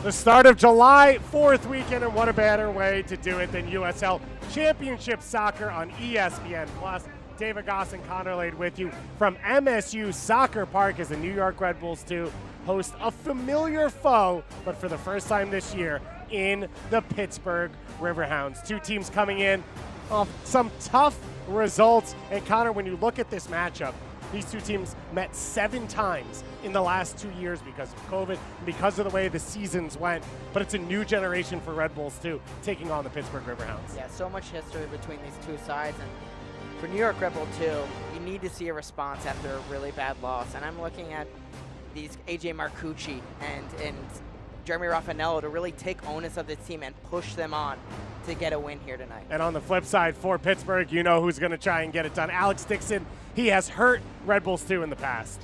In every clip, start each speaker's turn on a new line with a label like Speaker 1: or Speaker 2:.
Speaker 1: The start of July 4th weekend, and what a better way to do it than USL Championship Soccer on ESPN+. David Goss and Connor Lade with you from MSU Soccer Park as the New York Red Bulls 2 host a familiar foe, but for the first time this year in the Pittsburgh Riverhounds. Two teams coming in off some tough results. And Connor, when you look at this matchup, these two teams met 7 times in the last 2 years because of COVID, and because of the way the seasons went. But it's a new generation for Red Bulls too, taking on the Pittsburgh Riverhounds.
Speaker 2: Yeah, so much history between these two sides. And for New York Red Bull 2, you need to see a response after a really bad loss. And I'm looking at these AJ Marcucci and Jeremy Raffanello to really take onus of the team and push them on to get a win here tonight.
Speaker 1: And on the flip side, for Pittsburgh, you know who's going to try and get it done. Alex Dixon, he has hurt Red Bulls 2 in the past.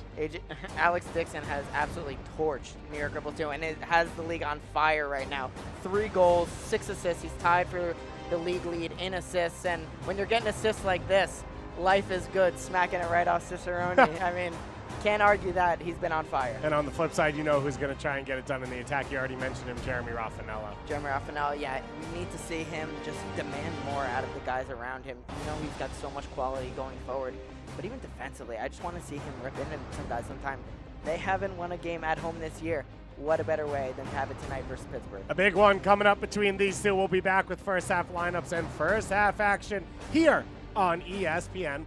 Speaker 2: Alex Dixon has absolutely torched New York Red Bulls 2, and it has the league on fire right now. 3 goals, 6 assists. He's tied for the league lead in assists, and when you're getting assists like this, life is good, smacking it right off Cicerone. I mean, can't argue that. He's been on fire.
Speaker 1: And on the flip side, you know who's going to try and get it done in the attack. You already mentioned him, Jeremy Raffanello.
Speaker 2: Jeremy Raffanello, yeah, you need to see him just demand more out of the guys around him. You know, he's got so much quality going forward. But even defensively, I just want to see him rip into some guys sometime. They haven't won a game at home this year. What a better way than to have it tonight versus Pittsburgh.
Speaker 1: A big one coming up between these two. We'll be back with first half lineups and first half action here on ESPN+.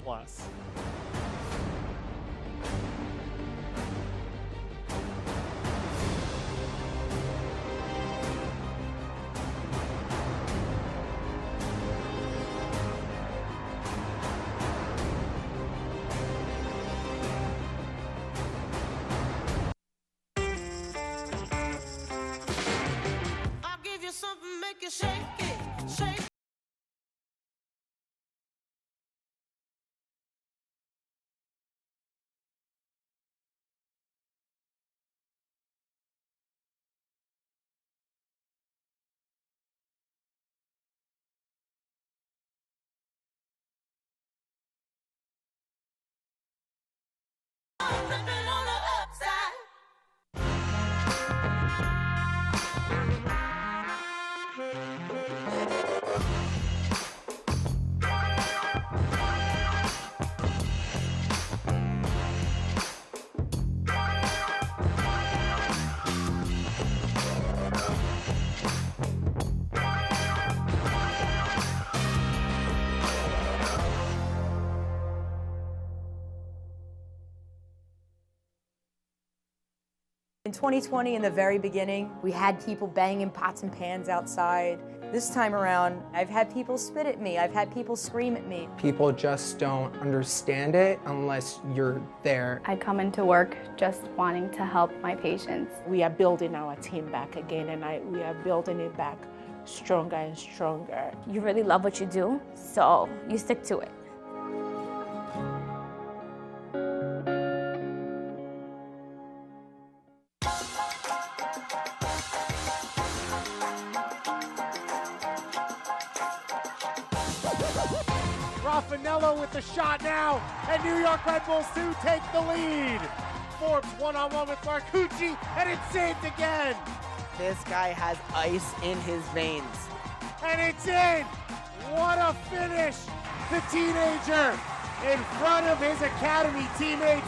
Speaker 3: In 2020, in the very beginning, we had people banging pots and pans outside. This time around, I've had people spit at me. I've had people scream at me.
Speaker 4: People just don't understand it unless you're there.
Speaker 5: I come into work just wanting to help my patients.
Speaker 6: We are building our team back again, and we are building it back stronger and stronger.
Speaker 5: You really love what you do, so you stick to it.
Speaker 1: Raffanello with the shot now, and New York Red Bulls 2 take the lead. Forbes one-on-one with Marcucci, and it's saved again.
Speaker 2: This guy has ice in his veins.
Speaker 1: And it's in. What a finish. The teenager in front of his academy teammates.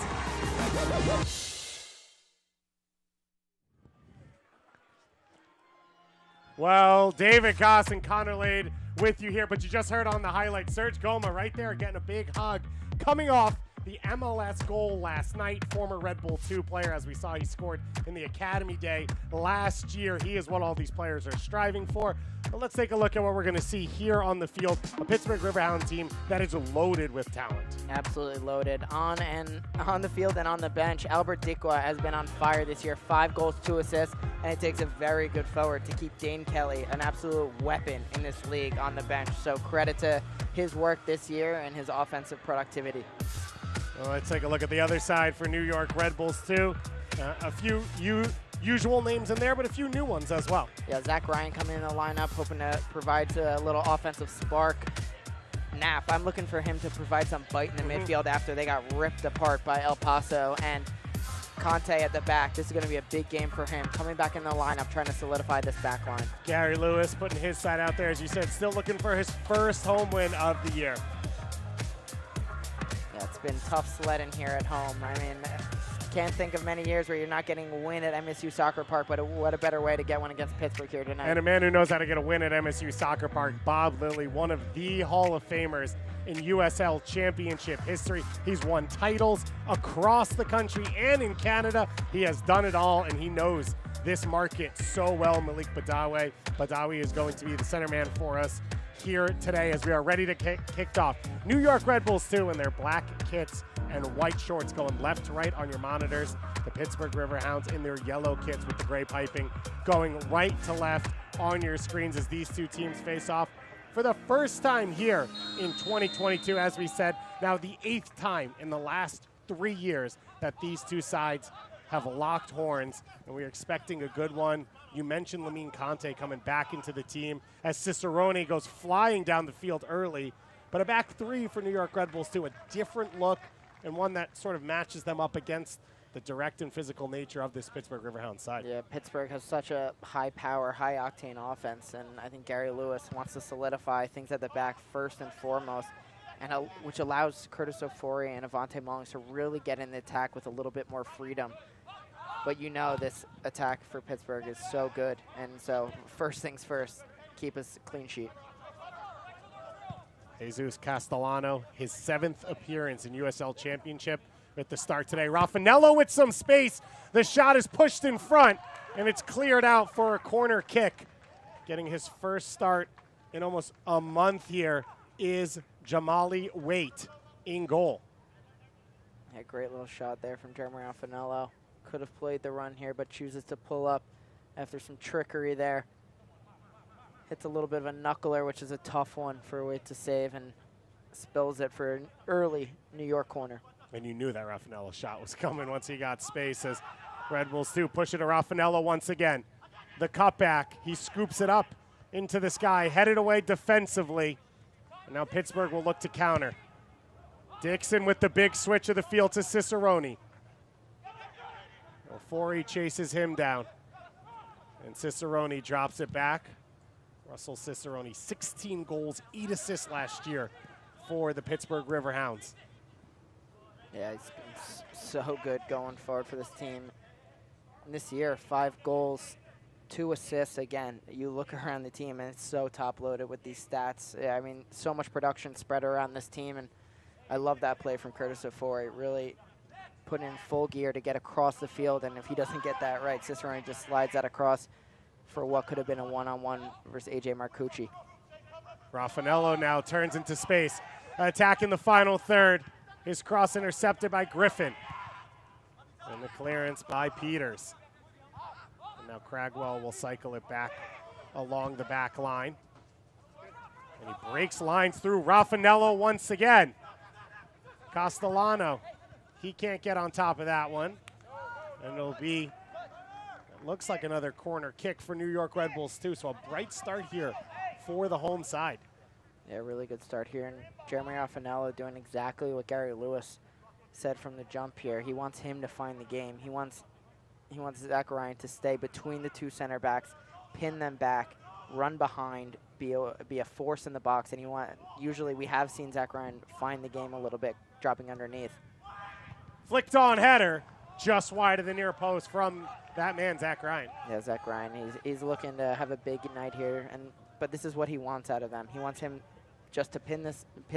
Speaker 1: Well, David Goss and Connor Lade with you here, but you just heard on the highlight, Serge Goma right there getting a big hug, coming off the MLS goal last night. Former Red Bull 2 player, as we saw, he scored in the Academy Day last year. He is what all these players are striving for. But let's take a look at what we're going to see here on the field. A Pittsburgh Riverhound team that is loaded with talent.
Speaker 2: Absolutely loaded on the field and on the bench. Albert Dikwa has been on fire this year. 5 goals, 2 assists, and it takes a very good forward to keep Dane Kelly, an absolute weapon in this league, on the bench. So credit to his work this year and his offensive productivity.
Speaker 1: Well, let's take a look at the other side for New York Red Bulls too. A few usual names in there, but a few new ones as well.
Speaker 2: Yeah, Zach Ryan coming in the lineup, hoping to provide a little offensive spark. Knapp, I'm looking for him to provide some bite in the midfield after they got ripped apart by El Paso. And Conte at the back. This is going to be a big game for him. Coming back in the lineup, trying to solidify this back line.
Speaker 1: Gary Lewis putting his side out there, as you said, still looking for his first home win of the year.
Speaker 2: Yeah, it's been tough sledding here at home. I mean, can't think of many years where you're not getting a win at MSU Soccer Park, but what a better way to get one against Pittsburgh here tonight.
Speaker 1: And a man who knows how to get a win at MSU Soccer Park, Bob Lilly, one of the Hall of Famers in USL Championship history. He's won titles across the country and in Canada. He has done it all, and he knows this market so well. Malik Badawi. Badawi is going to be the center man for us here today as we are ready to kick off. New York Red Bulls, too, in their black kits and white shorts going left to right on your monitors. The Pittsburgh Riverhounds in their yellow kits with the gray piping going right to left on your screens as these two teams face off for the first time here in 2022, as we said. Now the 8th time in the last 3 years that these two sides have locked horns, and we're expecting a good one. You mentioned Lamine Conte coming back into the team as Cicerone goes flying down the field early. But a back three for New York Red Bulls, too. A different look and one that sort of matches them up against the direct and physical nature of this Pittsburgh Riverhounds side.
Speaker 2: Yeah, Pittsburgh has such a high-power, high-octane offense, and I think Gary Lewis wants to solidify things at the back first and foremost, and which allows Curtis Ofori and Avante Mullings to really get in the attack with a little bit more freedom. But you know this attack for Pittsburgh is so good, and so first things first, keep us clean sheet.
Speaker 1: Jesus Castellano, his 7th appearance in USL Championship at the start today. Raffanello with some space. The shot is pushed in front, and it's cleared out for a corner kick. Getting his first start in almost a month here is Jamali Waite in goal.
Speaker 2: Yeah, great little shot there from Jeremy Raffanello. Could have played the run here, but chooses to pull up after some trickery there. Hits a little bit of a knuckler, which is a tough one for Waite to save, and spills it for an early New York corner.
Speaker 1: And you knew that Raffanello shot was coming once he got space as Red Bulls 2 push it to Raffanello once again. The cutback, he scoops it up into the sky, headed away defensively. And now Pittsburgh will look to counter. Dixon with the big switch of the field to Cicerone. Ofori chases him down. And Cicerone drops it back. Russell Cicerone, 16 goals, 8 assists last year for the Pittsburgh Riverhounds.
Speaker 2: Yeah, he's been so good going forward for this team. And this year, 5 goals, 2 assists. Again, you look around the team, and it's so top-loaded with these stats. Yeah, I mean, so much production spread around this team, and I love that play from Curtis Ofori. Really put in full gear to get across the field, and if he doesn't get that right, Cicerone just slides that across for what could have been a one-on-one versus A.J. Marcucci.
Speaker 1: Raffanello now turns into space. Attack in the final third. His cross intercepted by Griffin. And the clearance by Peters. And now Cragwell will cycle it back along the back line. And he breaks lines through Raffanello once again. Castellano, he can't get on top of that one. And it'll be, it looks like another corner kick for New York Red Bulls too. So a bright start here for the home side.
Speaker 2: Yeah, really good start here. And Jeremy Raffanello doing exactly what Gary Lewis said from the jump here. He wants him to find the game. He wants Zach Ryan to stay between the 2 center backs, pin them back, run behind, be a force in the box. And usually we have seen Zach Ryan find the game a little bit, dropping underneath.
Speaker 1: Flicked on header, just wide of the near post from that man, Zach Ryan.
Speaker 2: Yeah, Zach Ryan. He's looking to have a big night here, but this is what he wants out of them. He wants him just to pin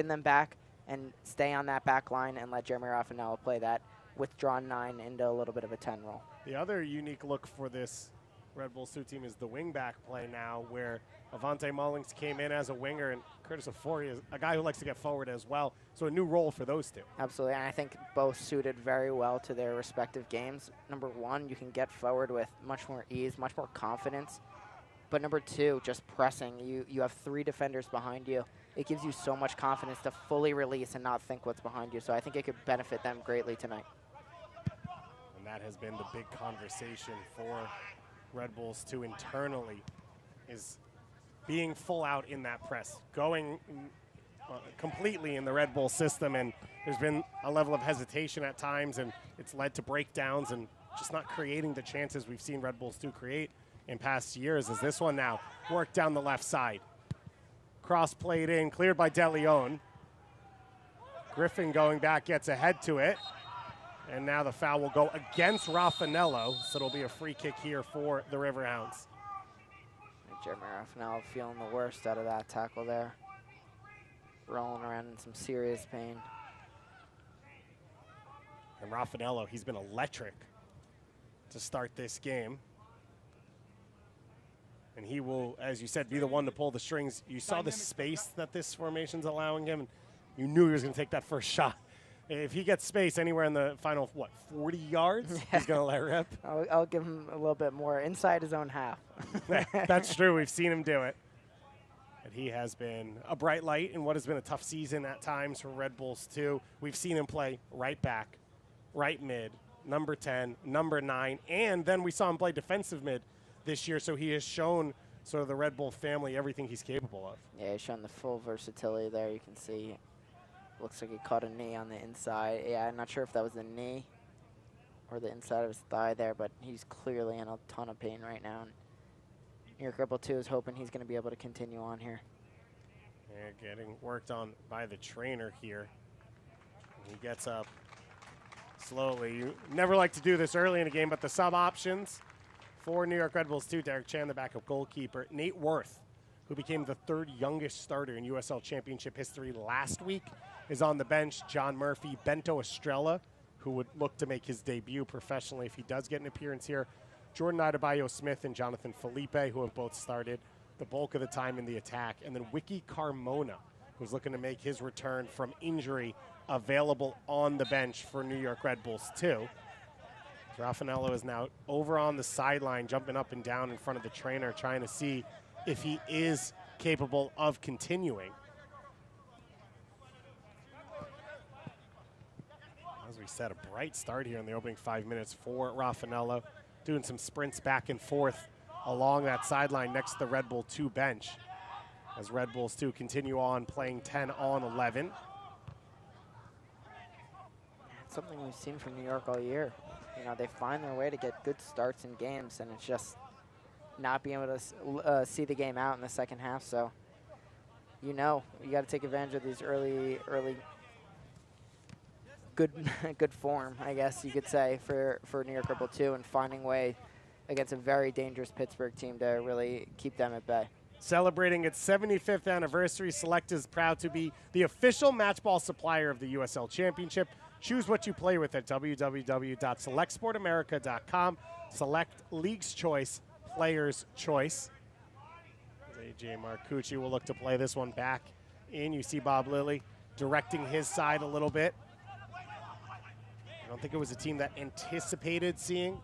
Speaker 2: them back and stay on that back line and let Jeremy Raffanello play that withdrawn 9 into a little bit of a 10 roll.
Speaker 1: The other unique look for this Red Bulls 2 team is the wing-back play now, where Avante Mullings came in as a winger, and Curtis Ofori is a guy who likes to get forward as well. So a new role for those two.
Speaker 2: Absolutely, and I think both suited very well to their respective games. Number 1, you can get forward with much more ease, much more confidence. But number 2, just pressing. You have 3 defenders behind you. It gives you so much confidence to fully release and not think what's behind you. So I think it could benefit them greatly tonight.
Speaker 1: And that has been the big conversation for Red Bulls 2 internally, is being full out in that press, going completely in the Red Bull system, and there's been a level of hesitation at times, and it's led to breakdowns and just not creating the chances we've seen Red Bulls 2 create in past years. As this one now worked down the left side. Cross played in, cleared by De Leon. Griffin going back, gets ahead to it. And now the foul will go against Raffanello, so it'll be a free kick here for the Riverhounds.
Speaker 2: Jeremy Raffanello feeling the worst out of that tackle there. Rolling around in some serious pain.
Speaker 1: And Raffanello, he's been electric to start this game. And he will, as you said, be the one to pull the strings. You saw the space that this formation's allowing him, and you knew he was going to take that first shot. If he gets space anywhere in the final, 40 yards, he's going to let rip.
Speaker 2: I'll give him a little bit more inside his own half.
Speaker 1: That's true. We've seen him do it. And he has been a bright light in what has been a tough season at times for Red Bulls 2. We've seen him play right back, right mid, number 10, number 9, and then we saw him play defensive mid this year. So he has shown sort of the Red Bull family everything he's capable of.
Speaker 2: Yeah, he's shown the full versatility there. You can see. Looks like he caught a knee on the inside. Yeah, I'm not sure if that was the knee or the inside of his thigh there, but he's clearly in a ton of pain right now. And New York Red Bull 2 is hoping he's going to be able to continue on here.
Speaker 1: Yeah, getting worked on by the trainer here. He gets up slowly. You never like to do this early in a game, but the sub options for New York Red Bulls 2, Derek Chan, the backup goalkeeper, Nate Worth, who became the 3rd youngest starter in USL Championship history last week, is on the bench. John Murphy, Bento Estrella, who would look to make his debut professionally if he does get an appearance here. Jordan Adebayo-Smith and Jonathan Felipe, who have both started the bulk of the time in the attack. And then Wiki Carmona, who's looking to make his return from injury, available on the bench for New York Red Bulls 2. Raffanello is now over on the sideline, jumping up and down in front of the trainer, trying to see if he is capable of continuing. As we said, a bright start here in the opening 5 minutes for Raffanello, doing some sprints back and forth along that sideline next to the Red Bull 2 bench, as Red Bulls 2 continue on playing 10 on 11.
Speaker 2: It's something we've seen from New York all year. You know, they find their way to get good starts in games, and it's just not being able to see the game out in the second half. So, you know, you got to take advantage of these early good form, I guess you could say, for New York Red Bull 2, and finding a way against a very dangerous Pittsburgh team to really keep them at bay.
Speaker 1: Celebrating its 75th anniversary, Select is proud to be the official matchball supplier of the USL Championship. Choose what you play with at www.selectsportamerica.com. Select League's Choice, Player's Choice. AJ Marcucci will look to play this one back in. You see Bob Lilly directing his side a little bit. I don't think it was a team that anticipated seeing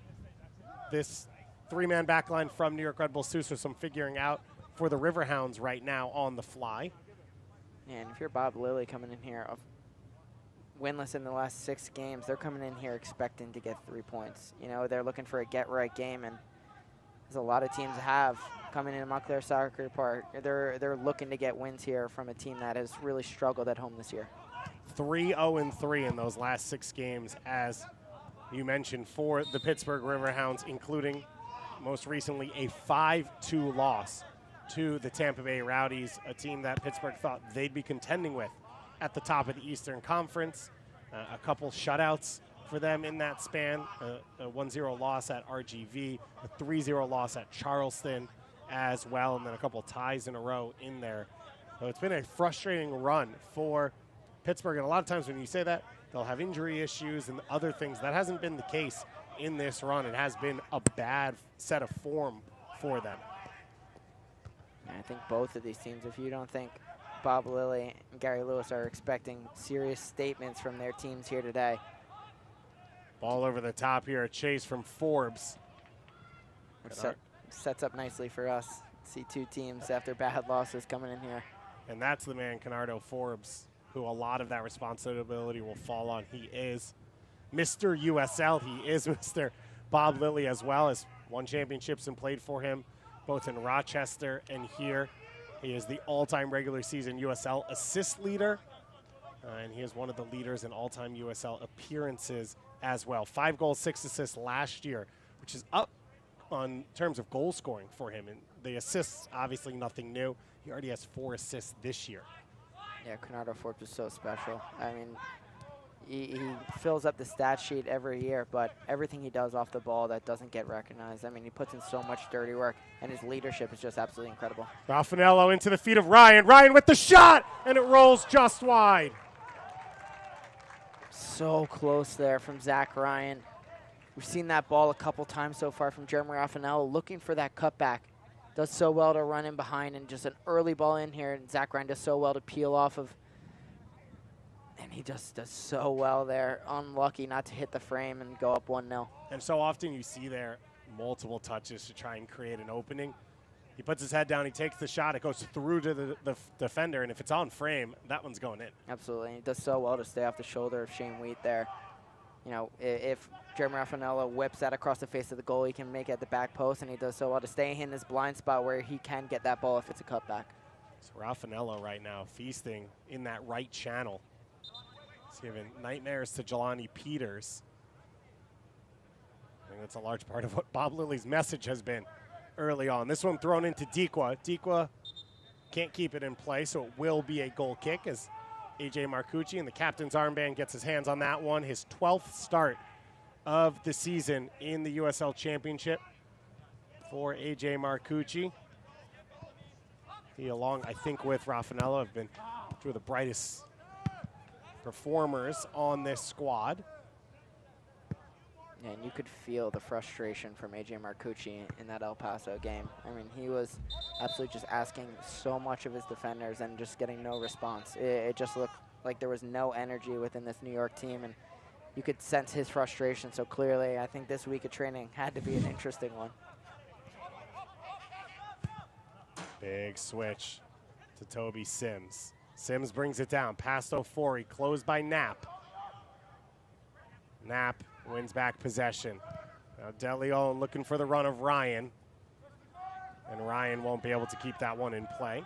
Speaker 1: this 3-man backline from New York Red Bulls 2, so some figuring out for the Riverhounds right now on the fly.
Speaker 2: And if you're Bob Lilly coming in here, winless in the last 6 games, they're coming in here expecting to get 3 points. You know, they're looking for a get-right game, and as a lot of teams have coming into Montclair Soccer Park, they're looking to get wins here from a team that has really struggled at home this year.
Speaker 1: 3-0-3 in those last 6 games, as you mentioned, for the Pittsburgh Riverhounds, including most recently a 5-2 loss to the Tampa Bay Rowdies, a team that Pittsburgh thought they'd be contending with at the top of the Eastern Conference. A couple shutouts for them in that span, a 1-0 loss at RGV, a 3-0 loss at Charleston as well, and then a couple ties in a row in there. So it's been a frustrating run for Pittsburgh, and a lot of times when you say that, they'll have injury issues and other things. That hasn't been the case in this run. It has been a bad set of form for them.
Speaker 2: I think both of these teams, if you don't think Bob Lilly and Gary Lewis are expecting serious statements from their teams here today.
Speaker 1: Ball over the top here, a chase from Forbes.
Speaker 2: Sets up nicely for us. See 2 teams after bad losses coming in here.
Speaker 1: And that's the man, Canardo Forbes, who a lot of that responsibility will fall on. He is Mr. USL. He is Mr. Bob Lilly as well, as won championships and played for him both in Rochester and here He is the all-time regular season USL assist leader, and he is one of the leaders in all-time USL appearances as well. 5 goals, 6 assists last year, which is up on terms of goal scoring for him. And the assists, obviously nothing new. He already has 4 assists this year.
Speaker 2: Yeah, Bernardo Forbes is so special. I mean, he fills up the stat sheet every year, but everything he does off the ball that doesn't get recognized, I mean, he puts in so much dirty work, and his leadership is just absolutely incredible.
Speaker 1: Raffanello into the feet of Ryan. Ryan with the shot, and it rolls just wide.
Speaker 2: So close there from Zach Ryan. We've seen that ball a couple times so far from Jeremy Raffanello, looking for that cutback. Does so well to run in behind, and just an early ball in here, and Zach Ryan does so well to peel off of. And he just does so well there. Unlucky not to hit the frame and go up 1-0.
Speaker 1: And so often you see there multiple touches to try and create an opening. He puts his head down, he takes the shot, it goes through to the defender, and if it's on frame, that one's going in.
Speaker 2: Absolutely. And he does so well to stay off the shoulder of Shane Wheat there. You know, if Jeremy Raffanello whips that across the face of the goal, he can make it at the back post, and he does so well to stay in his blind spot where he can get that ball if it's a cutback.
Speaker 1: So Raffanello right now feasting in that right channel. He's giving nightmares to Jelani Peters. I think that's a large part of what Bob Lilly's message has been early on. This one thrown into Dikwa. Dikwa can't keep it in play, so it will be a goal kick as A.J. Marcucci in the captain's armband gets his hands on that one. His 12th start of the season in the USL Championship for A.J. Marcucci. He, along, I think, with Raffanello, have been two of the brightest performers on this squad.
Speaker 2: Yeah, and you could feel the frustration from A.J. Marcucci in that El Paso game. I mean, he was absolutely just asking so much of his defenders and just getting no response. It just looked like there was no energy within this New York team, and you could sense his frustration so clearly. I think this week of training had to be an interesting one.
Speaker 1: Big switch to Toby Sims. Sims brings it down, past Ofori, closed by Knapp. Knapp wins back possession. Now DeLeon looking for the run of Ryan. And Ryan won't be able to keep that one in play.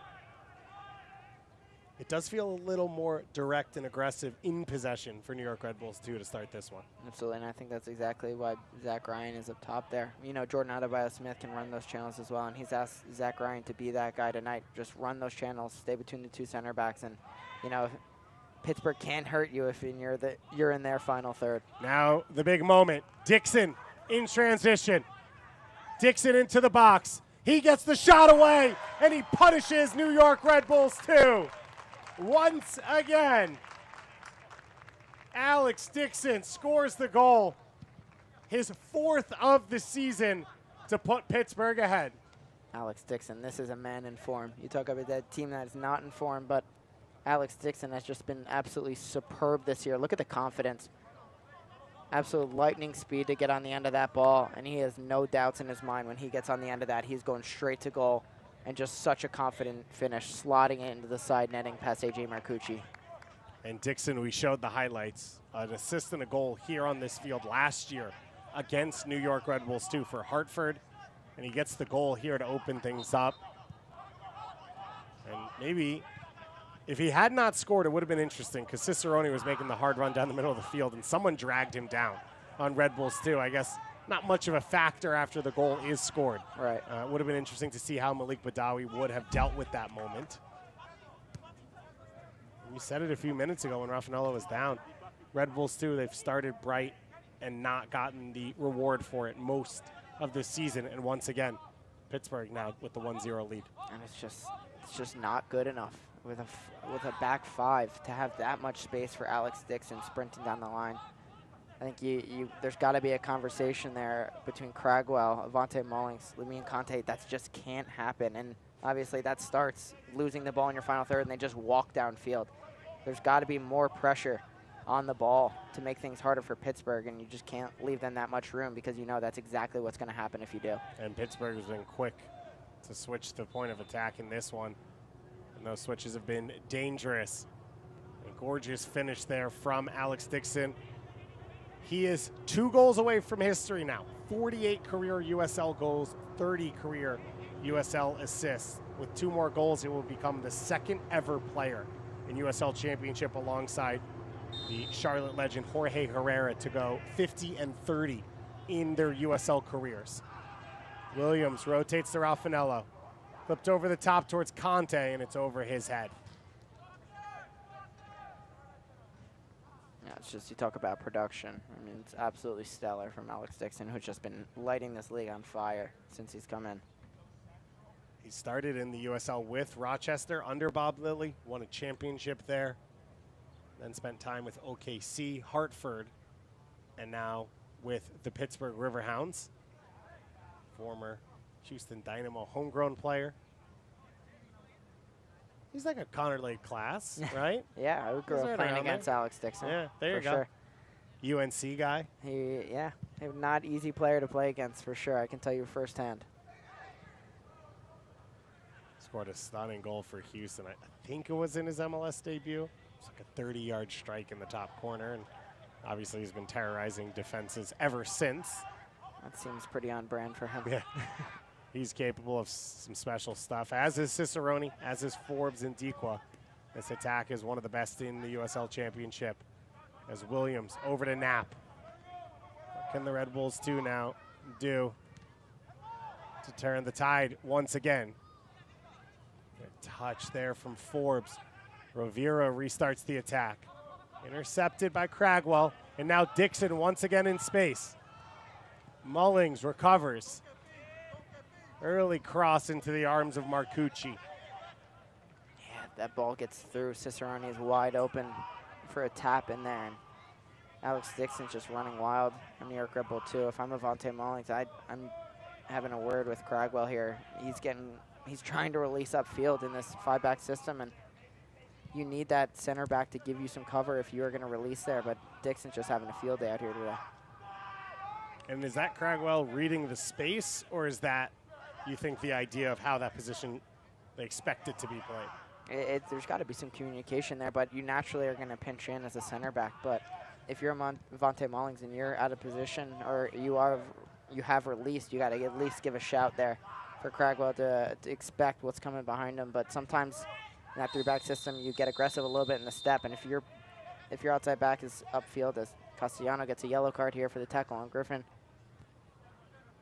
Speaker 1: It does feel a little more direct and aggressive in possession for New York Red Bulls, too, to start this one.
Speaker 2: Absolutely, and I think that's exactly why Zach Ryan is up top there. You know, Jordan Adebayo-Smith can run those channels as well, and he's asked Zach Ryan to be that guy tonight. Just run those channels, stay between the 2 center backs, and, you know, Pittsburgh can't hurt you if you're in their final third.
Speaker 1: Now the big moment. Dixon in transition. Dixon into the box. He gets the shot away, and he punishes New York Red Bulls too. Once again, Alex Dixon scores the goal. His 4th of the season to put Pittsburgh ahead.
Speaker 2: Alex Dixon, this is a man in form. You talk about that team that is not in form, but Alex Dixon has just been absolutely superb this year. Look at the confidence. Absolute lightning speed to get on the end of that ball, and he has no doubts in his mind when he gets on the end of that. He's going straight to goal, and just such a confident finish, slotting it into the side netting past A.J. Marcucci.
Speaker 1: And Dixon, we showed the highlights. An assist and a goal here on this field last year against New York Red Bulls too for Hartford. And he gets the goal here to open things up. And maybe if he had not scored, it would have been interesting because Cicerone was making the hard run down the middle of the field and someone dragged him down on Red Bulls too. I guess not much of a factor after the goal is scored.
Speaker 2: Right.
Speaker 1: It would have been interesting to see how Malik Badawi would have dealt with that moment. We said it a few minutes ago when Raffanello was down. Red Bulls too, they've started bright and not gotten the reward for it most of this season. And once again, Pittsburgh now with the 1-0 lead.
Speaker 2: And it's just not good enough with a back 5 to have that much space for Alex Dixon sprinting down the line. I think there's got to be a conversation there between Cragwell, Avante Mullings, Lamine Conte. That just can't happen. And obviously that starts losing the ball in your final third and they just walk downfield. There's got to be more pressure on the ball to make things harder for Pittsburgh, and you just can't leave them that much room because you know that's exactly what's going to happen if you do.
Speaker 1: And Pittsburgh has been quick to switch the point of attack in this one. And those switches have been dangerous. A gorgeous finish there from Alex Dixon. He is 2 goals away from history now. 48 career USL goals, 30 career USL assists. with 2 more goals, he will become the 2nd ever player in USL Championship alongside the Charlotte legend Jorge Herrera to go 50 and 30 in their USL careers. Williams rotates to Raffanello. Flipped over the top towards Conte, and it's over his head.
Speaker 2: Yeah, it's just, you talk about production. I mean, it's absolutely stellar from Alex Dixon, who's just been lighting this league on fire since he's come in.
Speaker 1: He started in the USL with Rochester under Bob Lilly, won a championship there, then spent time with OKC, Hartford, and now with the Pittsburgh Riverhounds. Former Houston Dynamo homegrown player. He's like a Connor Lade class, right?
Speaker 2: Yeah, I would grow up playing against Alex Dixon.
Speaker 1: Yeah, there you go. Sure. UNC guy.
Speaker 2: Yeah, not easy player to play against for sure. I can tell you firsthand.
Speaker 1: Scored a stunning goal for Houston. I think it was in his MLS debut. It's like a 30-yard strike in the top corner, and obviously he's been terrorizing defenses ever since.
Speaker 2: That seems pretty on brand for him.
Speaker 1: Yeah. He's capable of some special stuff, as is Cicerone, as is Forbes and Dequa. This attack is one of the best in the USL Championship. As Williams over to Knapp. What can the Red Bulls do now to turn the tide once again? A touch there from Forbes. Rovira restarts the attack. Intercepted by Cragwell, and now Dixon once again in space. Mullings recovers. Early cross into the arms of Marcucci.
Speaker 2: Yeah, that ball gets through. Cicerone is wide open for a tap in there. And Alex Dixon's just running wild. I'm New York Red Bull too. If I'm Avante Mullings, I'm having a word with Cragwell here. He's trying to release upfield in this 5-back system, and you need that center back to give you some cover if you are going to release there. But Dixon's just having a field day out here today.
Speaker 1: And is that Cragwell reading the space, or is that, you think, the idea of how that position they expect it to be played?
Speaker 2: There's got to be some communication there, but you naturally are going to pinch in as a center back. But if you're Avante Mullings and you're out of position, or you have released, you got to at least give a shout there for Cragwell to expect what's coming behind him. But sometimes in that 3-back system, you get aggressive a little bit in the step, and if your outside back is upfield, as Castellano gets a yellow card here for the tackle on Griffin,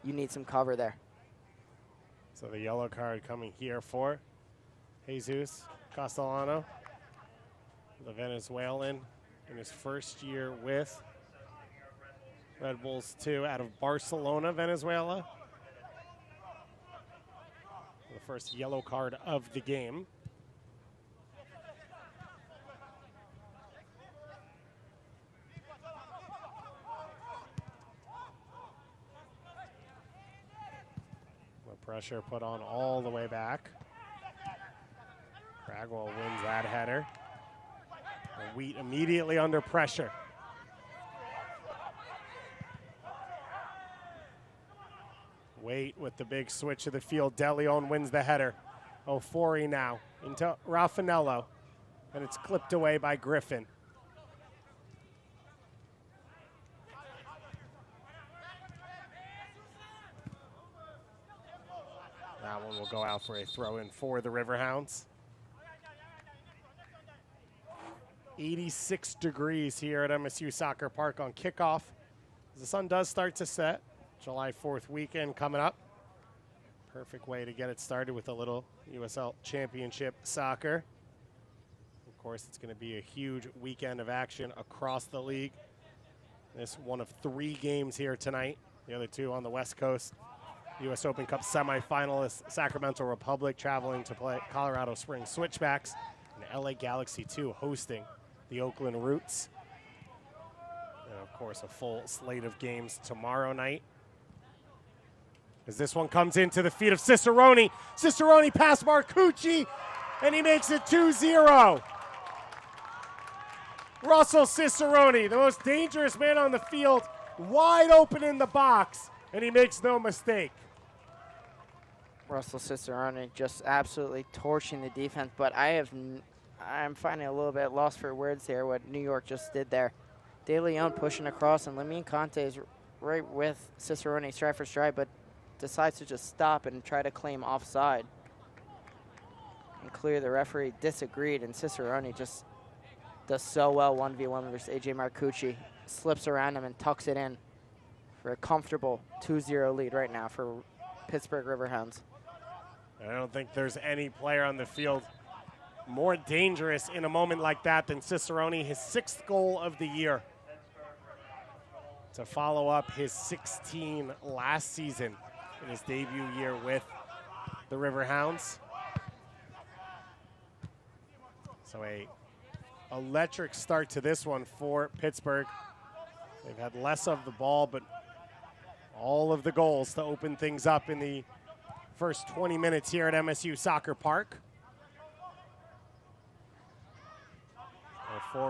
Speaker 2: you need some cover there.
Speaker 1: So the yellow card coming here for Jesus Castellano, the Venezuelan, in his first year with Red Bulls 2 out of Barcelona, Venezuela. The first yellow card of the game. Pressure put on all the way back. Cragwell wins that header. And Wheat immediately under pressure. Wait with the big switch of the field. De Leon wins the header. Ofori now into Raffanello. And it's clipped away by Griffin. That one will go out for a throw-in for the Riverhounds. 86 degrees here at MSU Soccer Park on kickoff. The sun does start to set. July 4th weekend coming up. Perfect way to get it started with a little USL Championship soccer. Of course, it's going to be a huge weekend of action across the league. This one of 3 games here tonight. The other 2 on the West Coast. U.S. Open Cup semifinalists Sacramento Republic traveling to play Colorado Springs Switchbacks, and LA Galaxy 2 hosting the Oakland Roots. And of course, a full slate of games tomorrow night. As this one comes into the feet of Cicerone. Cicerone past Marcucci, and he makes it 2-0. Russell Cicerone, the most dangerous man on the field, wide open in the box, and he makes no mistake.
Speaker 2: Russell Cicerone just absolutely torching the defense, but I'm finding a little bit lost for words here what New York just did there. De Leon pushing across, and Lamine Conte is right with Cicerone stride for stride, but decides to just stop and try to claim offside. And clear, the referee disagreed, and Cicerone just does so well 1v1 versus AJ Marcucci. Slips around him and tucks it in for a comfortable 2-0 lead right now for Pittsburgh Riverhounds.
Speaker 1: I don't think there's any player on the field more dangerous in a moment like that than Cicerone, his 6th goal of the year, to follow up his 16 last season in his debut year with the Riverhounds. So a electric start to this one for Pittsburgh. They've had less of the ball, but all of the goals to open things up in the first 20 minutes here at MSU Soccer Park.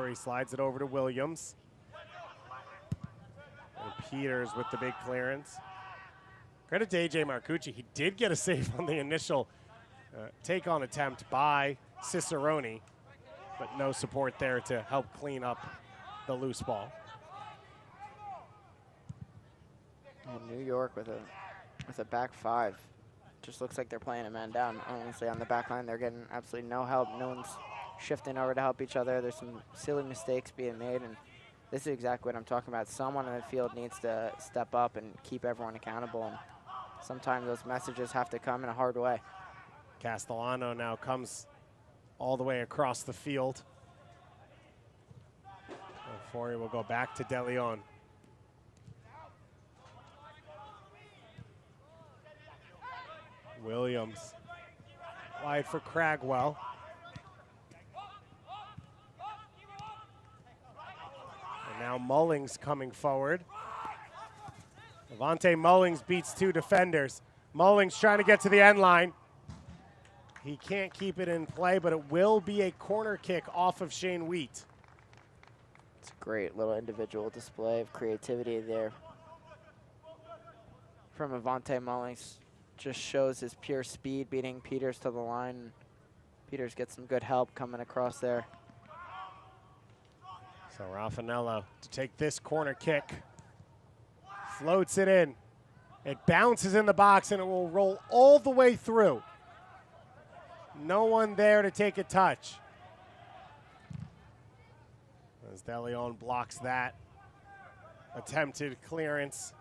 Speaker 1: He slides it over to Williams. And Peters with the big clearance. Credit to AJ Marcucci. He did get a save on the initial take-on attempt by Cicerone, but no support there to help clean up the loose ball.
Speaker 2: And New York with a back 5. Just looks like they're playing a man down. Honestly, on the back line, they're getting absolutely no help. No one's shifting over to help each other. There's some silly mistakes being made, and this is exactly what I'm talking about. Someone on the field needs to step up and keep everyone accountable, and sometimes those messages have to come in a hard way.
Speaker 1: Castellano now comes all the way across the field. Fori will go back to De Leon. Williams wide for Cragwell. And now Mullings coming forward. Levante Mullings beats 2 defenders. Mullings trying to get to the end line. He can't keep it in play, but it will be a corner kick off of Shane Wheat.
Speaker 2: It's a great little individual display of creativity there from Avante Mullings. Just shows his pure speed, beating Peters to the line. Peters gets some good help coming across there.
Speaker 1: So Raffanello to take this corner kick. Floats it in. It bounces in the box, and it will roll all the way through. No one there to take a touch. As De Leon blocks that attempted clearance.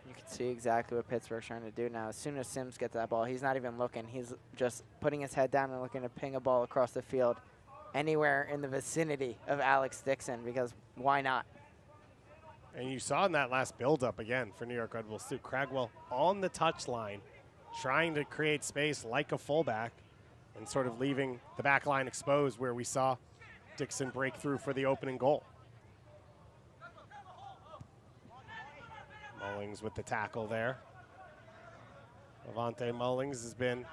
Speaker 2: You can see exactly what Pittsburgh's trying to do now. As soon as Sims gets that ball, he's not even looking. He's just putting his head down and looking to ping a ball across the field anywhere in the vicinity of Alex Dixon, because why not?
Speaker 1: And you saw in that last build-up again for New York Red Bulls too, Cragwell on the touchline, trying to create space like a fullback and sort of leaving the back line exposed, where we saw Dixon break through for the opening goal. Mullings with the tackle there. Levante Mullings has been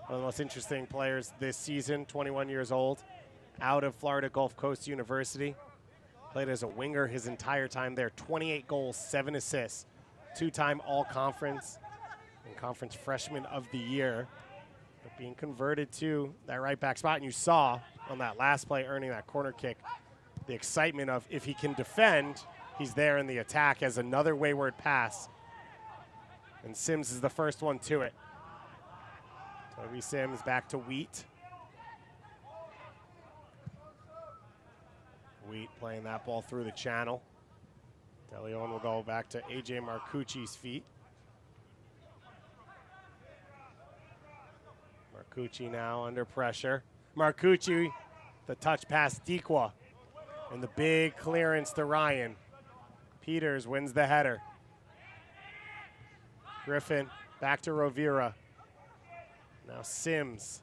Speaker 1: one of the most interesting players this season, 21 years old, out of Florida Gulf Coast University. Played as a winger his entire time there, 28 goals, 7 assists, 2-time All-Conference and Conference Freshman of the Year. But being converted to that right back spot, and you saw on that last play earning that corner kick, the excitement of if he can defend, he's there in the attack as another wayward pass. And Sims is the first one to it. Toby Sims back to Wheat. Wheat playing that ball through the channel. De Leon will go back to AJ Marcucci's feet. Marcucci now under pressure. Marcucci, the touch pass, Dequa. And the big clearance to Ryan. Peters wins the header. Griffin back to Rovira. Now Sims.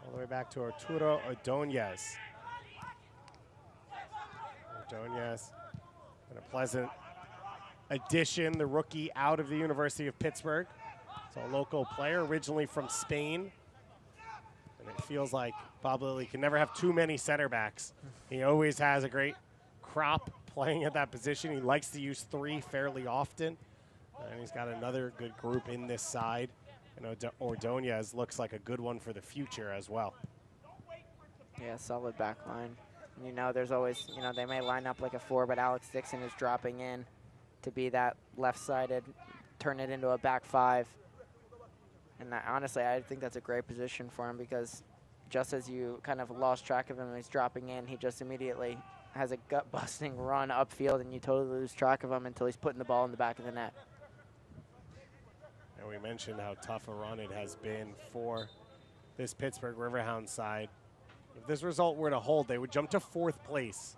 Speaker 1: All the way back to Arturo Ordonez. Ordonez, and a pleasant addition, the rookie out of the University of Pittsburgh. So a local player, originally from Spain. And it feels like Pablo can never have too many center backs. He always has a great crop playing at that position. He likes to use 3 fairly often. And he's got another good group in this side. And Ordonez looks like a good one for the future as well.
Speaker 2: Yeah, solid back line. You know, there's always, you know, they may line up like a 4, but Alex Dixon is dropping in to be that left-sided, turn it into a back 5. And honestly, I think that's a great position for him because just as you kind of lost track of him and he's dropping in, he just immediately has a gut-busting run upfield, and you totally lose track of him until he's putting the ball in the back of the net.
Speaker 1: And we mentioned how tough a run it has been for this Pittsburgh Riverhounds side. If this result were to hold, they would jump to 4th place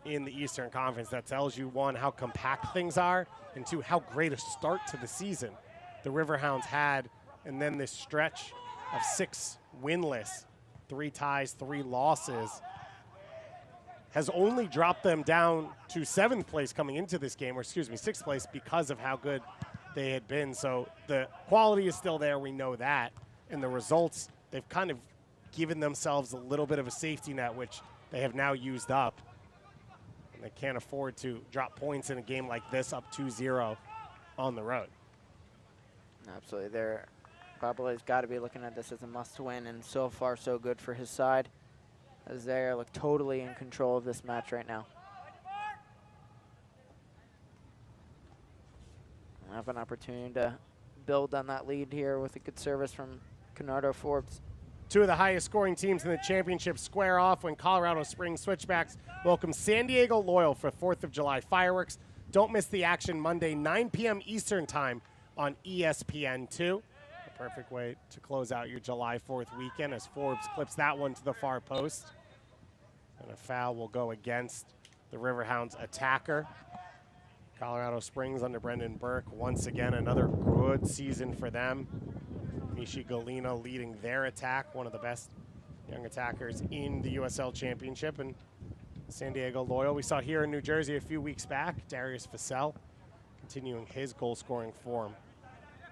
Speaker 1: in the Eastern Conference. That tells you, 1, how compact things are, and 2, how great a start to the season the Riverhounds had, and then this stretch of 6 winless, 3 ties, 3 losses, has only dropped them down to 7th place coming into this game, or excuse me, 6th place, because of how good they had been. So the quality is still there, we know that, and the results, they've kind of given themselves a little bit of a safety net, which they have now used up. And they can't afford to drop points in a game like this, up 2-0 on the road.
Speaker 2: Absolutely. They're probably got to be looking at this as a must-win, and so far so good for his side, as they look totally in control of this match right now. We'll have an opportunity to build on that lead here with a good service from Canardo Forbes.
Speaker 1: 2 of the highest scoring teams in the championship square off when Colorado Springs Switchbacks welcome San Diego Loyal for 4th of July fireworks. Don't miss the action Monday, 9 p.m. Eastern time on ESPN2. A perfect way to close out your July 4th weekend as Forbes clips that one to the far post. And a foul will go against the Riverhounds attacker. Colorado Springs under Brendan Burke. Once again, another good season for them. Mishi Galina leading their attack, one of the best young attackers in the USL Championship. And San Diego Loyal, we saw here in New Jersey a few weeks back, Darius Vassell continuing his goal-scoring form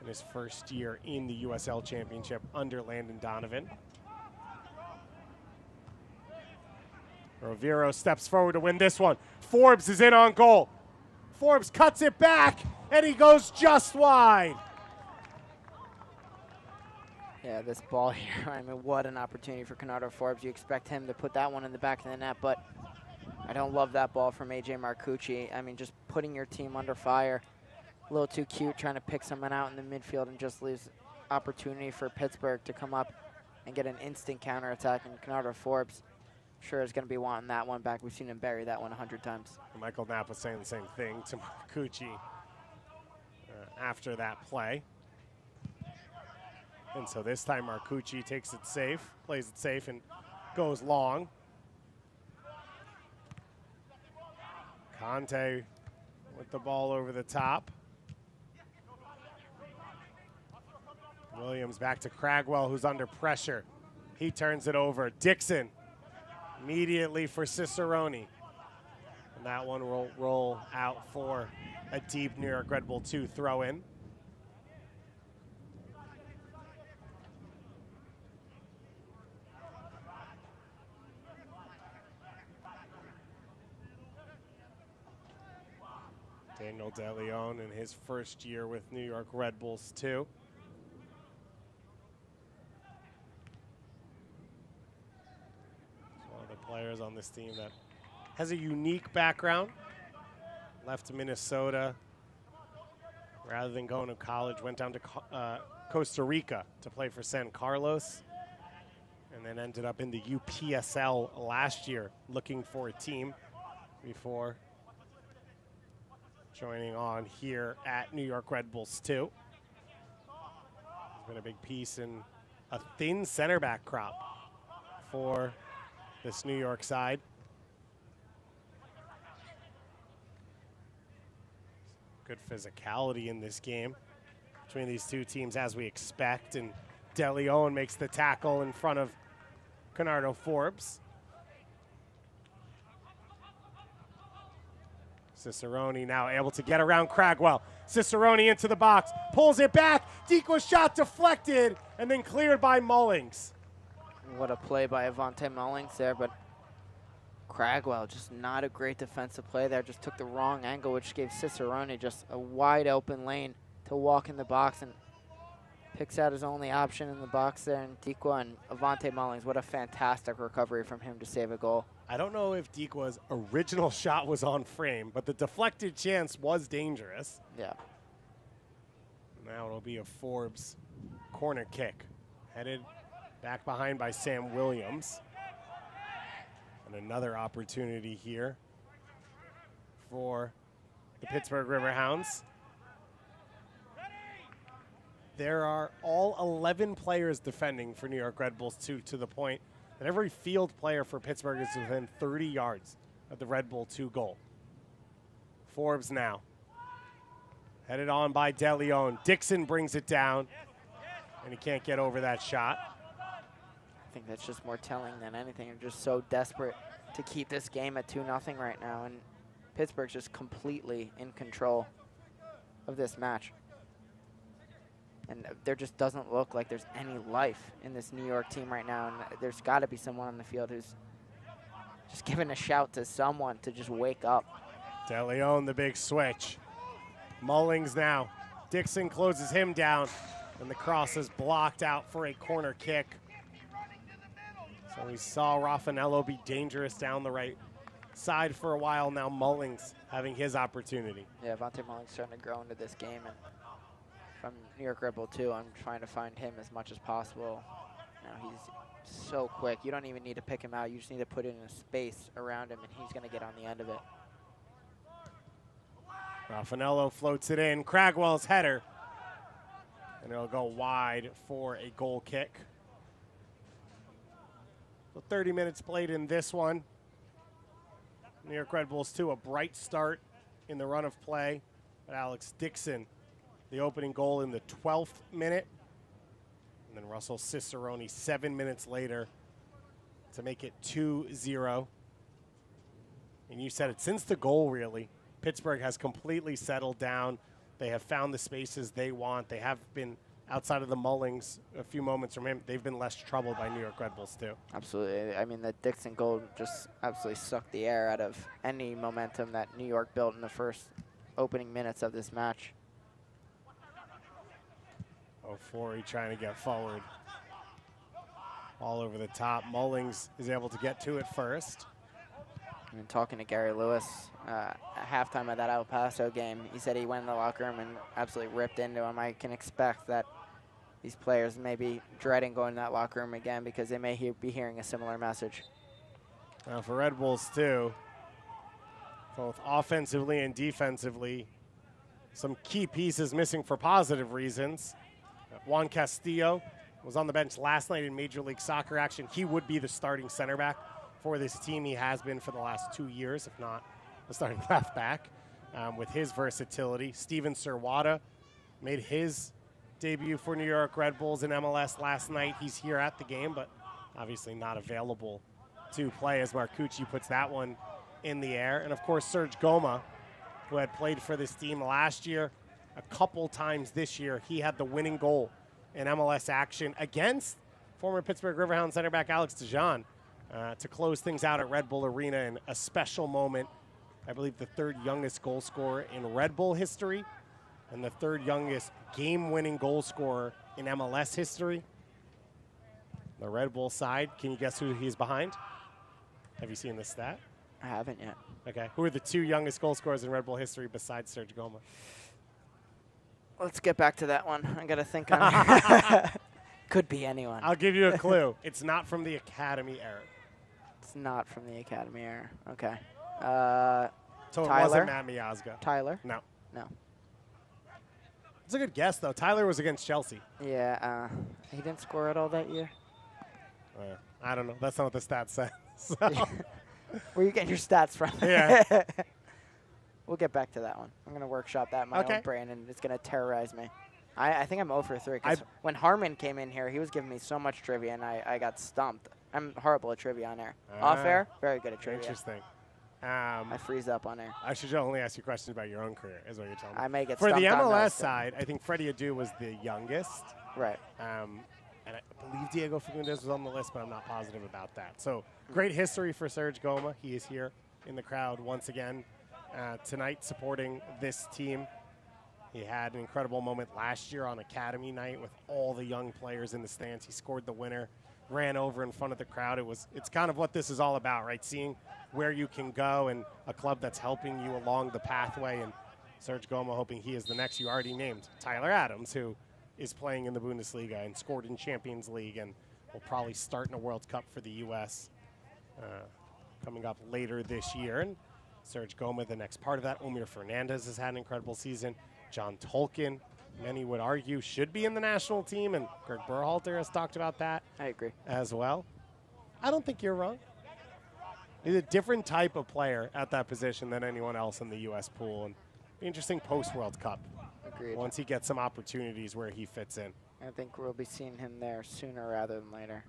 Speaker 1: in his first year in the USL Championship under Landon Donovan. Roviro steps forward to win this one. Forbes is in on goal. Forbes cuts it back, and he goes just wide.
Speaker 2: Yeah, this ball here, I mean, what an opportunity for Canardo Forbes. You expect him to put that one in the back of the net, but I don't love that ball from A.J. Marcucci. I mean, just putting your team under fire. A little too cute, trying to pick someone out in the midfield, and just leaves opportunity for Pittsburgh to come up and get an instant counterattack. And Canardo Forbes sure is going to be wanting that one back. We've seen him bury that one 100 times.
Speaker 1: Michael Knapp was saying the same thing to Marcucci after that play. And so this time Marcucci takes it safe, plays it safe, and goes long. Conte with the ball over the top. Williams back to Cragwell, who's under pressure. He turns it over. Dixon immediately for Cicerone. And that one will roll out for a deep New York Red Bull 2 throw in. Daniel De Leon in his first year with New York Red Bulls 2. One of the players on this team that has a unique background. Left to Minnesota. Rather than going to college, went down to Costa Rica to play for San Carlos. And then ended up in the UPSL last year looking for a team before joining on here at New York Red Bulls 2. It's been a big piece in a thin center back crop for this New York side. Good physicality in this game between these two teams, as we expect, and De Leon makes the tackle in front of Canardo Forbes. Cicerone now able to get around Cragwell. Cicerone into the box, pulls it back. Dequa's shot deflected and then cleared by Mullings.
Speaker 2: What a play by Avante Mullings there, but Cragwell just not a great defensive play there. Just took the wrong angle, which gave Cicerone just a wide open lane to walk in the box, and picks out his only option in the box there. And Dequa and Avante Mullings, what a fantastic recovery from him to save a goal.
Speaker 1: I don't know if Dequa's original shot was on frame, but the deflected chance was dangerous.
Speaker 2: Yeah.
Speaker 1: Now it'll be a Forbes corner kick. Headed back behind by Sam Williams. And another opportunity here for the Pittsburgh Riverhounds. There are all 11 players defending for New York Red Bulls 2, to the point that every field player for Pittsburgh is within 30 yards of the Red Bull 2 goal. Forbes now. Headed on by De Leon. Dixon brings it down, and he can't get over that shot.
Speaker 2: I think that's just more telling than anything. They're just so desperate to keep this game at 2-0 right now, and Pittsburgh's just completely in control of this match. And there just doesn't look like there's any life in this New York team right now, and there's got to be someone on the field who's just giving a shout to someone to just wake up.
Speaker 1: De Leon, the big switch. Mullings now. Dixon closes him down, and the cross is blocked out for a corner kick. So we saw Raffanello be dangerous down the right side for a while. Now Mullings having his opportunity.
Speaker 2: Yeah, Vontae Mullings starting to grow into this game, and from New York Red Bull 2, I'm trying to find him as much as possible. Now he's so quick. You don't even need to pick him out. You just need to put it in a space around him, and he's going to get on the end of it.
Speaker 1: Raffanello floats it in. Cragwell's header. And it'll go wide for a goal kick. So 30 minutes played in this one. New York Red Bulls 2, a bright start in the run of play. But Alex Dixon, the opening goal in the 12th minute. And then Russell Cicerone 7 minutes later to make it 2-0. And you said it, since the goal, really, Pittsburgh has completely settled down. They have found the spaces they want. They have been, outside of the Mullings, a few moments from him, they've been less troubled by New York Red Bulls too.
Speaker 2: Absolutely. I mean, the Dixon goal just absolutely sucked the air out of any momentum that New York built in the first opening minutes of this match.
Speaker 1: Ofori trying to get forward. All over the top. Mullings is able to get to it first.
Speaker 2: I've been talking to Gary Lewis at halftime of that El Paso game. He said he went in the locker room and absolutely ripped into him. I can expect that these players may be dreading going to that locker room again because they may be hearing a similar message.
Speaker 1: Now for Red Bulls too, both offensively and defensively, some key pieces missing for positive reasons. Juan Castillo was on the bench last night in Major League Soccer action. He would be the starting center back for this team. He has been for the last 2 years, if not the starting left back, with his versatility. Steven Serwada made his debut for New York Red Bulls in MLS last night. He's here at the game, but obviously not available to play as Marcucci puts that one in the air. And, of course, Serge Goma, who had played for this team last year, a couple times this year. He had the winning goal in MLS action against former Pittsburgh Riverhounds center back Alex DeJean to close things out at Red Bull Arena in a special moment. I believe the third youngest goal scorer in Red Bull history and the third youngest game-winning goal scorer in MLS history. The Red Bull side, can you guess who he's behind? Have you seen this stat?
Speaker 2: I haven't yet.
Speaker 1: Okay. Who are the two youngest goal scorers in Red Bull history besides Serge Goma?
Speaker 2: Let's get back to that one. I got to think on it. Could be anyone.
Speaker 1: I'll give you a clue. It's not from the Academy era.
Speaker 2: It's not from the Academy era. Okay.
Speaker 1: So it
Speaker 2: Tyler?
Speaker 1: wasn't Matt Miazga.
Speaker 2: Tyler?
Speaker 1: No.
Speaker 2: No.
Speaker 1: It's a good guess, though. Tyler was against Chelsea.
Speaker 2: Yeah, he didn't score at all that year.
Speaker 1: I don't know. That's not what the stats say. So.
Speaker 2: Where you getting your stats from?
Speaker 1: Yeah.
Speaker 2: We'll get back to that one. I'm going to workshop that in my own brain, and it's going to terrorize me. I think I'm 0 for 3. Because when Harmon came in here, he was giving me so much trivia, and I got stumped. I'm horrible at trivia on air. Off air, very good at trivia.
Speaker 1: Interesting.
Speaker 2: I freeze up on air.
Speaker 1: I should only ask you questions about your own career, is what you're telling me.
Speaker 2: I may get
Speaker 1: For
Speaker 2: stumped
Speaker 1: the
Speaker 2: on
Speaker 1: MLS
Speaker 2: those
Speaker 1: side, I think Freddie Adu was the youngest.
Speaker 2: Right.
Speaker 1: And I believe Diego Fagundes was on the list, but I'm not positive about that. So great history for Serge Goma. He is here in the crowd once again tonight supporting this team. He had an incredible moment last year on Academy night with all the young players in the stands. He scored the winner, ran over in front of the crowd. It's kind of what this is all about, right? Seeing where you can go and a club that's helping you along the pathway. And Serge Goma hoping he is the next you already named, Tyler Adams, who is playing in the Bundesliga and scored in Champions League and will probably start in a World Cup for the U.S. Coming up later this year. And Serge Goma, the next part of that. Omir Fernandez has had an incredible season. John Tolkien, many would argue, should be in the national team, and Greg Berhalter has talked about that.
Speaker 2: I agree.
Speaker 1: As well. I don't think you're wrong. He's a different type of player at that position than anyone else in the U.S. pool, and be interesting post-World Cup.
Speaker 2: Agreed.
Speaker 1: Once he gets some opportunities where he fits in.
Speaker 2: I think we'll be seeing him there sooner rather than later.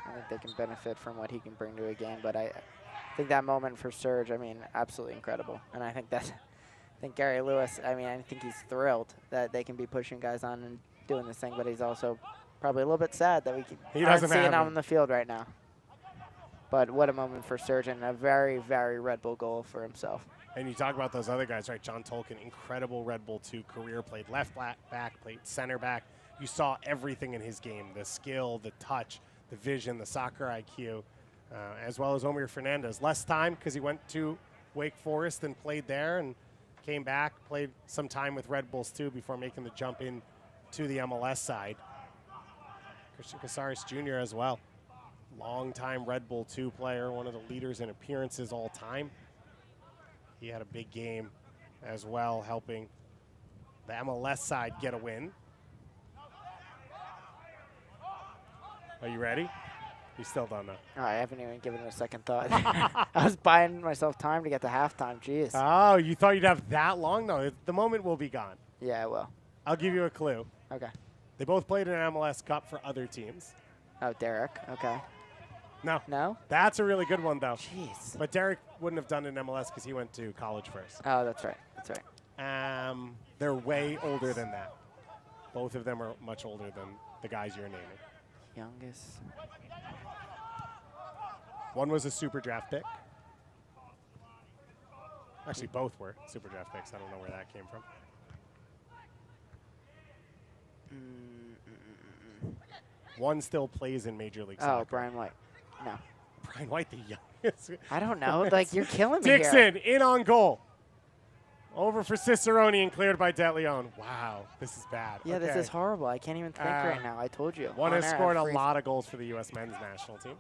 Speaker 2: I think they can benefit from what he can bring to a game, but I think that moment for Serge, I mean, absolutely incredible. And I think Gary Lewis, I mean, I think he's thrilled that they can be pushing guys on and doing this thing, but he's also probably a little bit sad that we aren't seeing him on the field right now. But what a moment for Serge, and a very, very Red Bull goal for himself.
Speaker 1: And you talk about those other guys, right? John Tolkien, incredible Red Bull 2 career, played left back, played center back. You saw everything in his game, the skill, the touch, the vision, the soccer IQ, as well as Omir Fernandez. Less time because he went to Wake Forest and played there and came back, played some time with Red Bulls too before making the jump in to the MLS side. Christian Casares Jr. as well. Longtime Red Bull 2 player, one of the leaders in appearances all time. He had a big game as well, helping the MLS side get a win. Are you ready? You still don't know.
Speaker 2: Oh, I haven't even given it a second thought. I was buying myself time to get to halftime. Jeez.
Speaker 1: Oh, you thought you'd have that long? No, the moment will be gone.
Speaker 2: Yeah, I will.
Speaker 1: I'll give you a clue.
Speaker 2: Okay.
Speaker 1: They both played in an MLS Cup for other teams.
Speaker 2: Oh, Derek. Okay.
Speaker 1: No.
Speaker 2: No?
Speaker 1: That's a really good one, though.
Speaker 2: Jeez.
Speaker 1: But Derek wouldn't have done it in MLS because he went to college first.
Speaker 2: Oh, that's right. That's right.
Speaker 1: They're way older than that. Both of them are much older than the guys you're naming.
Speaker 2: Youngest.
Speaker 1: One was a super draft pick. Actually, both were super draft picks. I don't know where that came from. One still plays in Major League Soccer.
Speaker 2: Oh, Brian White. No.
Speaker 1: Brian White, the youngest.
Speaker 2: I don't know. Like, you're killing me
Speaker 1: Dixon
Speaker 2: here.
Speaker 1: in on goal. Over for Cicerone and cleared by De Leon. Wow, this is bad.
Speaker 2: Yeah, this is horrible. I can't even think right now. I told you.
Speaker 1: One has scored a lot of goals for the U.S. men's national team.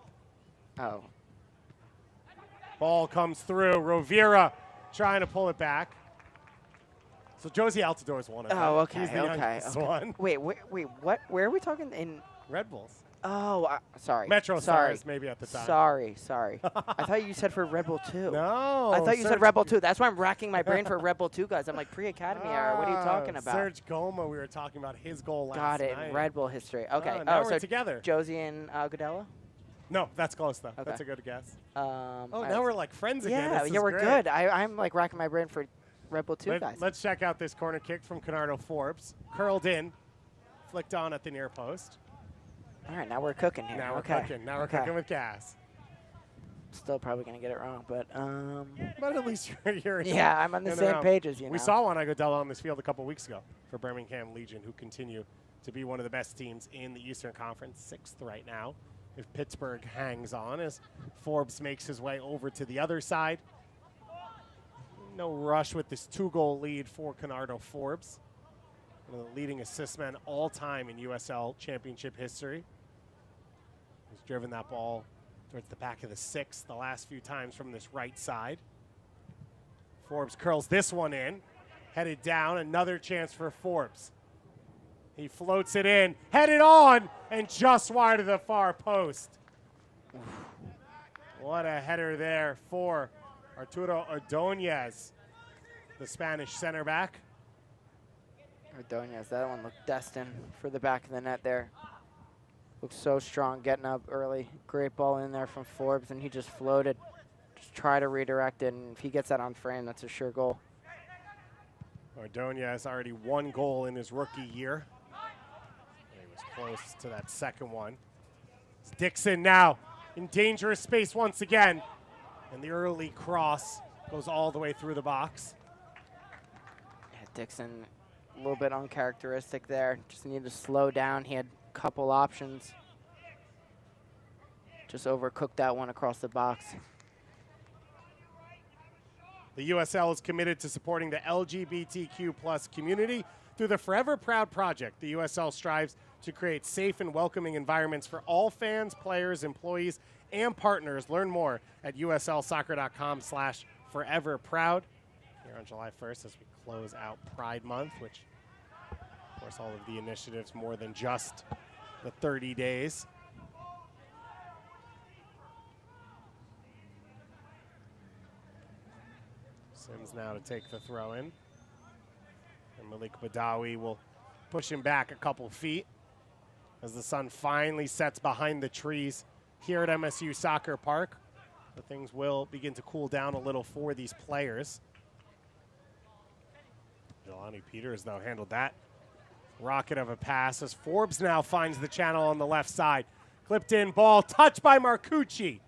Speaker 2: Oh.
Speaker 1: Ball comes through. Rovira trying to pull it back. So Josie Altidore is one of them.
Speaker 2: Oh, okay.
Speaker 1: He's the youngest one.
Speaker 2: Wait, what? Where are we talking? In
Speaker 1: Red Bulls.
Speaker 2: Oh, sorry.
Speaker 1: Metro
Speaker 2: sorry.
Speaker 1: Stars maybe at the time.
Speaker 2: Sorry. I thought you said for Red Bull 2.
Speaker 1: No.
Speaker 2: I thought you said Red Bull 2. That's why I'm racking my brain for Red Bull 2 guys. I'm like, pre-academy era. What are you talking about?
Speaker 1: Serge Goma, we were talking about his goal last
Speaker 2: Got it.
Speaker 1: night.
Speaker 2: Red Bull history. Okay.
Speaker 1: Now
Speaker 2: so
Speaker 1: we're together.
Speaker 2: Josie and Godella?
Speaker 1: No, that's close, though.
Speaker 2: Okay.
Speaker 1: That's a good guess.
Speaker 2: Now
Speaker 1: we're like friends again.
Speaker 2: Yeah,
Speaker 1: This
Speaker 2: yeah,
Speaker 1: is
Speaker 2: we're
Speaker 1: great.
Speaker 2: good. I'm like racking my brain for Red Bull 2 guys.
Speaker 1: Let's check out this corner kick from Conardo Forbes. Curled in, flicked on at the near post.
Speaker 2: All right, now we're cooking here.
Speaker 1: Now we're cooking. Now we're cooking with gas.
Speaker 2: Still probably going to get it wrong, but
Speaker 1: But at least you're
Speaker 2: yeah, I'm on the same page as you now.
Speaker 1: We saw Juan Agudelo on this field a couple weeks ago for Birmingham Legion, who continue to be one of the best teams in the Eastern Conference, 6th right now. If Pittsburgh hangs on as Forbes makes his way over to the other side. No rush with this 2-goal lead for Conardo Forbes. One of the leading assist men all time in USL Championship history. He's driven that ball towards the back of the 6 the last few times from this right side. Forbes curls this one in, headed down, another chance for Forbes. He floats it in, headed on, and just wide of the far post. What a header there for Arturo Ordóñez, the Spanish center back.
Speaker 2: Ordóñez, that one looked destined for the back of the net there. Looks so strong, getting up early. Great ball in there from Forbes, and he just floated. Just try to redirect it, and if he gets that on frame, that's a sure goal.
Speaker 1: Ordóñez already 1 goal in his rookie year. He was close to that second one. It's Dixon now in dangerous space once again. And the early cross goes all the way through the box.
Speaker 2: Yeah, Dixon, a little bit uncharacteristic there. Just needed to slow down. He had a couple options. Just overcooked that one across the box.
Speaker 1: The USL is committed to supporting the LGBTQ+ community Through the Forever Proud project, the USL strives to create safe and welcoming environments for all fans, players, employees, and partners. Learn more at uslsoccer.com/foreverproud. Here on July 1st as we close out Pride Month, which, of course, all of the initiatives more than just the 30 days. Sims now to take the throw in. And Malik Badawi will push him back a couple feet as the sun finally sets behind the trees here at MSU Soccer Park. But things will begin to cool down a little for these players. Jelani Peters, though, handled that rocket of a pass as Forbes now finds the channel on the left side. Clipped in ball, touched by Marcucci.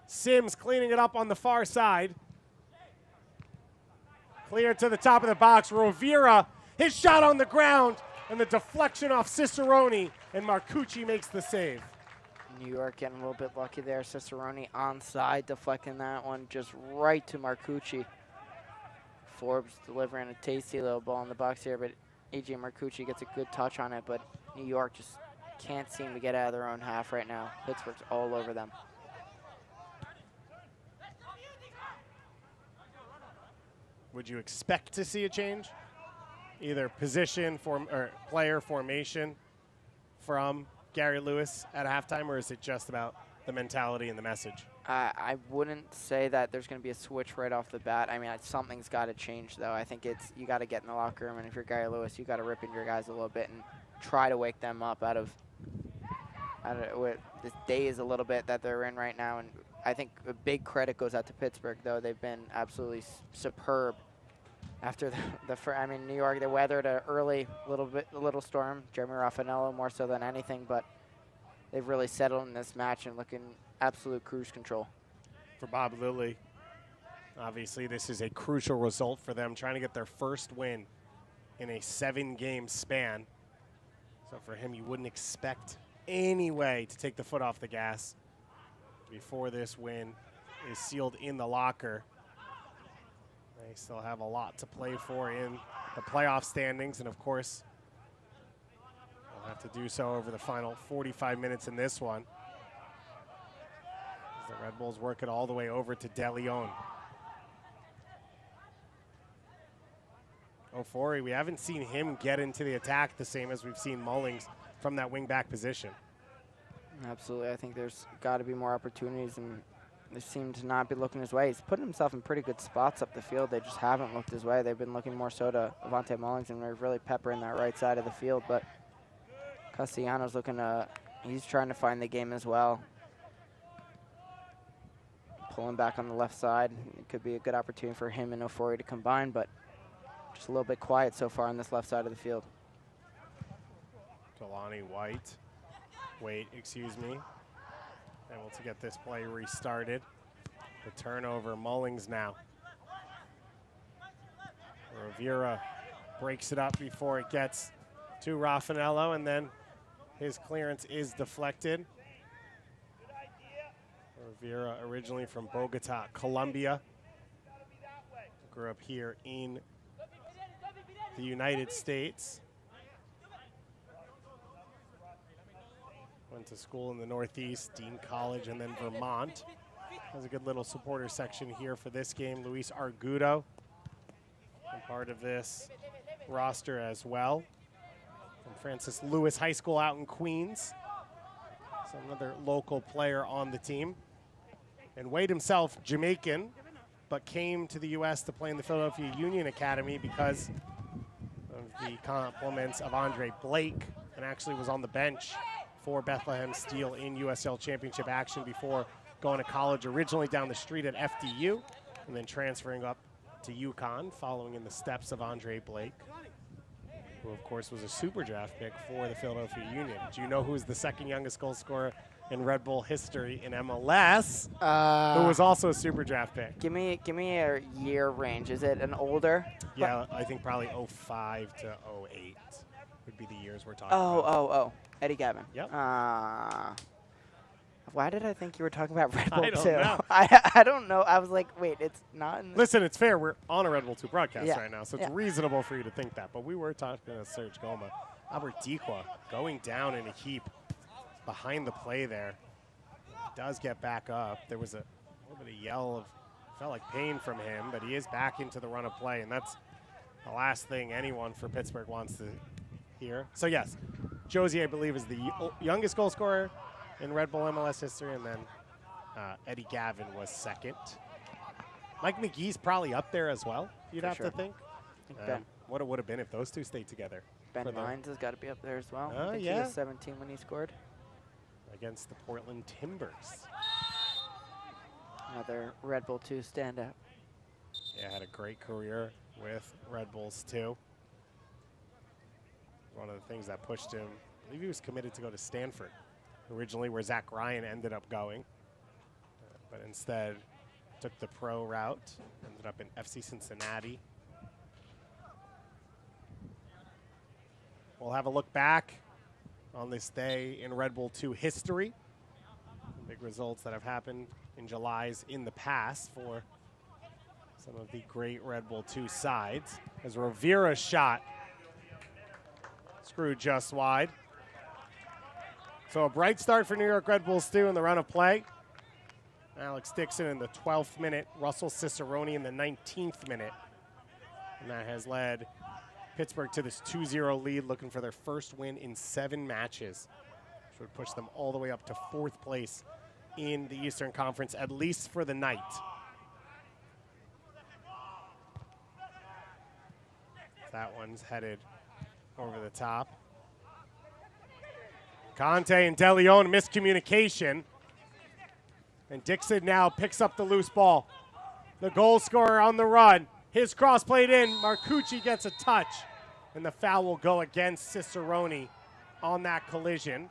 Speaker 1: Sims cleaning it up on the far side. Clear to the top of the box. Rovira, his shot on the ground, and the deflection off Cicerone, and Marcucci makes the save.
Speaker 2: New York getting a little bit lucky there. Cicerone onside, deflecting that one just right to Marcucci. Forbes delivering a tasty little ball in the box here, but AJ Marcucci gets a good touch on it, but New York just can't seem to get out of their own half right now. Pittsburgh's all over them.
Speaker 1: Would you expect to see a change? Either position or player formation from Gary Lewis at halftime, or is it just about the mentality and the message?
Speaker 2: I wouldn't say that there's going to be a switch right off the bat. I mean, something's got to change, though. I think you got to get in the locker room, and if you're Gary Lewis, you got to rip into your guys a little bit and try to wake them up out of this daze a little bit that they're in right now. And I think a big credit goes out to Pittsburgh, though. They've been absolutely superb after I mean, New York, they weathered an early little storm. Jeremy Raffanello more so than anything, but they've really settled in this match and looking absolute cruise control.
Speaker 1: For Bob Lilly, obviously this is a crucial result for them, trying to get their first win in a 7-game span. So for him, you wouldn't expect anyway to take the foot off the gas before this win is sealed in the locker. They still have a lot to play for in the playoff standings, and of course, they'll have to do so over the final 45 minutes in this one. As the Red Bulls work it all the way over to De Leon. Ofori, we haven't seen him get into the attack the same as we've seen Mullings from that wing-back position.
Speaker 2: Absolutely. I think there's got to be more opportunities, and they seem to not be looking his way. He's putting himself in pretty good spots up the field. They just haven't looked his way. They've been looking more so to Avante Mullings, and they're really peppering that right side of the field. But Castellanos he's trying to find the game as well. Pulling back on the left side. It could be a good opportunity for him and Ofori to combine, but just a little bit quiet so far on this left side of the field.
Speaker 1: Kalani Wait, excuse me. Able to get this play restarted. The turnover, Mullings now. Rovira breaks it up before it gets to Raffanello, and then his clearance is deflected. Rovira, originally from Bogota, Colombia. Grew up here in the United States. Went to school in the Northeast, Dean College, and then Vermont. Has a good little supporter section here for this game. Luis Argudo, part of this roster as well. From Francis Lewis High School out in Queens. So another local player on the team. And Wade himself, Jamaican, but came to the U.S. to play in the Philadelphia Union Academy because of the compliments of Andre Blake, and actually was on the bench for Bethlehem Steel in USL Championship action before going to college, originally down the street at FDU, and then transferring up to UConn, following in the steps of Andre Blake, who of course was a super draft pick for the Philadelphia Union. Do you know who is the second youngest goal scorer in Red Bull history in MLS, who was also a super draft pick?
Speaker 2: Give me a year range. Is it an older?
Speaker 1: Yeah, I think probably 05 to 08 would be the years we're talking about.
Speaker 2: Oh. Eddie Gavin.
Speaker 1: Yep.
Speaker 2: Off Why did I think you were talking about Red Bull
Speaker 1: I don't
Speaker 2: 2?
Speaker 1: know.
Speaker 2: I don't know. I was like, wait, it's not in the
Speaker 1: Listen, it's fair. We're on a Red Bull 2 broadcast
Speaker 2: Yeah.
Speaker 1: right now, so it's
Speaker 2: Yeah.
Speaker 1: reasonable for you to think that. But we were talking to Serge Goma. Albert Dikwa going down in a heap behind the play there. Does get back up. There was a little bit of yell of, felt like pain from him, but he is back into the run of play, and that's the last thing anyone for Pittsburgh wants to hear. So, yes, Josie, I believe, is the youngest goal scorer in Red Bull MLS history, and then Eddie Gavin was second. Mike McGee's probably up there as well, you'd
Speaker 2: For
Speaker 1: have
Speaker 2: sure.
Speaker 1: to think.
Speaker 2: Ben.
Speaker 1: What it would have been if those two stayed together.
Speaker 2: Ben
Speaker 1: for the-
Speaker 2: Mines has got to be up there as well.
Speaker 1: Oh,
Speaker 2: I think
Speaker 1: yeah.
Speaker 2: he was 17 when he scored.
Speaker 1: Against the Portland Timbers.
Speaker 2: Another Red Bull 2 standout.
Speaker 1: Yeah, had a great career with Red Bulls too. One of the things that pushed him, I believe he was committed to go to Stanford originally, where Zach Ryan ended up going. But instead took the pro route, ended up in FC Cincinnati. We'll have a look back on this day in Red Bull 2 history. Big results that have happened in Julys in the past for some of the great Red Bull 2 sides. As Rivera's shot screwed just wide. So a bright start for New York Red Bulls 2 in the run of play. Alex Dixon in the 12th minute, Russell Cicerone in the 19th minute. And that has led Pittsburgh to this 2-0 lead, looking for their first win in 7 matches, which would push them all the way up to 4th place in the Eastern Conference, at least for the night. That one's headed over the top. Conte and De Leon, miscommunication. And Dixon now picks up the loose ball. The goal scorer on the run. His cross played in. Marcucci gets a touch. And the foul will go against Cicerone on that collision.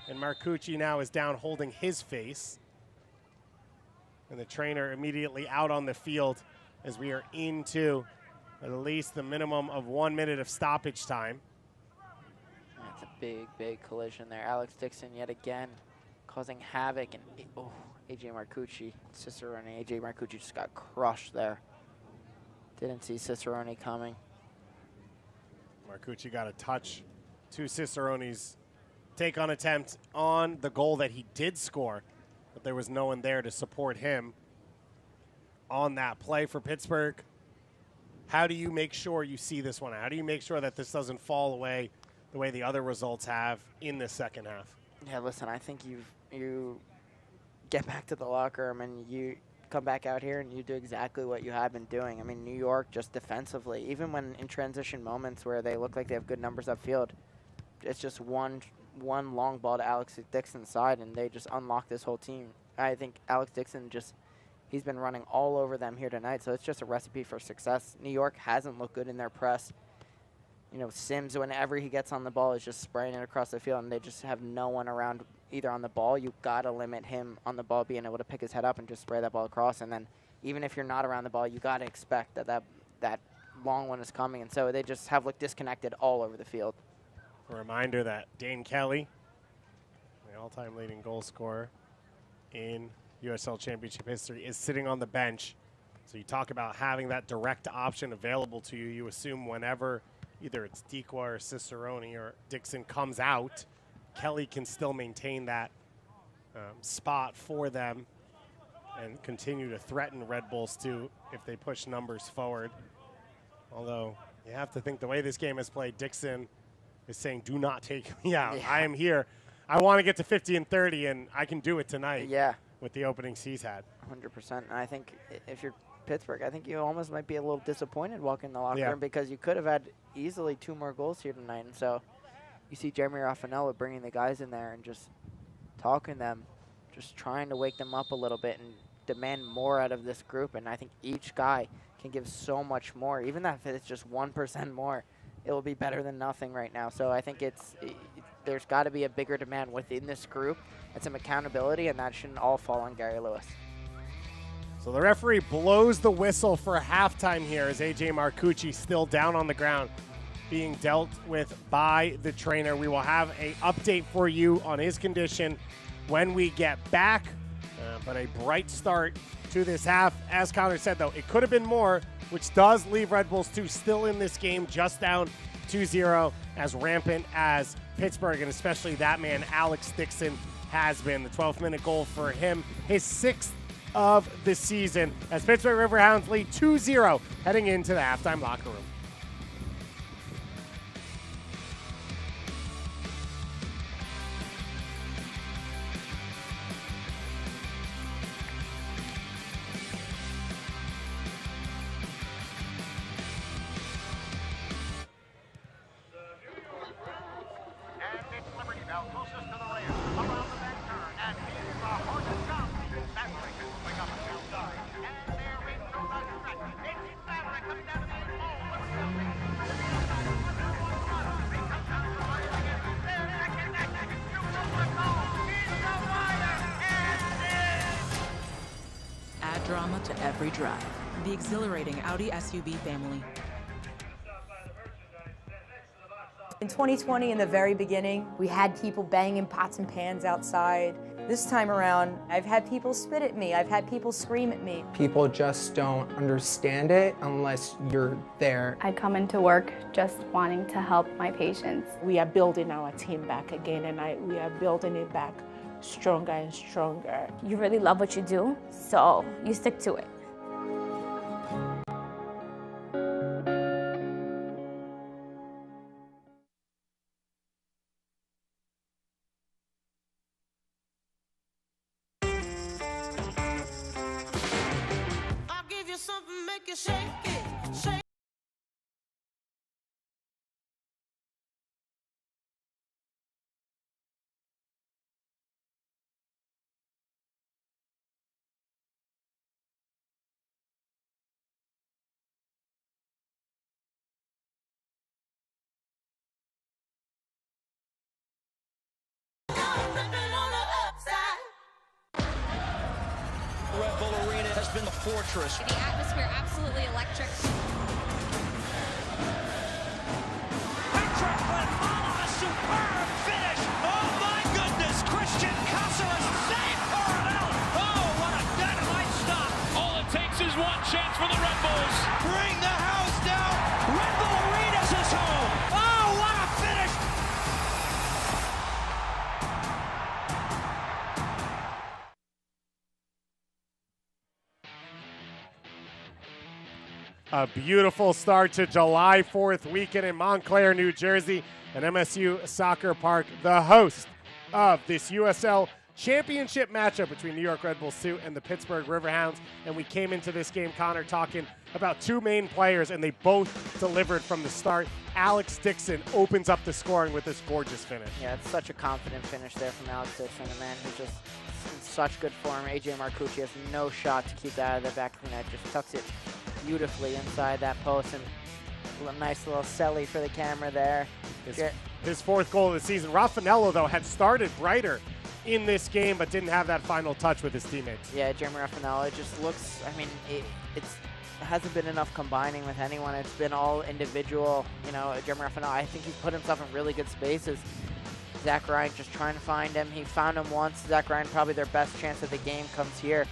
Speaker 1: And Marcucci now is down holding his face. And the trainer immediately out on the field as we are into at least the minimum of 1 minute of stoppage time.
Speaker 2: That's a big, big collision there. Alex Dixon yet again causing havoc. And AJ Marcucci, Cicerone. AJ Marcucci just got crushed there. Didn't see Cicerone coming.
Speaker 1: Marcucci got a touch to Cicerone's take-on attempt on the goal that he did score, but there was no one there to support him on that play for Pittsburgh. How do you make sure you see this one? How do you make sure that this doesn't fall away the way the other results have in the second half?
Speaker 2: Yeah, listen, I think you get back to the locker room and you come back out here and you do exactly what you have been doing. I mean, New York just defensively, even when in transition moments where they look like they have good numbers upfield, it's just one long ball to Alex Dixon's side and they just unlock this whole team. I think Alex Dixon he's been running all over them here tonight, so it's just a recipe for success. New York hasn't looked good in their press. You know, Sims, whenever he gets on the ball, is just spraying it across the field, and they just have no one around either on the ball. You've got to limit him on the ball, being able to pick his head up and just spray that ball across. And then even if you're not around the ball, you got to expect that long one is coming. And so they just have looked disconnected all over the field.
Speaker 1: A reminder that Dane Kelly, the all-time leading goal scorer in USL Championship history, is sitting on the bench. So you talk about having that direct option available to you. You assume whenever either it's Dikwa or Cicerone or Dixon comes out, Kelly can still maintain that spot for them and continue to threaten Red Bulls too if they push numbers forward. Although you have to think the way this game is played, Dixon is saying, do not take me out.
Speaker 2: Yeah.
Speaker 1: I am here. I want to get to 50 and 30, and I can do it tonight.
Speaker 2: Yeah.
Speaker 1: With the openings he's had.
Speaker 2: 100%. And I think if you're Pittsburgh, I think you almost might be a little disappointed walking in the locker
Speaker 1: Yeah.
Speaker 2: room because you could have had easily 2 more goals here tonight. And so you see Jeremy Raffanello bringing the guys in there and just talking to them, just trying to wake them up a little bit and demand more out of this group. And I think each guy can give so much more. Even if it's just 1% more, it will be better than nothing right now. So I think there's got to be a bigger demand within this group and some accountability, and that shouldn't all fall on Gary Lewis.
Speaker 1: So the referee blows the whistle for halftime here as AJ Marcucci still down on the ground being dealt with by the trainer. We will have an update for you on his condition when we get back. But a bright start to this half. As Connor said, though, it could have been more, which does leave Red Bulls 2 still in this game, just down 2-0, as rampant as Pittsburgh, and especially that man, Alex Dixon, has been. The 12th minute goal for him, his 6th of the season, as Pittsburgh Riverhounds lead 2-0 heading into the halftime locker room.
Speaker 7: Add drama to every drive. The exhilarating Audi SUV family.
Speaker 3: In 2020, in the very beginning, we had people banging pots and pans outside. This time around, I've had people spit at me. I've had people scream at me.
Speaker 4: People just don't understand it unless you're there.
Speaker 5: I come into work just wanting to help my patients.
Speaker 6: We are building our team back again, and we are building it back stronger and stronger.
Speaker 8: You really love what you do, so you stick to it.
Speaker 9: I'll give you something, make you shake it, shake.
Speaker 10: Red Bull Arena has been the fortress.
Speaker 11: The atmosphere absolutely electric.
Speaker 10: Patrick Lamala, a superb finish. Oh my goodness, Christian Caceres saved for it out. Oh, what a dynamite stop. All it takes is one chance for the Red Bulls. Bring the house down. Red Bull Arena's his home. Oh, what a finish.
Speaker 1: A beautiful start to July 4th weekend in Montclair, New Jersey, and MSU Soccer Park, the host of this USL Championship matchup between New York Red Bulls 2 and the Pittsburgh Riverhounds. And we came into this game, Connor, talking about two main players, and they both delivered from the start. Alex Dixon opens up the scoring with this gorgeous finish.
Speaker 2: Yeah, it's such a confident finish there from Alex Dixon, a man who's just in such good form. AJ Marcucci has no shot to keep that out of the back of the net, just tucks it beautifully inside that post, and a nice little celly for the camera there.
Speaker 1: His fourth goal of the season. Raffanello, though, had started brighter in this game, but didn't have that final touch with his teammates.
Speaker 2: Yeah, Jeremy Raffanello, it just looks, I mean, it hasn't been enough combining with anyone. It's been all individual. You know, Jeremy Raffanello, I think he's put himself in really good spaces. Zach Ryan just trying to find him. He found him once. Zach Ryan, probably their best chance of the game, comes here.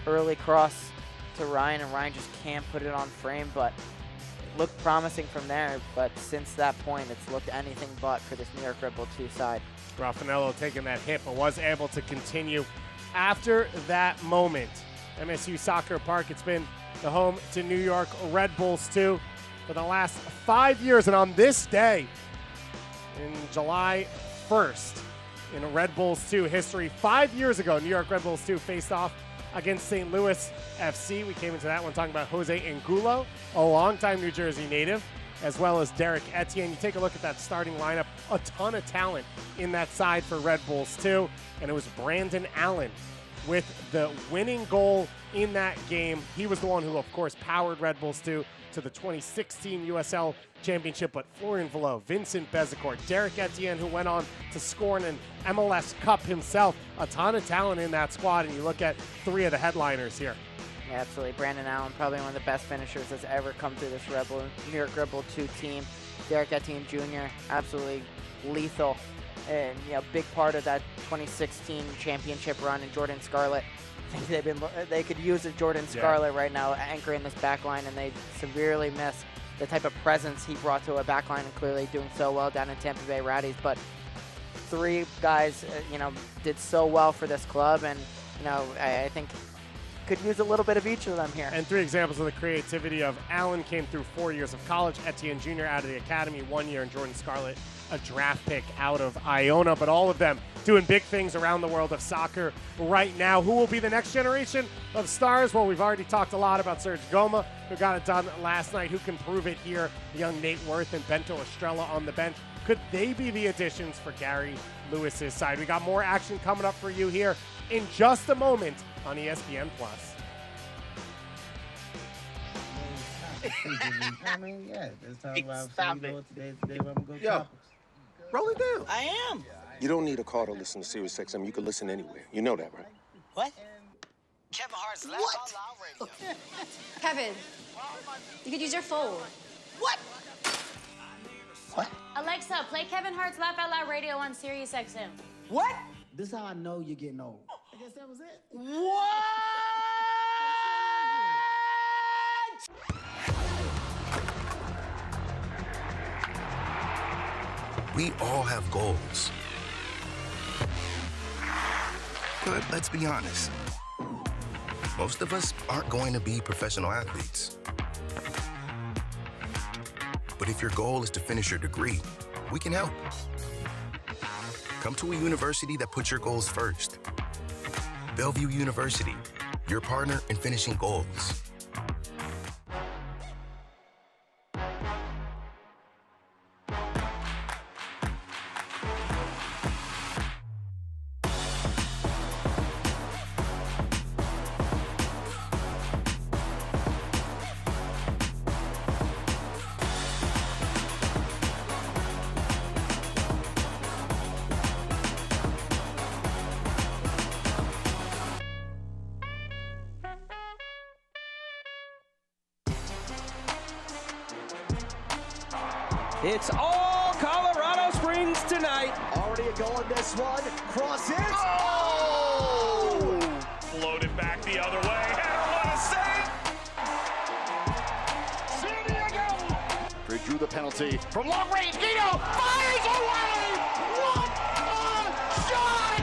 Speaker 2: Early cross to Ryan, and Ryan just can't put it on frame, but it looked promising from there. But since that point, it's looked anything but for this New York Red Bull 2 side.
Speaker 1: Raffanello taking that hit, but was able to continue after that moment. MSU Soccer Park, it's been the home to New York Red Bulls 2 for the last 5 years. And on this day, in July 1st, in Red Bulls 2 history, 5 years ago, New York Red Bulls 2 faced off against St. Louis FC. We came into that one talking about Jose Angulo, a longtime New Jersey native, as well as Derek Etienne. You take a look at that starting lineup, a ton of talent in that side for Red Bulls 2, and it was Brandon Allen with the winning goal in that game. He was the one who, of course, powered Red Bulls 2 to the 2016 USL Championship, but Florian Velo, Vincent Bezecourt, Derek Etienne, who went on to score in an MLS Cup himself, a ton of talent in that squad, and you look at three of the headliners here.
Speaker 2: Yeah, absolutely. Brandon Allen, probably one of the best finishers that's ever come through this New York Red Bull 2 team. Derek Etienne Jr., absolutely lethal and big part of that 2016 championship run. And Jordan Scarlett, they could use a Jordan Scarlett right now anchoring this back line, and they severely miss the type of presence he brought to a back line, and clearly doing so well down in Tampa Bay Rowdies. But 3 guys, did so well for this club, and I think could use a little bit of each of them here.
Speaker 1: And 3 examples of the creativity of Allen came through 4 years of college, Etienne Jr. out of the academy 1 year, and Jordan Scarlett, a draft pick out of Iona. But all of them doing big things around the world of soccer right now. Who will be the next generation of stars? Well, we've already talked a lot about Serge Goma, who got it done last night. Who can prove it here? Young Nate Worth and Bento Estrella on the bench. Could they be the additions for Gary Lewis's side? We got more action coming up for you here in just a moment on ESPN+.
Speaker 12: I mean, yeah, it's time
Speaker 2: Stop it.
Speaker 12: Today when we go
Speaker 13: Yo, roll it down.
Speaker 2: I am.
Speaker 13: You don't need a car to listen to Sirius XM. You can listen anywhere. You know that, right?
Speaker 9: What? Kevin Hart's Laugh Out Loud Radio.
Speaker 11: Kevin, you could use your phone.
Speaker 9: What? What?
Speaker 8: Alexa, play Kevin Hart's Laugh Out Loud Radio on Sirius XM.
Speaker 9: What?
Speaker 12: This is how I know you're getting old. I guess that was it.
Speaker 9: What?
Speaker 14: We all have goals. But let's be honest. Most of us aren't going to be professional athletes. But if your goal is to finish your degree, we can help. Come to a university that puts your goals first. Bellevue University, your partner in finishing goals.
Speaker 10: It's all Colorado Springs tonight.
Speaker 9: Already a goal in this one. Cross it.
Speaker 10: Oh! Floated back the other way. And what a save! San Diego!
Speaker 9: Drew the penalty from long range. Guido fires away! What a shot!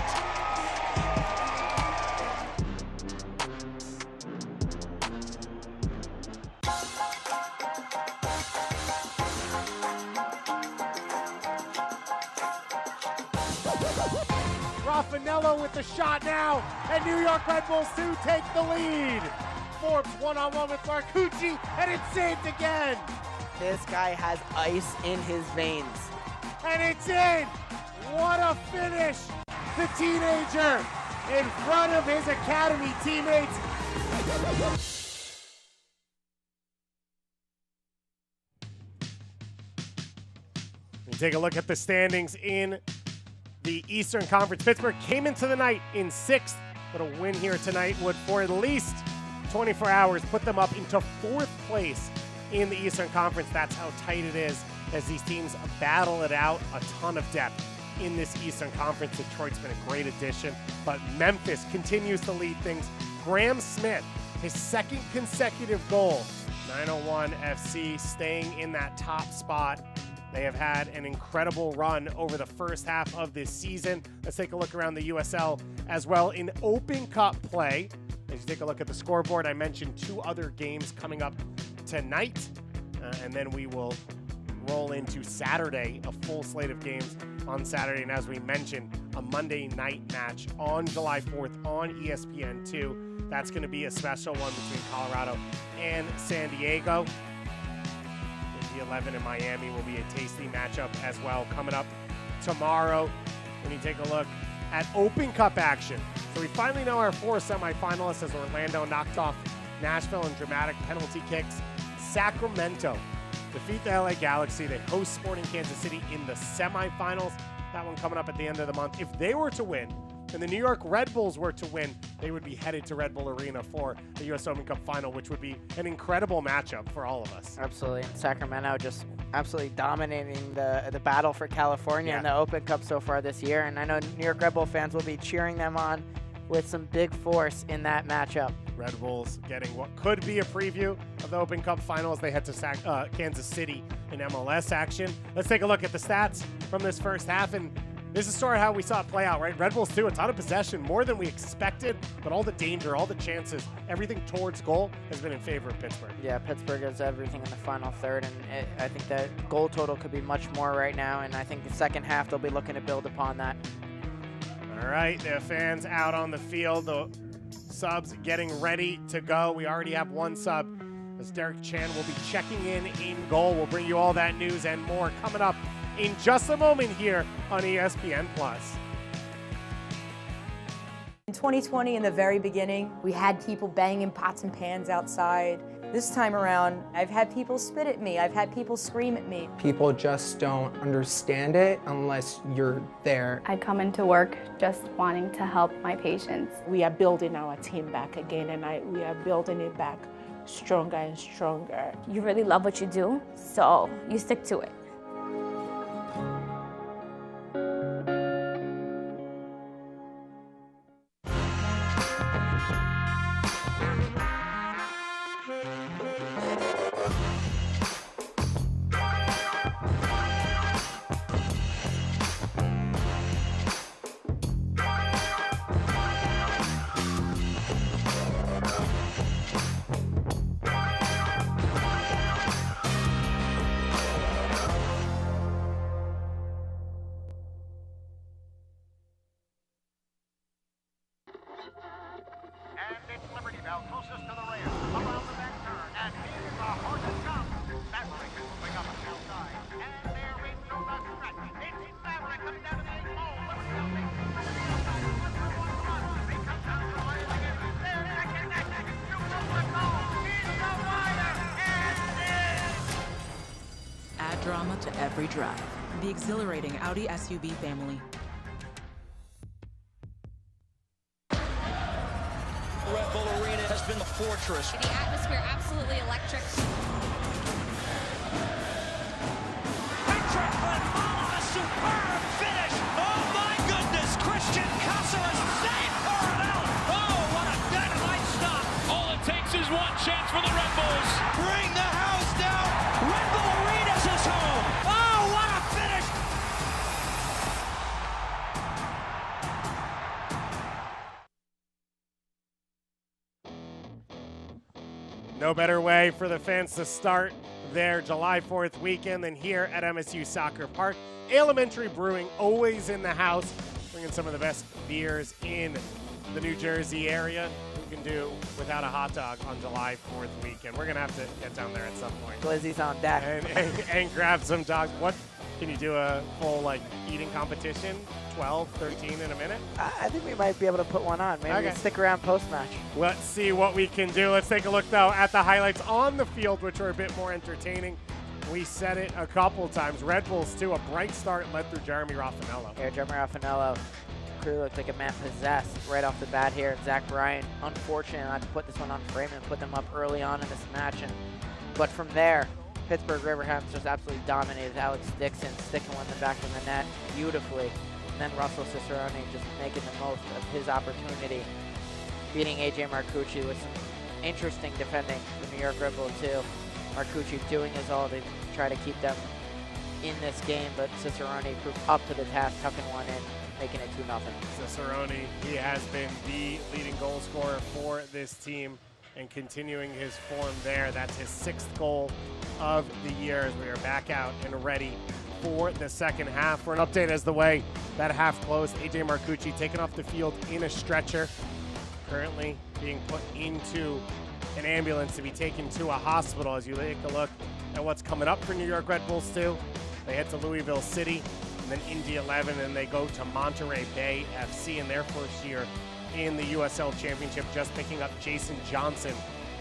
Speaker 1: Raffanello with the shot now, and New York Red Bulls 2 take the lead. Forbes one-on-one with Marcucci, and it's saved again.
Speaker 2: This guy has ice in his veins.
Speaker 1: And it's in. What a finish. The teenager in front of his academy teammates. We take a look at the standings in the Eastern Conference. Pittsburgh came into the night in 6th, but a win here tonight would, for at least 24 hours, put them up into 4th place in the Eastern Conference. That's how tight it is as these teams battle it out. A ton of depth in this Eastern Conference. Detroit's been a great addition, but Memphis continues to lead things. Graham Smith, his 2nd consecutive goal. 901 FC staying in that top spot. They have had an incredible run over the first half of this season. Let's take a look around the USL as well in Open Cup play. As you take a look at the scoreboard, I mentioned 2 other games coming up tonight, and then we will roll into Saturday, a full slate of games on Saturday. And as we mentioned, a Monday night match on July 4th on ESPN2. That's going to be a special one between Colorado and San Diego. The 11 in Miami will be a tasty matchup as well coming up tomorrow. When you take a look at Open Cup action, so we finally know our 4 semifinalists as Orlando knocked off Nashville in dramatic penalty kicks. Sacramento defeat the LA Galaxy. They host Sporting Kansas City in the semifinals. That one coming up at the end of the month. If they were to win, and the New York Red Bulls were to win, they would be headed to Red Bull Arena for the U.S. Open Cup final, which would be an incredible matchup for all of us.
Speaker 2: Absolutely, and Sacramento just absolutely dominating the battle for California in the Open Cup so far this year, and I know New York Red Bull fans will be cheering them on with some big force in that matchup.
Speaker 1: Red Bulls getting what could be a preview of the Open Cup final as they head to Kansas City in MLS action. Let's take a look at the stats from this first half, and this is sort of how we saw it play out, right? Red Bulls too, a ton of possession, more than we expected, but all the danger, all the chances, everything towards goal has been in favor of Pittsburgh.
Speaker 2: Yeah, Pittsburgh has everything in the final third, and I think that goal total could be much more right now, and I think the second half they'll be looking to build upon that.
Speaker 1: All right, the fans out on the field, the subs getting ready to go. We already have one sub as Derek Chan will be checking in goal. We'll bring you all that news and more coming up in just a moment here on ESPN+.
Speaker 3: In 2020, in the very beginning, we had people banging pots and pans outside. This time around, I've had people spit at me. I've had people scream at me.
Speaker 4: People just don't understand it unless you're there.
Speaker 5: I come into work just wanting to help my patients.
Speaker 6: We are building our team back again, and we are building it back stronger and stronger.
Speaker 5: You really love what you do, so you stick to it.
Speaker 9: Closest to the rail, around the back turn, and here's a horse and come. Maverick is moving up on the outside, and they're into the stretch. It's Maverick coming down to the 8 hole. Liberty Bell takes it to the outside. 1-1 run. They come down to the line again. They're neck and neck. Shoots over the goal. He's the wire, and
Speaker 7: Add drama to every drive. The exhilarating Audi SUV family.
Speaker 10: Red Bull Arena has been the fortress.
Speaker 11: The atmosphere absolutely electric.
Speaker 10: Patrick Lamala, a superb finish. Oh my goodness, Christian Caceres saved for it out. Oh, what a dynamite stop. All it takes is one chance for the Red Bulls. Bring the house down. Red Bull Arena's his home. Oh, what a finish.
Speaker 1: No better way for the fans to start their July 4th weekend than here at MSU Soccer Park. Elementary Brewing, always in the house, bringing some of the best beers in the New Jersey area. We can do without a hot dog on July 4th weekend. We're going to have to get down there at some point.
Speaker 2: Glizzy's on deck.
Speaker 1: And grab some dogs. What, can you do a full eating competition? 12, 13 in a minute?
Speaker 2: I think we might be able to put one on. Maybe we'll stick around post-match.
Speaker 1: Let's see what we can do. Let's take a look, though, at the highlights on the field, which are a bit more entertaining. We said it a couple times. Red Bulls, too, a bright start led through Jeremy Raffanello.
Speaker 2: Yeah, Jeremy Raffanello clearly looked like a man possessed right off the bat here. Zach Bryan, unfortunate not to put this one on frame and put them up early on in this match. But from there, Pittsburgh Riverhounds just absolutely dominated. Alex Dixon sticking one in the back of the net beautifully. And then Russell Cicerone just making the most of his opportunity, beating A.J. Marcucci with some interesting defending. The New York Red Bull too. Marcucci doing his all to try to keep them in this game, but Cicerone proved up to the task, tucking one in, making it 2-0.
Speaker 1: Cicerone, he has been the leading goal scorer for this team and continuing his form there. That's his 6th goal of the year as we are back out and ready for the second half. For an update as the way that half closed, A.J. Marcucci taken off the field in a stretcher, currently being put into an ambulance to be taken to a hospital. As you take a look at what's coming up for New York Red Bulls too, they head to Louisville City and then Indy 11, and they go to Monterey Bay FC in their first year in the USL Championship, just picking up Jason Johnson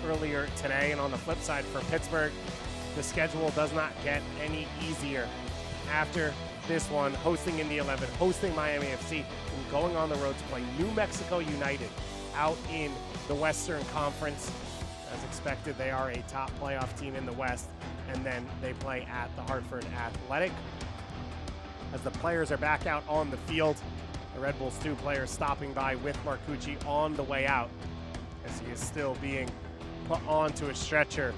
Speaker 1: earlier today. And on the flip side for Pittsburgh, the schedule does not get any easier after this one, hosting Indy 11, hosting Miami FC, and going on the road to play New Mexico United out in the Western Conference. As expected, they are a top playoff team in the West, and then they play at the Hartford Athletic. As the players are back out on the field, the Red Bulls 2 players stopping by with Marcucci on the way out, as he is still being put onto a stretcher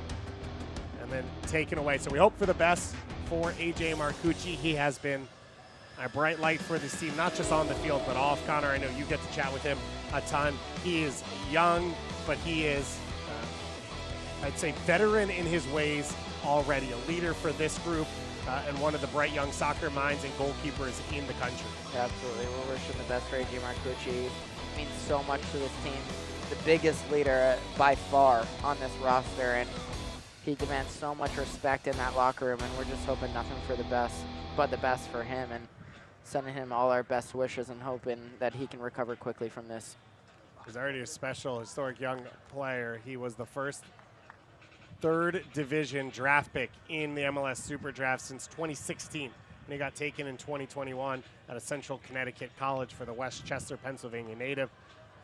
Speaker 1: and then taken away. So we hope for the best for AJ Marcucci. He has been a bright light for this team, not just on the field, but off. Connor, I know you get to chat with him a ton. He is young, but he is, I'd say, veteran in his ways already, a leader for this group, and one of the bright young soccer minds and goalkeepers in the country.
Speaker 2: Absolutely. We're wishing the best for AJ Marcucci. It means so much to this team. The biggest leader by far on this roster, and he demands so much respect in that locker room, and we're just hoping nothing for the best, but the best for him, and sending him all our best wishes and hoping that he can recover quickly from this.
Speaker 1: He's already a special, historic young player. He was the first third division draft pick in the MLS Super Draft since 2016. And he got taken in 2021 at a Central Connecticut college for the Westchester, Pennsylvania native.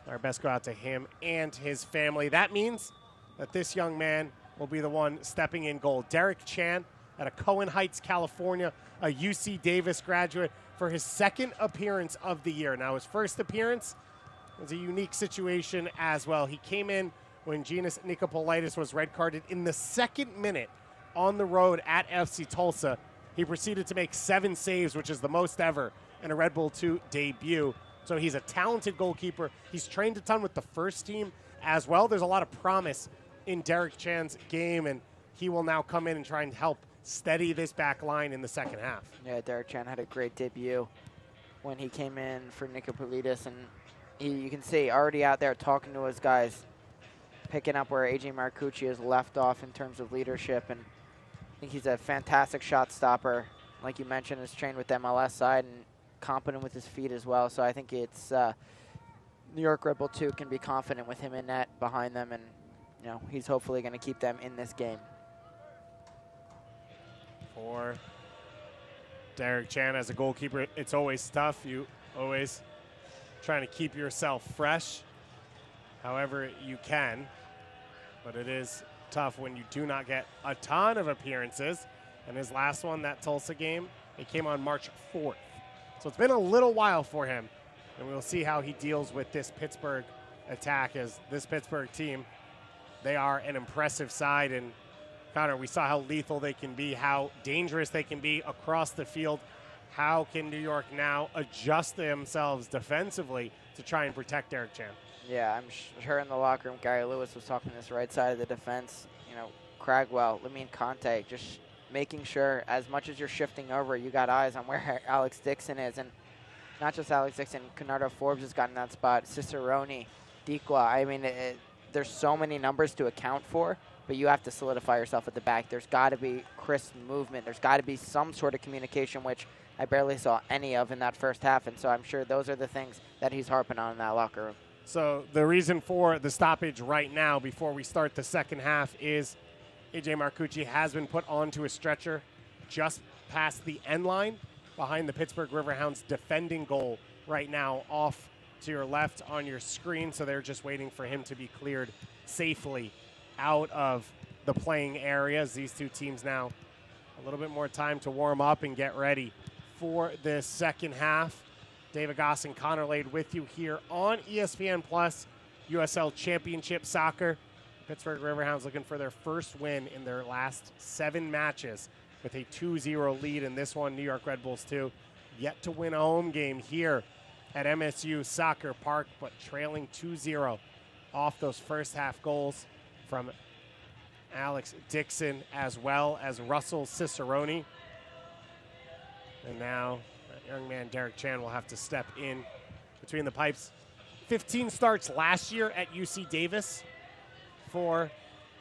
Speaker 1: Our best go out to him and his family. That means that this young man will be the one stepping in goal. Derek Chan out of Cohen Heights, California, a UC Davis graduate, for his second appearance of the year. Now, his first appearance was a unique situation as well. He came in when Giannis Nicopolitis was red carded in the second minute on the road at FC Tulsa. He proceeded to make 7 saves, which is the most ever in a Red Bull 2 debut. So he's a talented goalkeeper. He's trained a ton with the first team as well. There's a lot of promise in Derek Chan's game, and he will now come in and try and help steady this back line in the second half.
Speaker 2: Yeah, Derek Chan had a great debut when he came in for Nicopolitis, and you can see already out there talking to his guys, picking up where AJ Marcucci has left off in terms of leadership, and I think he's a fantastic shot stopper. Like you mentioned, is trained with the MLS side and competent with his feet as well. So I think it's New York Red Bull 2 can be confident with him in net behind them, and he's hopefully going to keep them in this game.
Speaker 1: For Derek Chan as a goalkeeper, it's always tough. You always trying to keep yourself fresh however you can, but it is tough when you do not get a ton of appearances. And his last one, that Tulsa game, it came on March 4th. So it's been a little while for him, and we'll see how he deals with this Pittsburgh attack, as this Pittsburgh team, they are an impressive side. And Connor, we saw how lethal they can be, how dangerous they can be across the field. How can New York now adjust themselves defensively to try and protect Derek Chan?
Speaker 2: Yeah, I'm sure in the locker room, Gary Lewis was talking this right side of the defense. Cragwell, Lamine Conte, just making sure as much as you're shifting over, you got eyes on where Alex Dixon is. And not just Alex Dixon, Conardo Forbes has gotten that spot, Cicerone, Dikwa. I mean, there's so many numbers to account for, but you have to solidify yourself at the back. There's got to be crisp movement. There's got to be some sort of communication, which I barely saw any of in that first half. And so I'm sure those are the things that he's harping on in that locker room.
Speaker 1: So the reason for the stoppage right now before we start the second half is AJ Marcucci has been put onto a stretcher just past the end line behind the Pittsburgh Riverhounds defending goal right now, off to your left on your screen. So they're just waiting for him to be cleared safely out of the playing areas. These two teams now a little bit more time to warm up and get ready for this second half. David Goss and Connor Lade with you here on ESPN Plus, USL Championship Soccer. Pittsburgh Riverhounds looking for their first win in their last 7 matches with a 2-0 lead in this one. New York Red Bulls 2 yet to win a home game here at MSU Soccer Park, but trailing 2-0 off those first half goals from Alex Dixon as well as Russell Cicerone. And now that young man Derek Chan will have to step in between the pipes. 15 starts last year at UC Davis for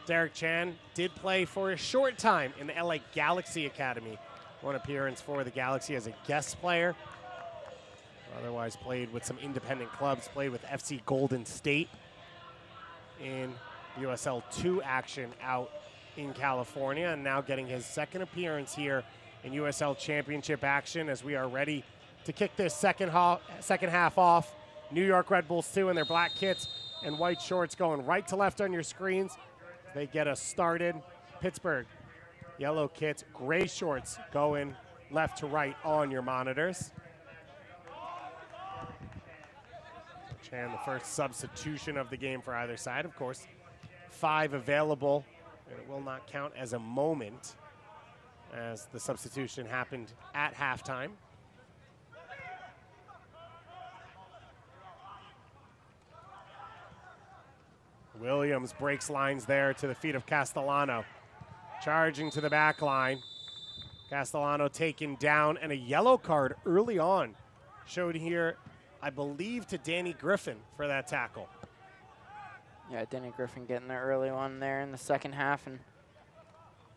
Speaker 1: Derek Chan. Did play for a short time in the LA Galaxy Academy. One appearance for the Galaxy as a guest player. Otherwise played with some independent clubs, played with FC Golden State in USL 2 action out in California, and now getting his second appearance here in USL Championship action as we are ready to kick this second half off. New York Red Bulls 2 in their black kits and white shorts going right to left on your screens. They get us started. Pittsburgh, yellow kits, gray shorts going left to right on your monitors. And the first substitution of the game for either side. Of course, 5 available, and it will not count as a moment as the substitution happened at halftime. Williams breaks lines there to the feet of Castellano. Charging to the back line. Castellano taken down, and a yellow card early on showed here, I believe, to Danny Griffin for that tackle.
Speaker 2: Yeah, Danny Griffin getting the early one there in the second half, and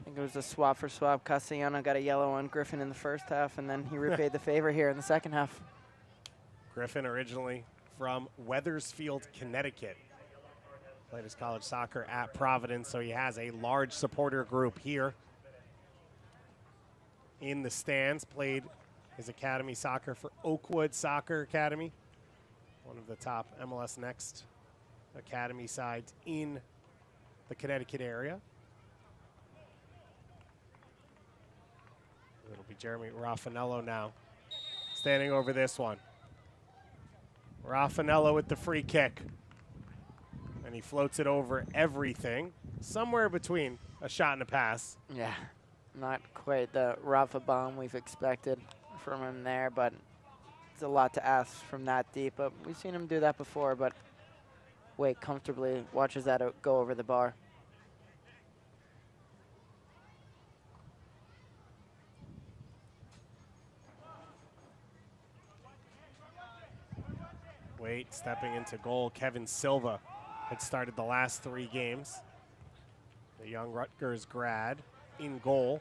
Speaker 2: I think it was a swap for swap. Castellano got a yellow on Griffin in the first half, and then he repaid the favor here in the second half.
Speaker 1: Griffin originally from Wethersfield, Connecticut. Played his college soccer at Providence, so he has a large supporter group here in the stands. Played his academy soccer for Oakwood Soccer Academy, one of the top MLS Next academy sides in the Connecticut area. It'll be Jeremy Raffanello now standing over this one. Raffanello with the free kick. And he floats it over everything, somewhere between a shot and a pass.
Speaker 2: Yeah, not quite the Rafa bomb we've expected from him there, but it's a lot to ask from that deep. But we've seen him do that before, but wait comfortably, watches that go over the bar.
Speaker 1: Wait, stepping into goal, Kevin Silva had started the last 3 games. The young Rutgers grad in goal.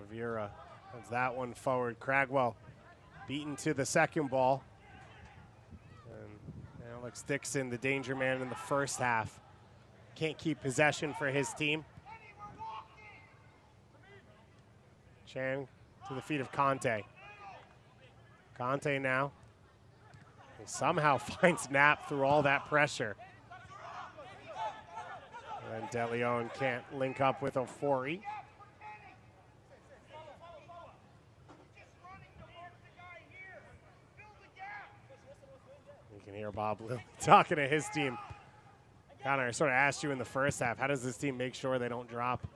Speaker 1: Rivera has that one forward. Cragwell beaten to the second ball. And Alex Dixon, the danger man in the first half. Can't keep possession for his team. Chan to the feet of Conte. Conte now. He somehow finds Knapp through all that pressure. And De Leon can't link up with Ofori. You can hear Bob Lilly talking to his team. Connor, I sort of asked you in the first half, how does this team make sure they don't drop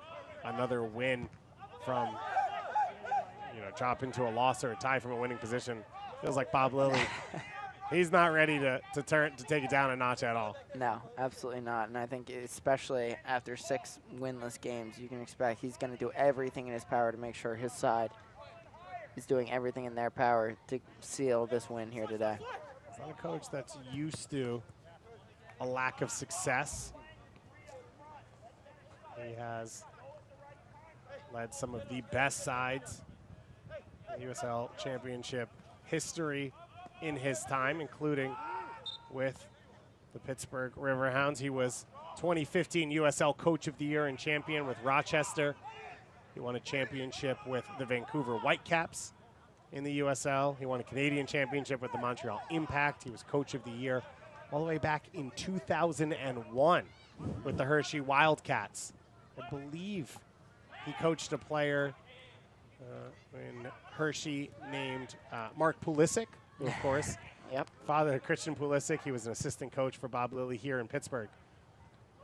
Speaker 1: another win from, drop into a loss or a tie from a winning position? Feels like Bob Lilly. He's not ready to take it down a notch at all.
Speaker 2: No, absolutely not. And I think especially after 6 winless games, you can expect he's going to do everything in his power to make sure his side is doing everything in their power to seal this win here today.
Speaker 1: He's not a coach that's used to a lack of success. He has led some of the best sides in USL Championship history in his time, including with the Pittsburgh Riverhounds. He was 2015 USL Coach of the Year and champion with Rochester. He won a championship with the Vancouver Whitecaps in the USL. He won a Canadian championship with the Montreal Impact. He was Coach of the Year all the way back in 2001 with the Hershey Wildcats. I believe he coached a player in Hershey named Mark Pulisic, who, of course, father of Christian Pulisic. He was an assistant coach for Bob Lilly here in Pittsburgh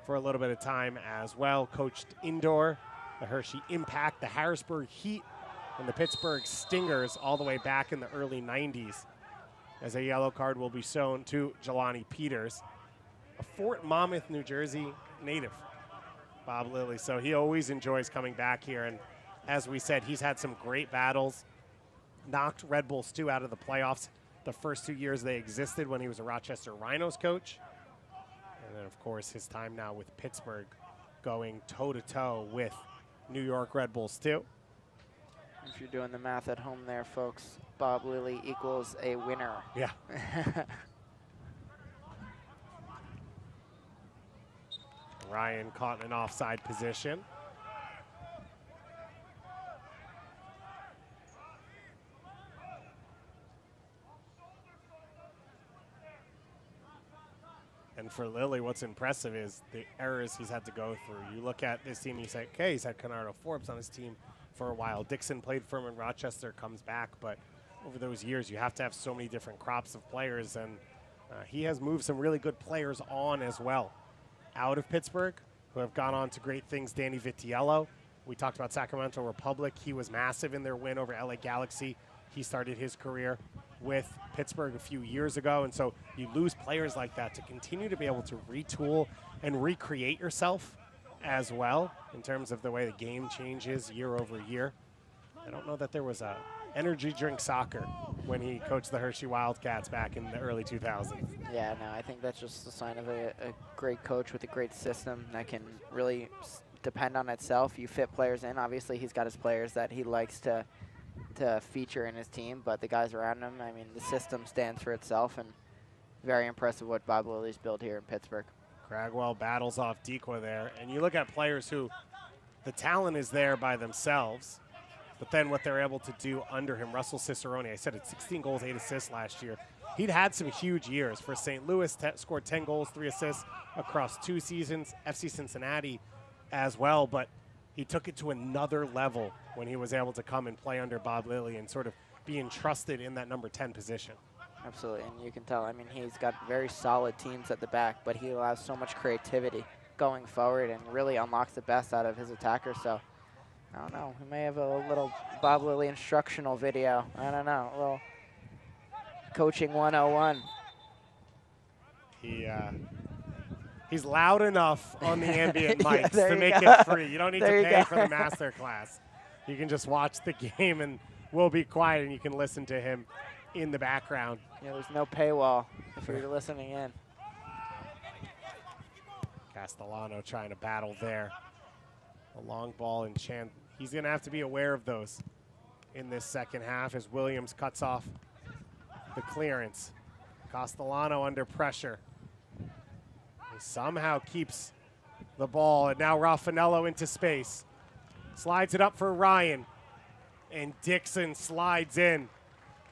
Speaker 1: for a little bit of time as well. Coached indoor, the Hershey Impact, the Harrisburg Heat, and the Pittsburgh Stingers all the way back in the early 90s, as a yellow card will be shown to Jelani Peters, a Fort Monmouth, New Jersey native, Bob Lilly. So he always enjoys coming back here. And as we said, he's had some great battles, knocked Red Bulls 2 out of the playoffs the first 2 years they existed when he was a Rochester Rhinos coach. And then, of course, his time now with Pittsburgh, going toe-to-toe with New York Red Bulls 2.
Speaker 2: If you're doing the math at home there, folks, Bob Lilly equals a winner.
Speaker 1: Yeah. Ryan caught in an offside position. And for Lilly, what's impressive is the errors he's had to go through. You look at this team, you say, okay, he's had Conrado Forbes on his team for a while. Dixon played for him in Rochester, comes back, but over those years, you have to have so many different crops of players, and he has moved some really good players on as well out of Pittsburgh who have gone on to great things. Danny Vitiello, we talked about Sacramento Republic. He was massive in their win over LA Galaxy. He started his career with Pittsburgh a few years ago, and so you lose players like that to continue to be able to retool and recreate yourself as well in terms of the way the game changes year over year. I don't know that there was a energy drink soccer when he coached the Hershey Wildcats back in the early 2000s.
Speaker 2: Yeah, no, I think that's just a sign of a great coach with a great system that can really depend on itself. You fit players in. Obviously, he's got his players that he likes to feature in his team, but the guys around him, I mean, the system stands for itself, and very impressive what Bob Lilly's built here in Pittsburgh.
Speaker 1: Cragwell battles off Dequa there, and you look at players who the talent is there by themselves, but then what they're able to do under him. Russell Cicerone, I said it, 16 goals, 8 assists last year. He'd had some huge years for St. Louis, scored 10 goals, 3 assists across 2 seasons, FC Cincinnati as well, but he took it to another level when he was able to come and play under Bob Lilly and sort of be entrusted in that number 10 position.
Speaker 2: Absolutely, and you can tell, I mean, he's got very solid teams at the back, but he allows so much creativity going forward and really unlocks the best out of his attackers. So, I don't know, we may have a little Bob Lilly instructional video. I don't know, a little coaching 101.
Speaker 1: He's loud enough on the ambient mics
Speaker 2: yeah,
Speaker 1: to make it free. You don't need to pay for the master class. You can just watch the game and we'll be quiet and you can listen to him in the background.
Speaker 2: Yeah, there's no paywall if you're listening in.
Speaker 1: Castellano trying to battle there. A long ball and Chan. He's going to have to be aware of those in this second half as Williams cuts off the clearance. Castellano under pressure. He somehow keeps the ball, and now Raffanello into space. Slides it up for Ryan, and Dixon slides in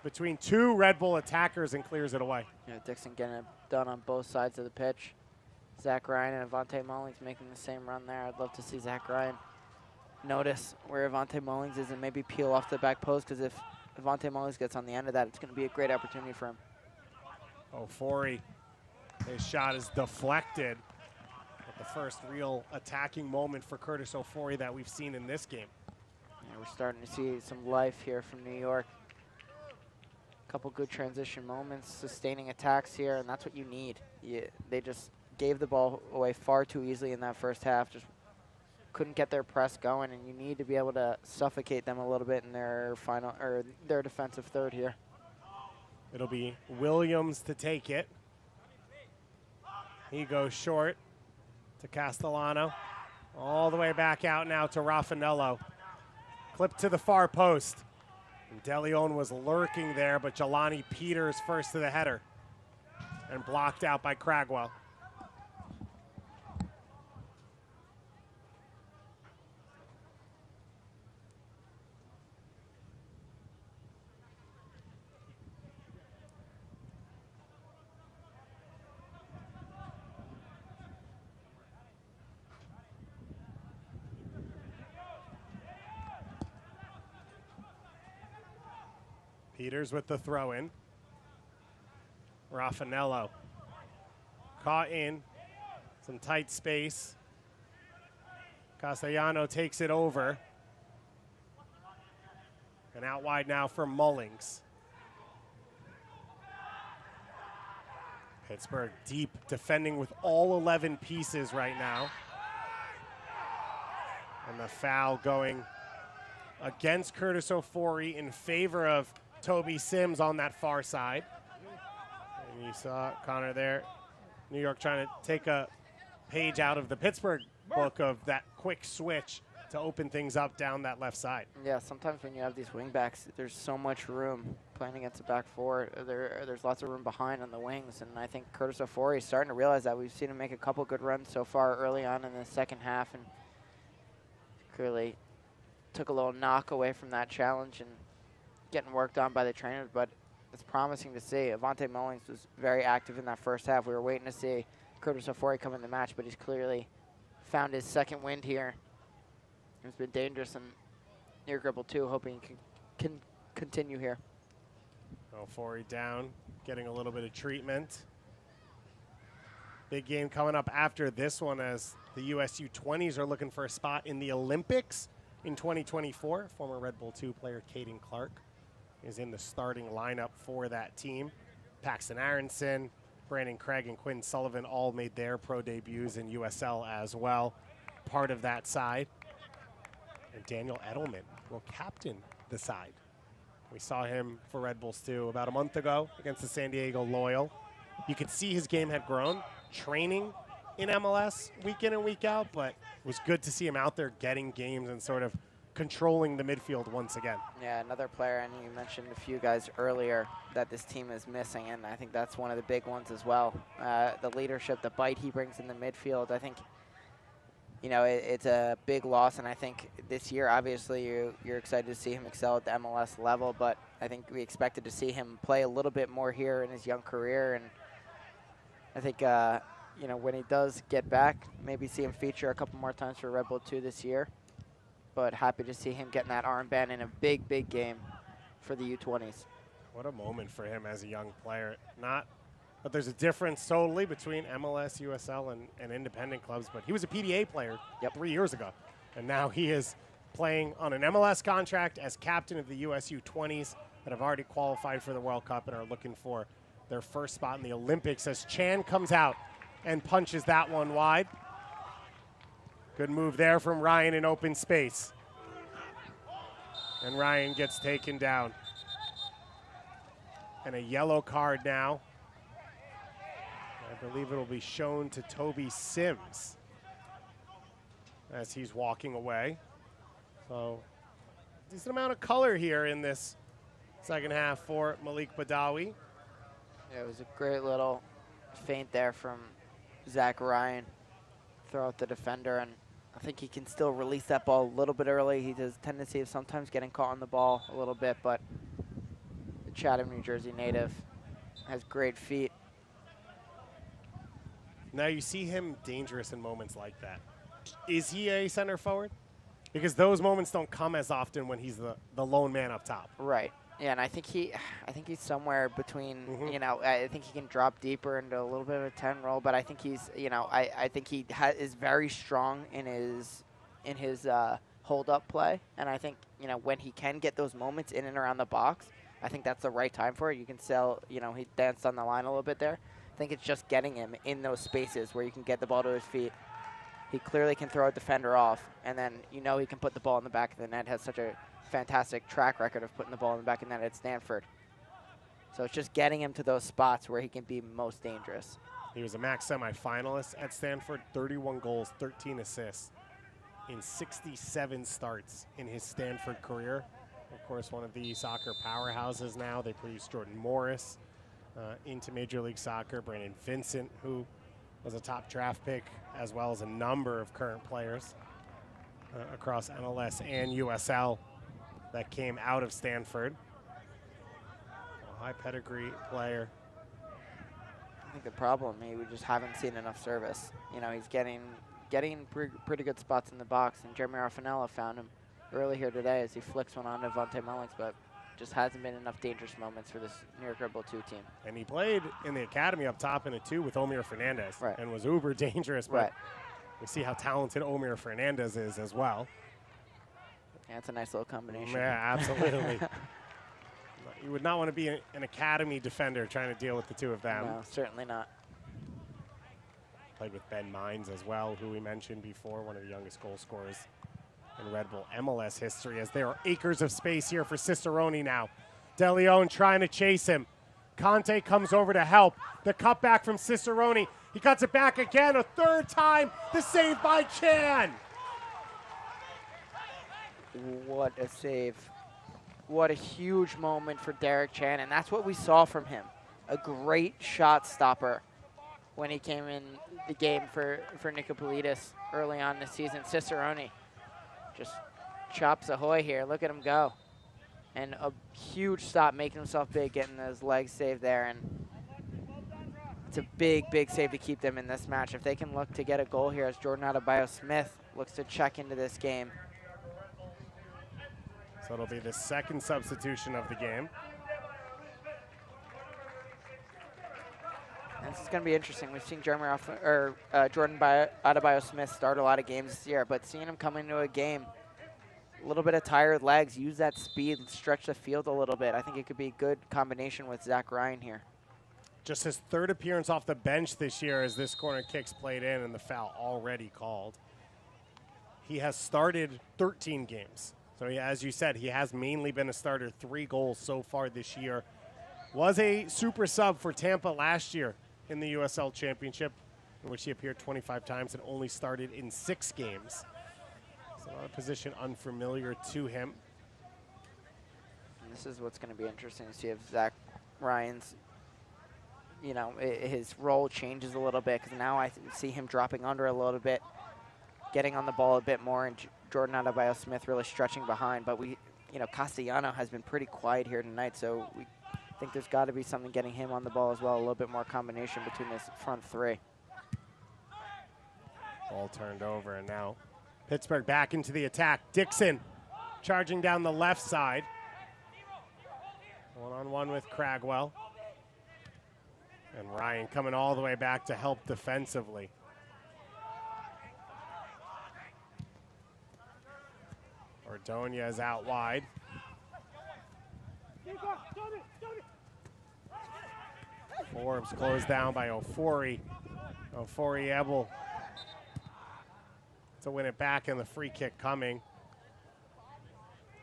Speaker 1: between 2 Red Bull attackers and clears it away.
Speaker 2: Yeah, Dixon getting it done on both sides of the pitch. Zach Ryan and Avante Mullings making the same run there. I'd love to see Zach Ryan notice where Avante Mullings is and maybe peel off the back post, because if Avante Mullings gets on the end of that, it's going to be a great opportunity for him.
Speaker 1: Ofori, his shot is deflected. But the first real attacking moment for Curtis Ofori that we've seen in this game.
Speaker 2: Yeah, we're starting to see some life here from New York. A couple good transition moments, sustaining attacks here, and that's what you need. They just gave the ball away far too easily in that first half, just couldn't get their press going, and you need to be able to suffocate them a little bit in their final, or their defensive third here.
Speaker 1: It'll be Williams to take it. He goes short to Castellano. All the way back out now to Raffanello. Clipped to the far post. And De Leon was lurking there, but Jelani Peters first to the header. And blocked out by Cragwell. Peters with the throw in. Raffanello caught in some tight space. Castellano takes it over. And out wide now for Mullings. Pittsburgh deep, defending with all 11 pieces right now. And the foul going against Curtis Ofori in favor of Toby Sims on that far side. And you saw Connor there. New York trying to take a page out of the Pittsburgh book of that quick switch to open things up down that left side.
Speaker 2: Yeah, sometimes when you have these wingbacks, there's so much room playing against the back four. There's lots of room behind on the wings, and I think Curtis Ofori is starting to realize that. We've seen him make a couple good runs so far early on in the second half, and clearly took a little knock away from that challenge and getting worked on by the trainers, but it's promising to see. Avante Mullings was very active in that first half. We were waiting to see Curtis Ofori come in the match, but he's clearly found his second wind here. He's been dangerous in near gribble too, hoping he can continue here.
Speaker 1: Ofori down, getting a little bit of treatment. Big game coming up after this one as the USU 20s are looking for a spot in the Olympics in 2024. Former Red Bull 2 player Caden Clark is in the starting lineup for that team. Paxton Aronson, Brandon Craig, and Quinn Sullivan all made their pro debuts in USL as well, part of that side. And Daniel Edelman will captain the side. We saw him for Red Bulls 2 about a month ago against the San Diego Loyal. You could see his game had grown, training in MLS week in and week out, but it was good to see him out there getting games and sort of controlling the midfield once again.
Speaker 2: Yeah, another player, and you mentioned a few guys earlier that this team is missing, and I think that's one of the big ones as well. The leadership, the bite he brings in the midfield, I think, you know, it's a big loss, and I think this year, obviously, you're excited to see him excel at the MLS level, but I think we expected to see him play a little bit more here in his young career, and I think, you know, when he does get back, maybe see him feature a couple more times for Red Bull 2 this year, but happy to see him getting that armband in a big, big game for the U20s.
Speaker 1: What a moment for him as a young player. But there's a difference totally between MLS, USL, and independent clubs. But he was a PDA player 3 years ago. And now he is playing on an MLS contract as captain of the USU 20s that have already qualified for the World Cup and are looking for their first spot in the Olympics as Chan comes out and punches that one wide. Good move there from Ryan in open space. And Ryan gets taken down. And a yellow card now. I believe it'll be shown to Toby Sims as he's walking away. So, decent amount of color here in this second half for Malik Badawi.
Speaker 2: Yeah, it was a great little feint there from Zach Ryan. Throw out the defender, and I think he can still release that ball a little bit early. He has a tendency of sometimes getting caught on the ball a little bit, but the Chatham, New Jersey native has great feet.
Speaker 1: Now you see him dangerous in moments like that. Is he a center forward? Because those moments don't come as often when he's the lone man up top.
Speaker 2: Right. Yeah, and I think he's somewhere between, you know, I think he can drop deeper into a little bit of a 10 role, but I think he's, you know, I think he is very strong in his hold-up play, and I think, you know, when he can get those moments in and around the box, I think that's the right time for it. You can sell, you know, he danced on the line a little bit there. I think it's just getting him in those spaces where you can get the ball to his feet. He clearly can throw a defender off, and then you know he can put the ball in the back of the net, has such a fantastic track record of putting the ball in the back of the net at Stanford. So it's just getting him to those spots where he can be most dangerous.
Speaker 1: He was a MAC semifinalist at Stanford, 31 goals, 13 assists in 67 starts in his Stanford career. Of course, one of the soccer powerhouses now. They produced Jordan Morris into Major League Soccer, Brandon Vincent, who was a top draft pick, as well as a number of current players across MLS and USL that came out of Stanford. A high pedigree player.
Speaker 2: I think the problem, we just haven't seen enough service. You know, he's getting pretty good spots in the box, and Jeremy Raffanella found him early here today as he flicks one on to Vontae Mullings, but just hasn't been enough dangerous moments for this New York Red Bull 2 team.
Speaker 1: And he played in the academy up top in a 2 with Omir Fernandez, and was uber dangerous, but we see how talented Omir Fernandez is as well.
Speaker 2: Yeah, it's a nice little combination.
Speaker 1: Yeah, absolutely. You would not want to be an academy defender trying to deal with the two of them.
Speaker 2: No, certainly not.
Speaker 1: Played with Ben Mines as well, who we mentioned before, one of the youngest goal scorers in Red Bull MLS history, as there are acres of space here for Cicerone now. De Leon trying to chase him. Conte comes over to help. The cutback from Cicerone. He cuts it back again, a third time. The save by Chan.
Speaker 2: What a save. What a huge moment for Derek Chan, and that's what we saw from him. A great shot stopper when he came in the game for Nicopolidis early on this season. Cicerone just chops ahoy here. Look at him go. And a huge stop, making himself big, getting his legs saved there. And It's a big, big save to keep them in this match. If they can look to get a goal here as Jordan Adebayo-Smith looks to check into this game.
Speaker 1: So it'll be the second substitution of the game.
Speaker 2: And this is going to be interesting. We've seen Jordan Adebayo-Smith start a lot of games this year, but seeing him come into a game, a little bit of tired legs, use that speed and stretch the field a little bit. I think it could be a good combination with Zach Ryan here.
Speaker 1: Just his third appearance off the bench this year as this corner kick's played in and the foul already called. He has started 13 games. So as you said, he has mainly been a starter, 3 goals so far this year. Was a super sub for Tampa last year in the USL Championship, in which he appeared 25 times and only started in 6 games. So not a position unfamiliar to him.
Speaker 2: And this is what's going to be interesting to see if Zach Ryan's, you know, his role changes a little bit, because now I see him dropping under a little bit, getting on the ball a bit more, and Jordan Adebayo-Smith really stretching behind. But Castellano has been pretty quiet here tonight, so we think there's got to be something getting him on the ball as well, a little bit more combination between this front 3.
Speaker 1: Ball turned over, and now Pittsburgh back into the attack. Dixon charging down the left side. One-on-one with Cragwell. And Ryan coming all the way back to help defensively. Ordonia is out wide. Forbes closed down by Ofori. Ofori able to win it back, and the free kick coming.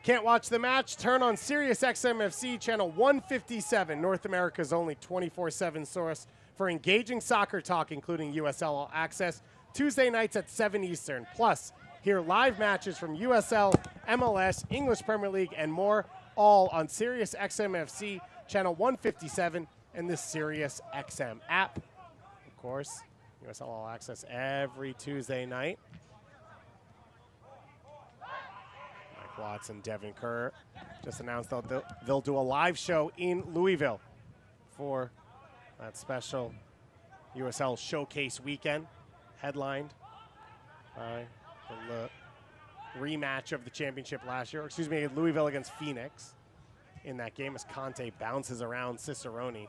Speaker 1: Can't watch the match? Turn on Sirius XMFC channel 157, North America's only 24/7 source for engaging soccer talk, including USL All Access, Tuesday nights at 7 Eastern. Plus, hear live matches from USL, MLS, English Premier League, and more, all on Sirius XMFC channel 157 and the Sirius XM app. Of course, USL All Access every Tuesday night. Watson, Devin Kerr just announced they'll do a live show in Louisville for that special USL Showcase weekend, headlined by the rematch of the championship last year. Excuse me, Louisville against Phoenix in that game as Conte bounces around Cicerone.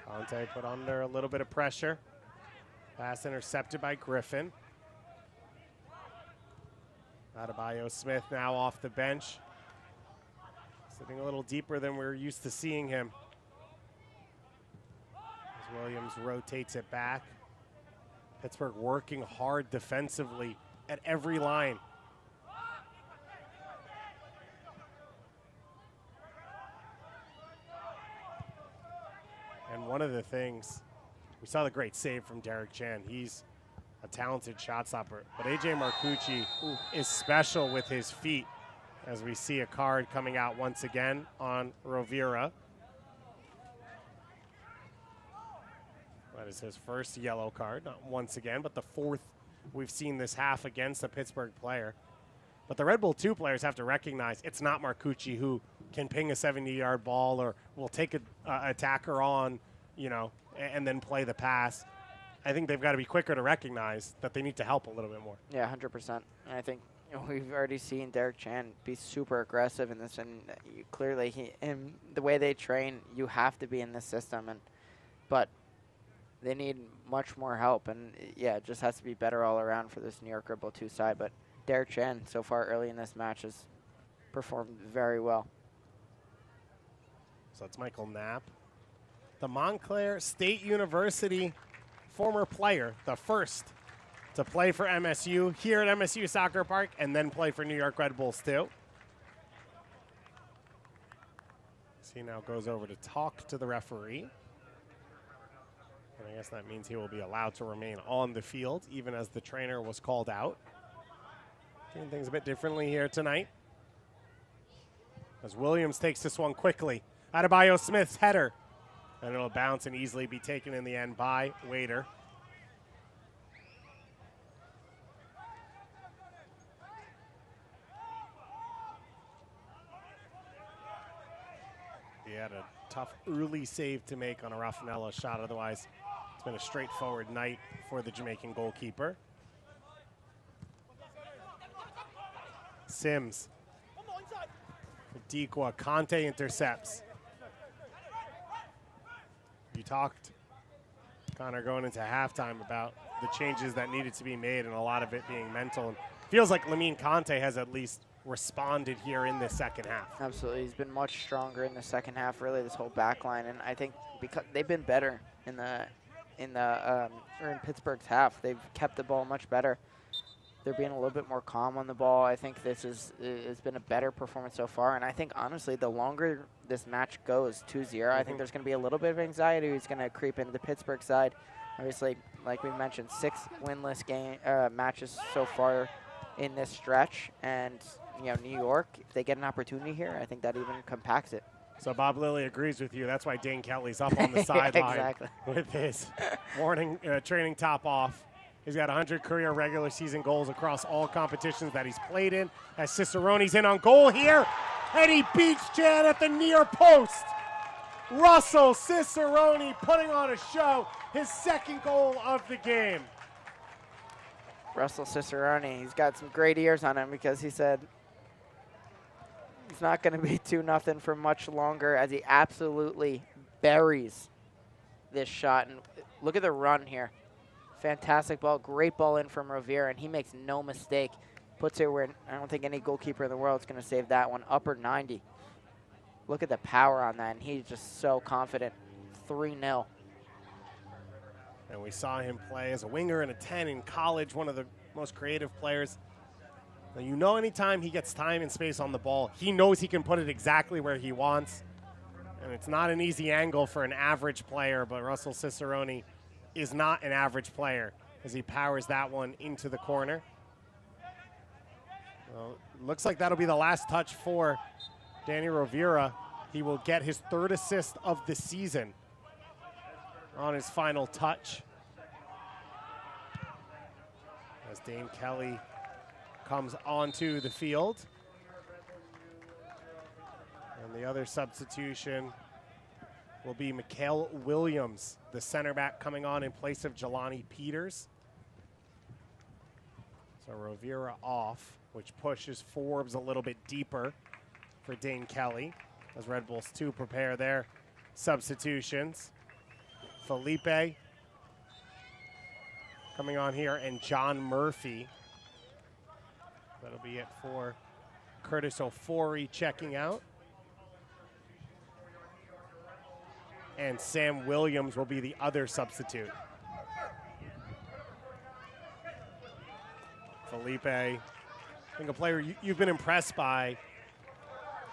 Speaker 1: Conte put under a little bit of pressure. Pass intercepted by Griffin. Adebayo-Smith now off the bench. Sitting a little deeper than we're used to seeing him. As Williams rotates it back. Pittsburgh working hard defensively at every line. And one of the things, we saw the great save from Derek Chan. He's a talented shot stopper. But A.J. Marcucci is special with his feet, as we see a card coming out once again on Rovira. That is his first yellow card, not once again, but the 4th we've seen this half against a Pittsburgh player. But the Red Bull 2 players have to recognize it's not Marcucci who can ping a 70-yard ball or will take an attacker on, you know, and then play the pass. I think they've got to be quicker to recognize that they need to help a little bit more.
Speaker 2: Yeah, 100%. And I think we've already seen Derek Chan be super aggressive in this, and clearly in the way they train, you have to be in this system. But they need much more help, and yeah, it just has to be better all around for this New York Red Bull 2 side. But Derek Chan, so far early in this match, has performed very well.
Speaker 1: So it's Michael Knapp, the Montclair State University former player, the first to play for MSU here at MSU Soccer Park and then play for New York Red Bulls too. So he now goes over to talk to the referee. And I guess that means he will be allowed to remain on the field even as the trainer was called out. Doing things a bit differently here tonight. As Williams takes this one quickly. Adebayo-Smith's header. And it'll bounce and easily be taken in the end by Waiter. had a tough early save to make on a Raffanello shot. Otherwise, it's been a straightforward night for the Jamaican goalkeeper. Sims. Dikwa. Conte intercepts. You talked, Connor, going into halftime about the changes that needed to be made and a lot of it being mental. And feels like Lamine Conte has at least responded here in the second half.
Speaker 2: Absolutely. He's been much stronger in the second half, really, this whole back line. And I think because they've been better in Pittsburgh's half. They've kept the ball much better. They're being a little bit more calm on the ball. I think this has been a better performance so far. And I think, honestly, the longer this match goes, 2-0, I think there's going to be a little bit of anxiety who's going to creep into the Pittsburgh side. Obviously, like we mentioned, 6 winless matches so far in this stretch. And, you know, New York, if they get an opportunity here, I think that even compacts it.
Speaker 1: So Bob Lilly agrees with you. That's why Dane Kelly's up on the sideline with his morning training top off. He's got 100 career regular season goals across all competitions that he's played in. As Cicerone's in on goal here, and he beats Jan at the near post. Russell Cicerone putting on a show, his second goal of the game.
Speaker 2: Russell Cicerone, he's got some great ears on him because he said it's not going to be 2-0 for much longer as he absolutely buries this shot. And look at the run here. Fantastic ball, great ball in from Rovira, and he makes no mistake. Puts it where I don't think any goalkeeper in the world is going to save that one. Upper 90. Look at the power on that, and he's just so confident. 3-0.
Speaker 1: And we saw him play as a winger and a 10 in college, one of the most creative players. Now, you know, anytime he gets time and space on the ball, he knows he can put it exactly where he wants. And it's not an easy angle for an average player, but Russell Cicerone is not an average player as he powers that one into the corner. Well, looks like that'll be the last touch for Danny Rovira. He will get his 3rd assist of the season on his final touch. As Dane Kelly comes onto the field. And the other substitution will be Mikael Williams, the center back, coming on in place of Jelani Peters. So Rovira off, which pushes Forbes a little bit deeper for Dane Kelly as Red Bulls 2 prepare their substitutions. Felipe coming on here, and John Murphy. That'll be it for Curtis Ofori checking out. And Sam Williams will be the other substitute. Felipe, I think a player you've been impressed by,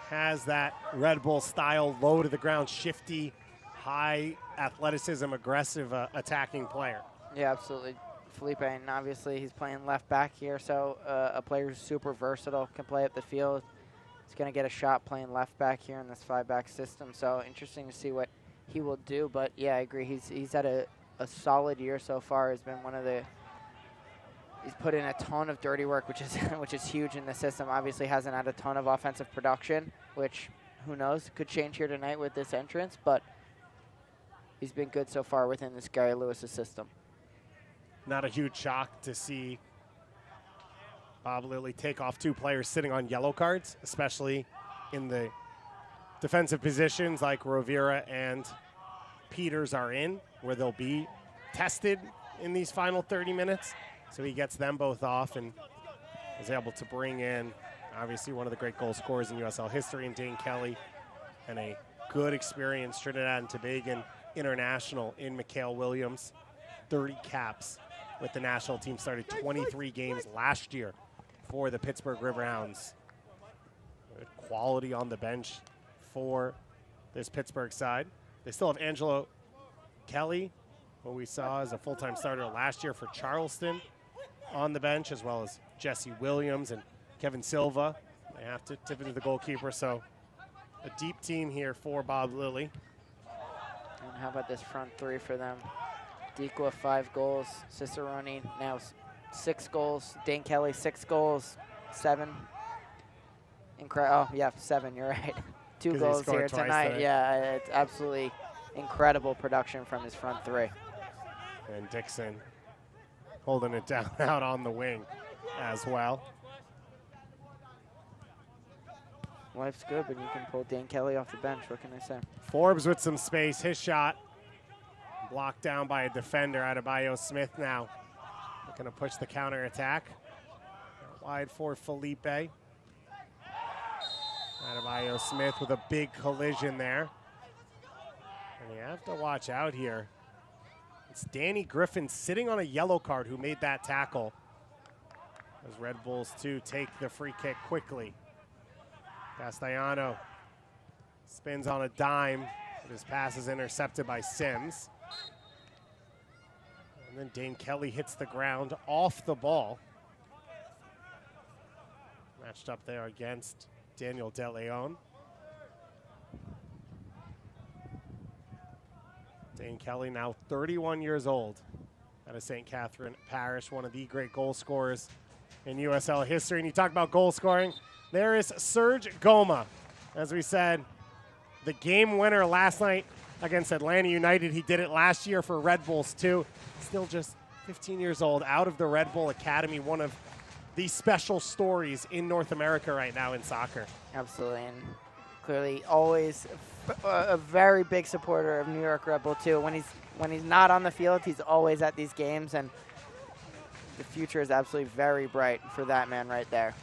Speaker 1: has that Red Bull style, low to the ground, shifty, high athleticism, aggressive attacking player.
Speaker 2: Yeah, absolutely. Felipe, and obviously he's playing left back here, so a player who's super versatile, can play up the field. He's going to get a shot playing left back here in this 5-back system, so interesting to see what he will do. But yeah, I agree. He's had a solid year so far. He's been one of the. He's put in a ton of dirty work, which is huge in the system. Obviously, hasn't had a ton of offensive production, which who knows could change here tonight with this entrance. But he's been good so far within this Gary Lewis's system.
Speaker 1: Not a huge shock to see Bob Lilly take off 2 players sitting on yellow cards, especially in the defensive positions like Rovira and Peters are in, where they'll be tested in these final 30 minutes. So he gets them both off and is able to bring in, obviously, one of the great goal scorers in USL history in Dane Kelly, and a good experienced Trinidad and Tobago international in Mikael Williams. 30 caps with the national team, started 23 games last year for the Pittsburgh Riverhounds. Good quality on the bench for this Pittsburgh side. They still have Angelo Kelly, who we saw as a full-time starter last year for Charleston, on the bench, as well as Jesse Williams and Kevin Silva. They have to tip into the goalkeeper, so a deep team here for Bob Lilly.
Speaker 2: And how about this front 3 for them? Dikwa 5 goals, Cicerone now 6 goals, Dane Kelly 6 goals, 7. Oh yeah, 7. You're right. 2
Speaker 1: 'Cause he
Speaker 2: goals
Speaker 1: scored
Speaker 2: here
Speaker 1: twice
Speaker 2: tonight.
Speaker 1: today.
Speaker 2: Yeah, it's absolutely incredible production from his front 3.
Speaker 1: And Dixon holding it down out on the wing as well.
Speaker 2: Life's good, but you can pull Dan Kelly off the bench. What can I say?
Speaker 1: Forbes with some space. His shot blocked down by a defender. Adebayo Smith now looking to push the counter attack. Wide for Felipe. Adebayo Smith with a big collision there. And you have to watch out here. It's Danny Griffin sitting on a yellow card who made that tackle. As Red Bulls too take the free kick quickly. Castellano spins on a dime, but his pass is intercepted by Sims. And then Dane Kelly hits the ground off the ball. Matched up there against Daniel De Leon. Dane Kelly now 31 years old out of St. Catherine Parish, one of the great goal scorers in USL history. And you talk about goal scoring, there is Serge Goma. As we said, the game winner last night against Atlanta United. He did it last year for Red Bulls too. Still just 15 years old, out of the Red Bull Academy, one of the special stories in North America right now in soccer.
Speaker 2: Absolutely, and clearly always a very big supporter of New York Red Bull too. When he's not on the field, he's always at these games, and the future is absolutely very bright for that man right there.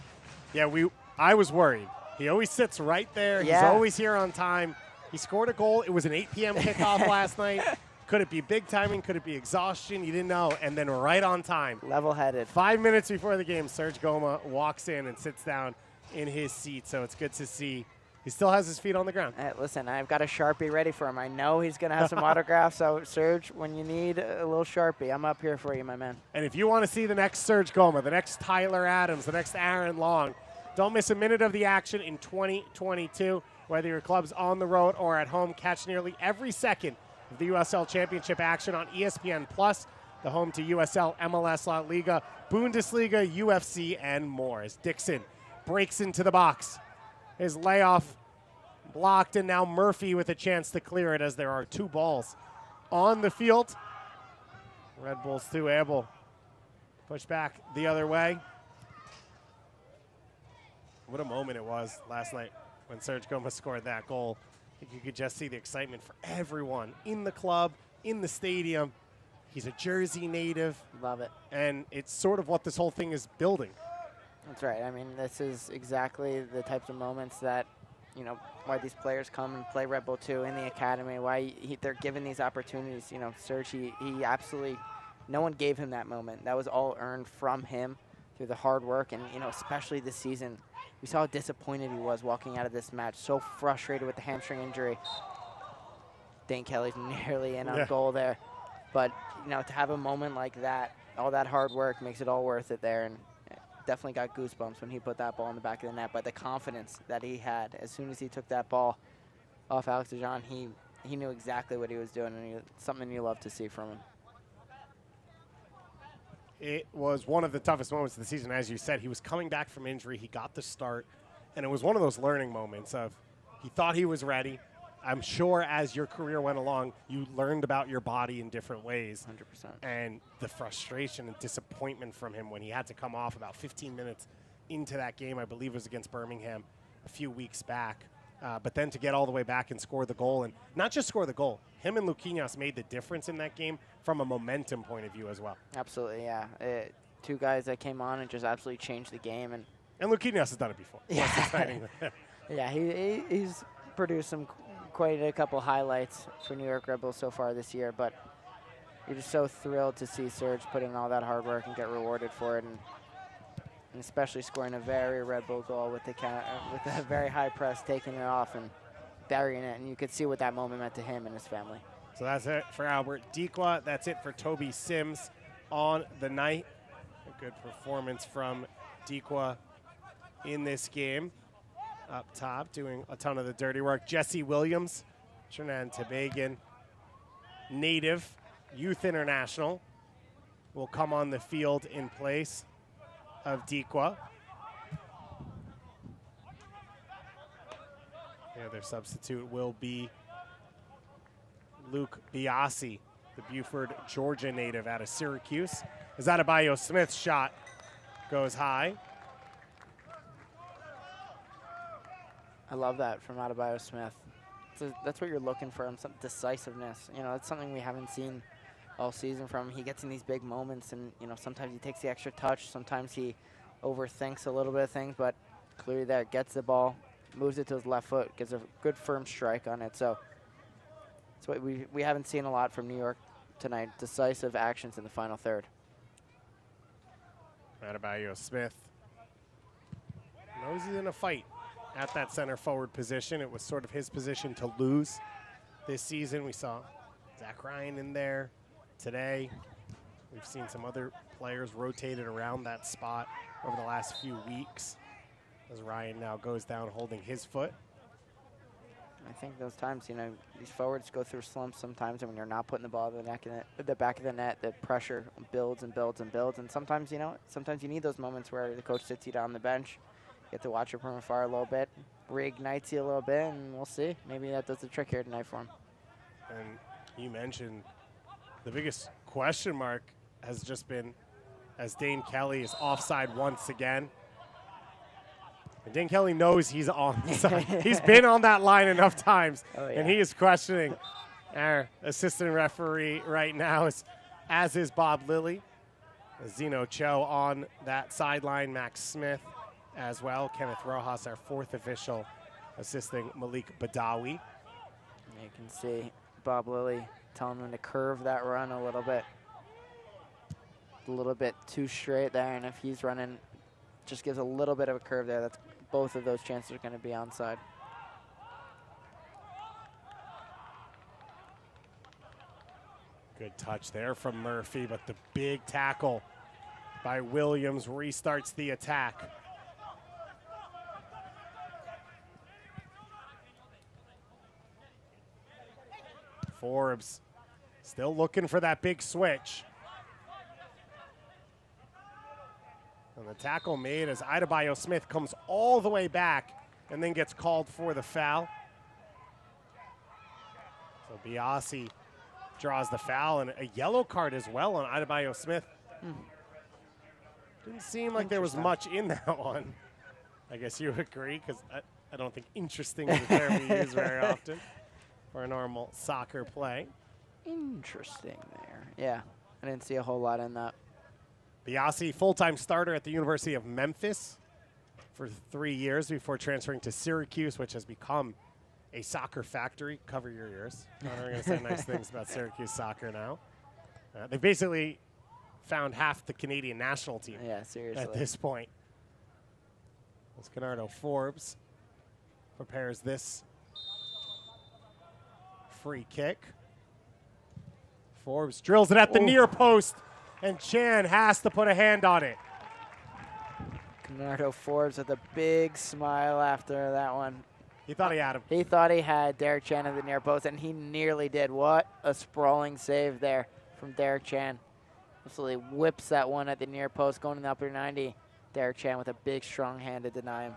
Speaker 1: Yeah, I was worried. He always sits right there.
Speaker 2: Yeah.
Speaker 1: He's always here on time. He scored a goal. It was an 8 p.m. kickoff last night. Could it be big timing? Could it be exhaustion? You didn't know. And then right on time.
Speaker 2: Level-headed.
Speaker 1: 5 minutes before the game, Serge Goma walks in and sits down in his seat. So it's good to see. He still has his feet on the ground.
Speaker 2: Hey, listen, I've got a Sharpie ready for him. I know he's going to have some autographs. So, Serge, when you need a little Sharpie, I'm up here for you, my man.
Speaker 1: And if you want to see the next Serge Goma, the next Tyler Adams, the next Aaron Long, don't miss a minute of the action in 2022. Whether your club's on the road or at home, catch nearly every second of the USL Championship action on ESPN+, the home to USL, MLS La Liga, Bundesliga, UFC, and more. As Dixon breaks into the box. His layoff blocked, and now Murphy with a chance to clear it as there are 2 balls on the field. Red Bulls 2 able. Push back the other way. What a moment it was last night when Serge Goma scored that goal. I think you could just see the excitement for everyone in the club, in the stadium. He's a Jersey native.
Speaker 2: Love it.
Speaker 1: And it's sort of what this whole thing is building.
Speaker 2: That's right. I mean, this is exactly the types of moments that, you know, why these players come and play Red Bull 2 in the academy, why they're given these opportunities. You know, Serge, he absolutely, no one gave him that moment. That was all earned from him through the hard work. And, you know, especially this season, we saw how disappointed he was walking out of this match, so frustrated with the hamstring injury. Dane Kelly's nearly in on goal there. But, you know, to have a moment like that, all that hard work makes it all worth it there. And definitely got goosebumps when he put that ball in the back of the net. But the confidence that he had as soon as he took that ball off Alex DeJean, he knew exactly what he was doing, and something you love to see from him.
Speaker 1: It was one of the toughest moments of the season. As you said, he was coming back from injury. He got the start, and it was one of those learning moments of he thought he was ready. I'm sure as your career went along, you learned about your body in different ways.
Speaker 2: 100%.
Speaker 1: And the frustration and disappointment from him when he had to come off about 15 minutes into that game, I believe it was against Birmingham a few weeks back. But then to get all the way back and score the goal, and not just score the goal, him and Luquinhas made the difference in that game from a momentum point of view as well.
Speaker 2: Absolutely, yeah. 2 guys that came on and just absolutely changed the game. And
Speaker 1: Luquinhas has done it before.
Speaker 2: Yeah, yeah, he's produced quite a couple highlights for New York Red Bulls so far this year, but you're just so thrilled to see Serge put in all that hard work and get rewarded for it, and especially scoring a very Red Bull goal with a very high press, taking it off and burying it, and you could see what that moment meant to him and his family.
Speaker 1: So that's it for Albert Dikwa. That's it for Toby Sims on the night. A good performance from Dikwa in this game. Up top, doing a ton of the dirty work. Jesse Williams, Trinidad and Tobago native, youth international, will come on the field in place of Dikwa. Yeah, their substitute will be Luke Biasi, the Buford, Georgia native out of Syracuse. As Adebayo Smith's shot goes high.
Speaker 2: I love that from Adebayo Smith. That's what you're looking for, some decisiveness. You know, that's something we haven't seen all season from him. He gets in these big moments, and, you know, sometimes he takes the extra touch. Sometimes he overthinks a little bit of things, but clearly there, gets the ball, moves it to his left foot, gets a good firm strike on it. So that's what we haven't seen a lot from New York tonight. Decisive actions in the final third.
Speaker 1: Adebayo Smith knows he's in a fight at that center forward position. It was sort of his position to lose this season. We saw Zach Ryan in there today. We've seen some other players rotated around that spot over the last few weeks as Ryan now goes down holding his foot.
Speaker 2: I think those times, you know, these forwards go through slumps sometimes, and when you're not putting the ball in the back of the net, the pressure builds and builds and builds. And sometimes, you know, sometimes you need those moments where the coach sits you down on the bench, you get to watch it from afar a little bit, reignites you a little bit, and we'll see. Maybe that does the trick here tonight for him.
Speaker 1: And you mentioned the biggest question mark has just been as Dane Kelly is offside once again. And Dane Kelly knows he's onside. He's been on that line enough times, and he is questioning our assistant referee right now, as is Bob Lilly. Zeno Cho on that sideline, Max Smith as well. Kenneth Rojas, our fourth official, assisting Malik Badawi.
Speaker 2: You can see Bob Lilly telling him to curve that run a little bit too straight there, and if he's running, just gives a little bit of a curve there, that's both of those chances are going to be onside.
Speaker 1: Good touch there from Murphy, but the big tackle by Williams restarts the attack. Forbes still looking for that big switch. And the tackle made as Adebayo Smith comes all the way back and then gets called for the foul. So Biasi draws the foul, and a yellow card as well on Adebayo Smith. Didn't seem like there was much in that one. I guess you would agree, because I don't think interesting is a term we use very often for a normal soccer play.
Speaker 2: Interesting there. Yeah, I didn't see a whole lot in that.
Speaker 1: Biasi, full-time starter at the University of Memphis for 3 years before transferring to Syracuse, which has become a soccer factory. Cover your ears. I'm going to say nice things about Syracuse soccer now. They've basically found half the Canadian national team at this point. As Canardo Forbes prepares this free kick. Forbes drills it at the near post, and Chan has to put a hand on it.
Speaker 2: Canardo Forbes with a big smile after that one.
Speaker 1: He thought he had him.
Speaker 2: He thought he had Derek Chan at the near post, and he nearly did. What a sprawling save there from Derek Chan. Absolutely whips that one at the near post, going in the upper 90. Derek Chan with a big, strong hand to deny him.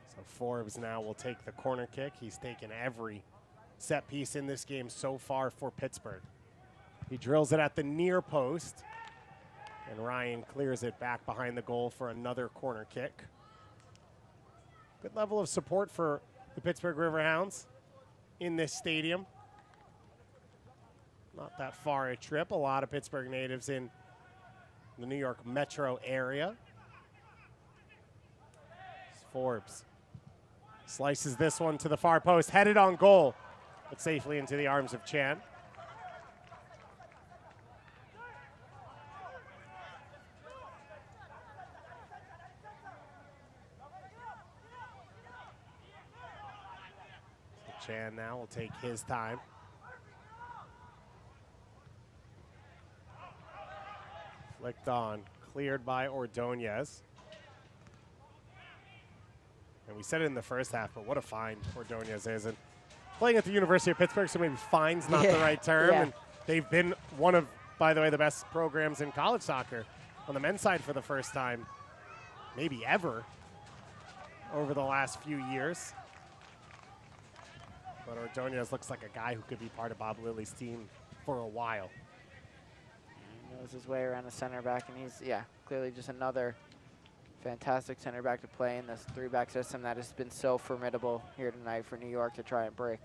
Speaker 1: So Forbes now will take the corner kick. He's taken every set piece in this game so far for Pittsburgh. He drills it at the near post, and Ryan clears it back behind the goal for another corner kick. Good level of support for the Pittsburgh Riverhounds in this stadium. Not that far a trip. A lot of Pittsburgh natives in the New York metro area. Forbes slices this one to the far post, headed on goal, but safely into the arms of Chan. So Chan now will take his time. Flicked on, cleared by Ordonez. And we said it in the first half, but what a find Ordonez is. And playing at the University of Pittsburgh, so maybe fine's not the right term. And they've been one of, by the way, the best programs in college soccer on the men's side for the first time, maybe ever. over the last few years. But Ordonez looks like a guy who could be part of Bob Lilly's team for a while.
Speaker 2: He knows his way around the center back, and he's, clearly just another fantastic center back to play in this 3-back system that has been so formidable here tonight for New York to try and break.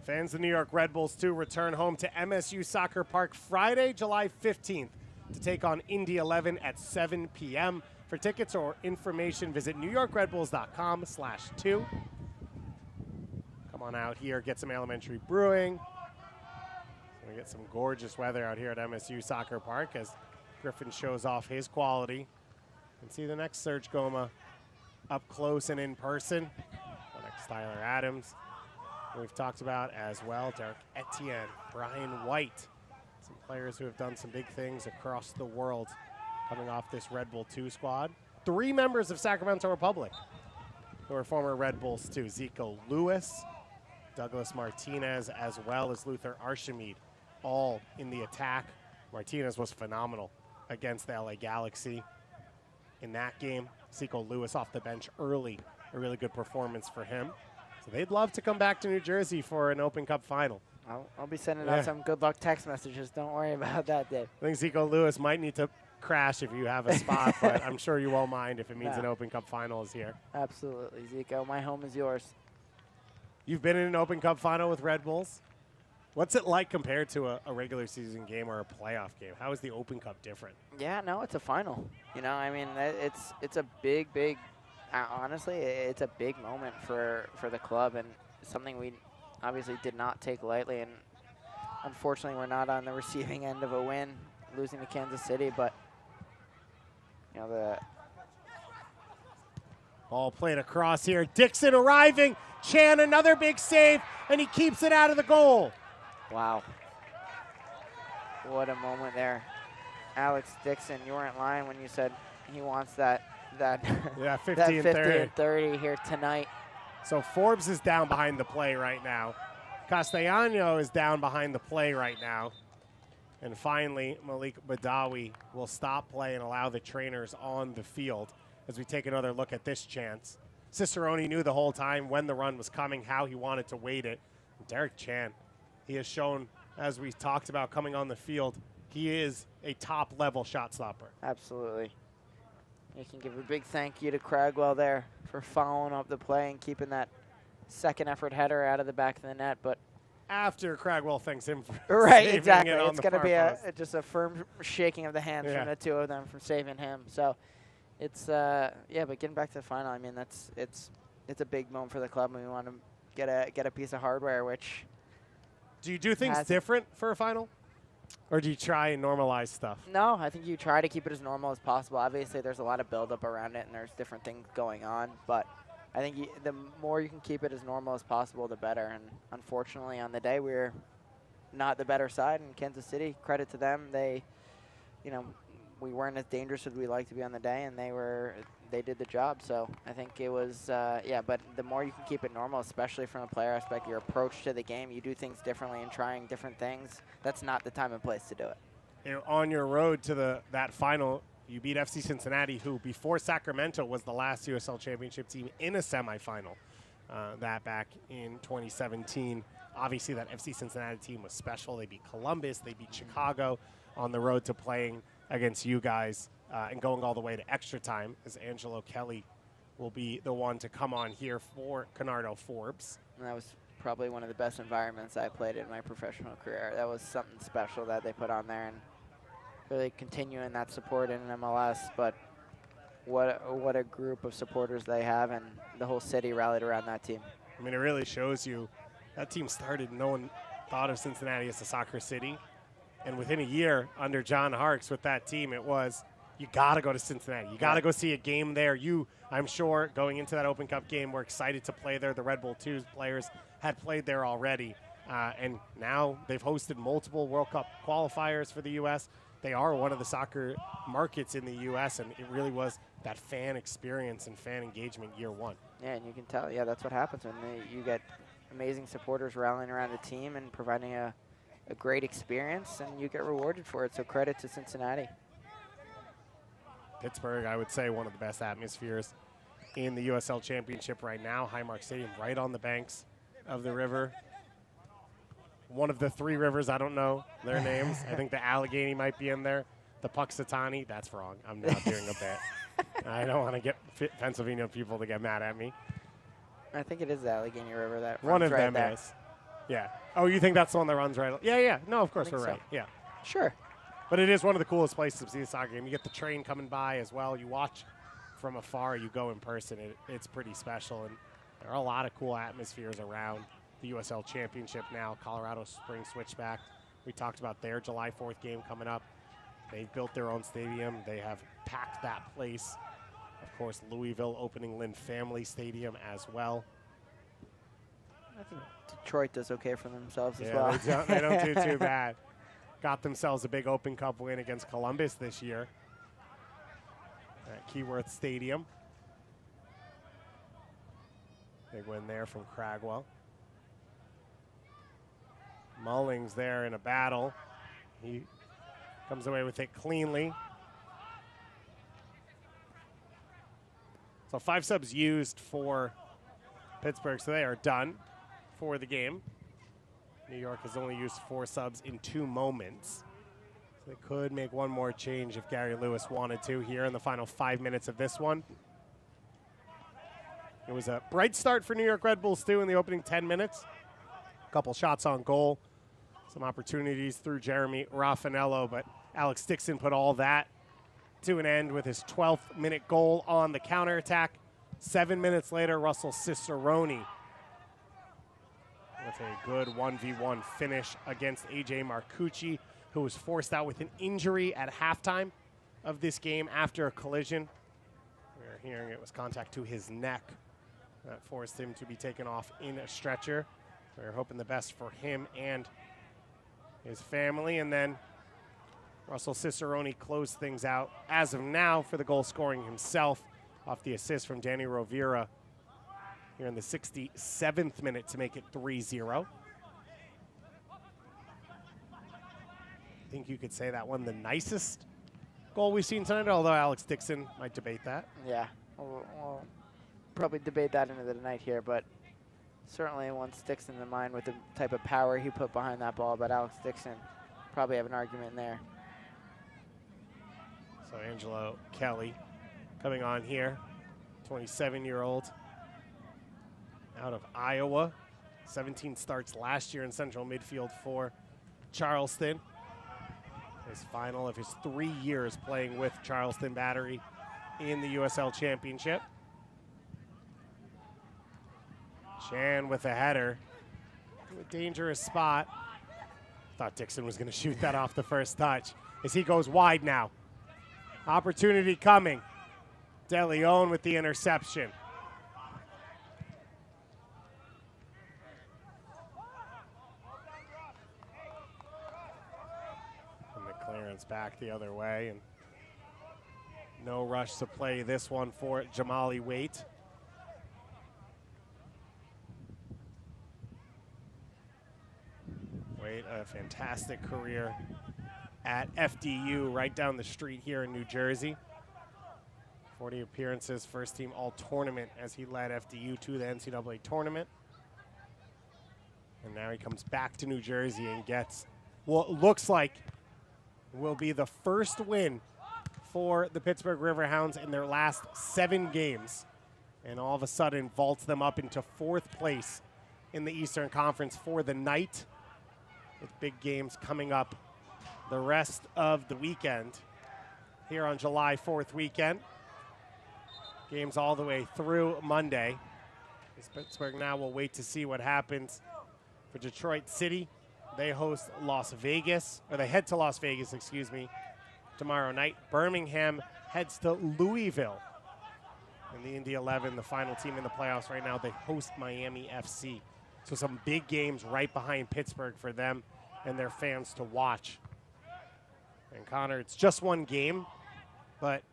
Speaker 1: Fans of New York Red Bulls, too, return home to MSU Soccer Park Friday, July 15th to take on Indy 11 at 7 p.m. For tickets or information, visit NewYorkRedBulls.com/2. Come on out here, get some elementary brewing. We get some gorgeous weather out here at MSU Soccer Park as Griffin shows off his quality. And see the next Serge Goma up close and in person. The next Tyler Adams. We've talked about as well Derek Etienne, Brian White, some players who have done some big things across the world coming off this Red Bull 2 squad. 3 members of Sacramento Republic who are former Red Bulls too. Zico Lewis, Douglas Martinez, as well as Luther Archimede, all in the attack. Martinez was phenomenal against the LA Galaxy in that game. Zico Lewis off the bench early, a really good performance for him. So they'd love to come back to New Jersey for an Open Cup final.
Speaker 2: I'll be sending out some good luck text messages. Don't worry about that, Dave.
Speaker 1: I think Zico Lewis might need to crash if you have a spot, but I'm sure you won't mind if it means an Open Cup final is here.
Speaker 2: Absolutely, Zico. My home is yours.
Speaker 1: You've been in an Open Cup final with Red Bulls. What's it like compared to a regular season game or a playoff game? How is the Open Cup different?
Speaker 2: Yeah, no, it's a final. You know, I mean, it's a big, honestly, it's a big moment for the club and something we obviously did not take lightly. And unfortunately, we're not on the receiving end of a win, losing to Kansas City. But, you know, the
Speaker 1: ball played across here. Dixon arriving. Chan, another big save, and he keeps it out of the goal.
Speaker 2: Wow. What a moment there. Alex Dixon, you weren't lying when you said he wants that
Speaker 1: 50
Speaker 2: and 30 here tonight.
Speaker 1: So Forbes is down behind the play right now. Castellano is down behind the play right now. And finally, Malik Badawi will stop play and allow the trainers on the field as we take another look at this chance. Cicerone knew the whole time when the run was coming, how he wanted to wait it. And Derek Chan, he has shown, as we talked about coming on the field, he is a top-level shot stopper.
Speaker 2: Absolutely. You can give a big thank you to Cragwell there for following up the play and keeping that second effort header out of the back of the net. But
Speaker 1: after Cragwell thanks him for
Speaker 2: right,
Speaker 1: saving
Speaker 2: exactly.
Speaker 1: it on
Speaker 2: It's
Speaker 1: the
Speaker 2: going to be
Speaker 1: far
Speaker 2: just a firm shaking of the hands from the two of them from saving him. So it's but getting back to the final, I mean, it's a big moment for the club, and we want to get a piece of hardware. Which
Speaker 1: do you do things different for a final, or do you try and normalize stuff?
Speaker 2: No, I think you try to keep it as normal as possible. Obviously, there's a lot of buildup around it, and there's different things going on. But I think the more you can keep it as normal as possible, the better. And unfortunately, on the day, we were not the better side. And Kansas City, credit to them, they, we weren't as dangerous as we like to be on the day, and they did the job. So I think it was, but the more you can keep it normal, especially from a player aspect, your approach to the game, you do things differently and trying different things. That's not the time and place to do it.
Speaker 1: On your road to that final, you beat FC Cincinnati, who before Sacramento was the last USL Championship team in a semifinal. That back in 2017. Obviously, that FC Cincinnati team was special. They beat Columbus. They beat Chicago on the road to playing against you guys and going all the way to extra time, as Angelo Kelly will be the one to come on here for Canardo Forbes.
Speaker 2: And that was probably one of the best environments I played in my professional career. That was something special that they put on there, and really continuing that support in MLS. But what a group of supporters they have, and the whole city rallied around that team.
Speaker 1: I mean, it really shows you that team started, no one thought of Cincinnati as a soccer city. And within a year under John Harkes with that team, it was, you got to go to Cincinnati. You got to go see a game there. I'm sure, going into that Open Cup game, were excited to play there. The Red Bull 2 players had played there already. And now they've hosted multiple World Cup qualifiers for the U.S. They are one of the soccer markets in the U.S., and it really was that fan experience and fan engagement year one.
Speaker 2: Yeah, and you can tell, that's what happens when you get amazing supporters rallying around a team and providing a great experience, and you get rewarded for it. So credit to Cincinnati.
Speaker 1: Pittsburgh, I would say, one of the best atmospheres in the USL Championship right now. Highmark Stadium right on the banks of the river. One of the 3 rivers, I don't know their names. I think the Allegheny might be in there. The Puxatawny, that's wrong. I'm now doing a bit. I don't want to get Pennsylvania people to get mad at me.
Speaker 2: I think it is the Allegheny River that
Speaker 1: one
Speaker 2: runs
Speaker 1: of
Speaker 2: right
Speaker 1: them
Speaker 2: there.
Speaker 1: is. Yeah. Oh, you think that's the one that runs right? Yeah. No, of course we're right. Yeah.
Speaker 2: Sure.
Speaker 1: But it is one of the coolest places to see a soccer game. You get the train coming by as well. You watch from afar. You go in person. It's pretty special. And there are a lot of cool atmospheres around the USL Championship now. Colorado Springs Switchback. We talked about their July 4th game coming up. They've built their own stadium. They have packed that place. Of course, Louisville opening Lynn Family Stadium as well.
Speaker 2: I think Detroit does okay for themselves as
Speaker 1: Yeah,
Speaker 2: well.
Speaker 1: they don't do too bad. Got themselves a big Open Cup win against Columbus this year at Keyworth Stadium. Big win there from Cragwell. Mullings there in a battle. He comes away with it cleanly. So 5 subs used for Pittsburgh, so they are done for the game. New York has only used 4 subs in 2 moments. So they could make one more change if Gary Lewis wanted to here in the final 5 minutes of this one. It was a bright start for New York Red Bulls too in the opening 10 minutes. A couple shots on goal, some opportunities through Jeremy Raffanello, but Alex Dixon put all that to an end with his 12th minute goal on the counterattack. 7 minutes later, Russell Cicerone with a good 1v1 finish against AJ Marcucci, who was forced out with an injury at halftime of this game after a collision. We're hearing it was contact to his neck that forced him to be taken off in a stretcher. We're hoping the best for him and his family. And then Russell Cicerone closed things out as of now for the goal scoring himself off the assist from Danny Rovira here in the 67th minute to make it 3-0. I think you could say that one the nicest goal we've seen tonight, although Alex Dixon might debate that.
Speaker 2: Yeah, we'll probably debate that into the night here, but certainly one sticks in the mind with the type of power he put behind that ball, but Alex Dixon probably have an argument there.
Speaker 1: So Angelo Kelly coming on here, 27-year-old out of Iowa. 17 starts last year in central midfield for Charleston. His final of his 3 years playing with Charleston Battery in the USL Championship. Chan with a header to a dangerous spot. Thought Dixon was going to shoot that off the first touch as he goes wide now. Opportunity coming. De Leon with the interception. And the clearance back the other way. And no rush to play this one for Jamali Waite. Waite, a fantastic career at FDU right down the street here in New Jersey. 40 appearances, first team all tournament as he led FDU to the NCAA tournament. And now he comes back to New Jersey and gets what looks like will be the first win for the Pittsburgh Riverhounds in their last 7 games. And all of a sudden vaults them up into 4th place in the Eastern Conference for the night, with big games coming up the rest of the weekend here on July 4th weekend. Games all the way through Monday. Pittsburgh now will wait to see what happens for Detroit City. They host Las Vegas, or they head to Las Vegas, excuse me, tomorrow night. Birmingham heads to Louisville. And the Indy 11, the final team in the playoffs right now, they host Miami FC. So some big games right behind Pittsburgh for them and their fans to watch. And Connor, it's just one game, but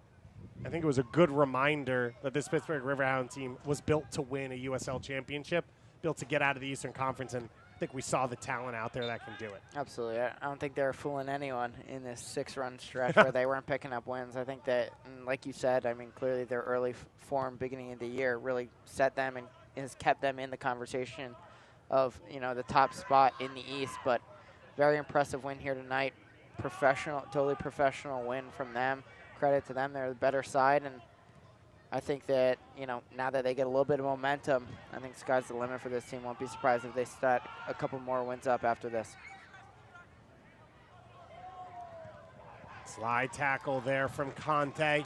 Speaker 1: I think it was a good reminder that this Pittsburgh Riverhound team was built to win a USL championship, built to get out of the Eastern Conference and I think we saw the talent out there that can do it.
Speaker 2: Absolutely. I don't think they're fooling anyone in this 6-run stretch where they weren't picking up wins. I think that, like you said, I mean, clearly their early form beginning of the year really set them and has kept them in the conversation of, you know, the top spot in the East. But very impressive win here tonight. Professional, totally professional win from them. Credit to them. They're the better side. And I think that, you know, now that they get a little bit of momentum, I think sky's the limit for this team. Won't be surprised if they start a couple more wins up after this.
Speaker 1: Slide tackle there from Conte.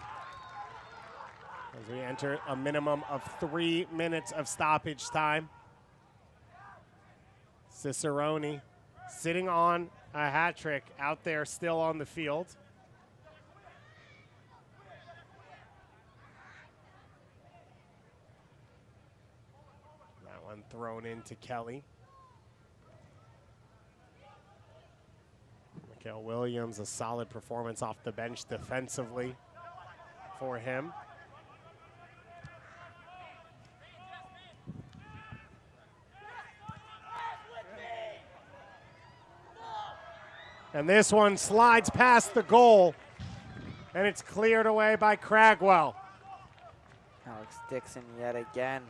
Speaker 1: As we enter a minimum of 3 minutes of stoppage time. Cicerone sitting on a hat trick out there still on the field. That one thrown into Kelly. Mikael Williams, a solid performance off the bench defensively for him. And this one slides past the goal, and it's cleared away by Cragwell.
Speaker 2: Alex Dixon yet again,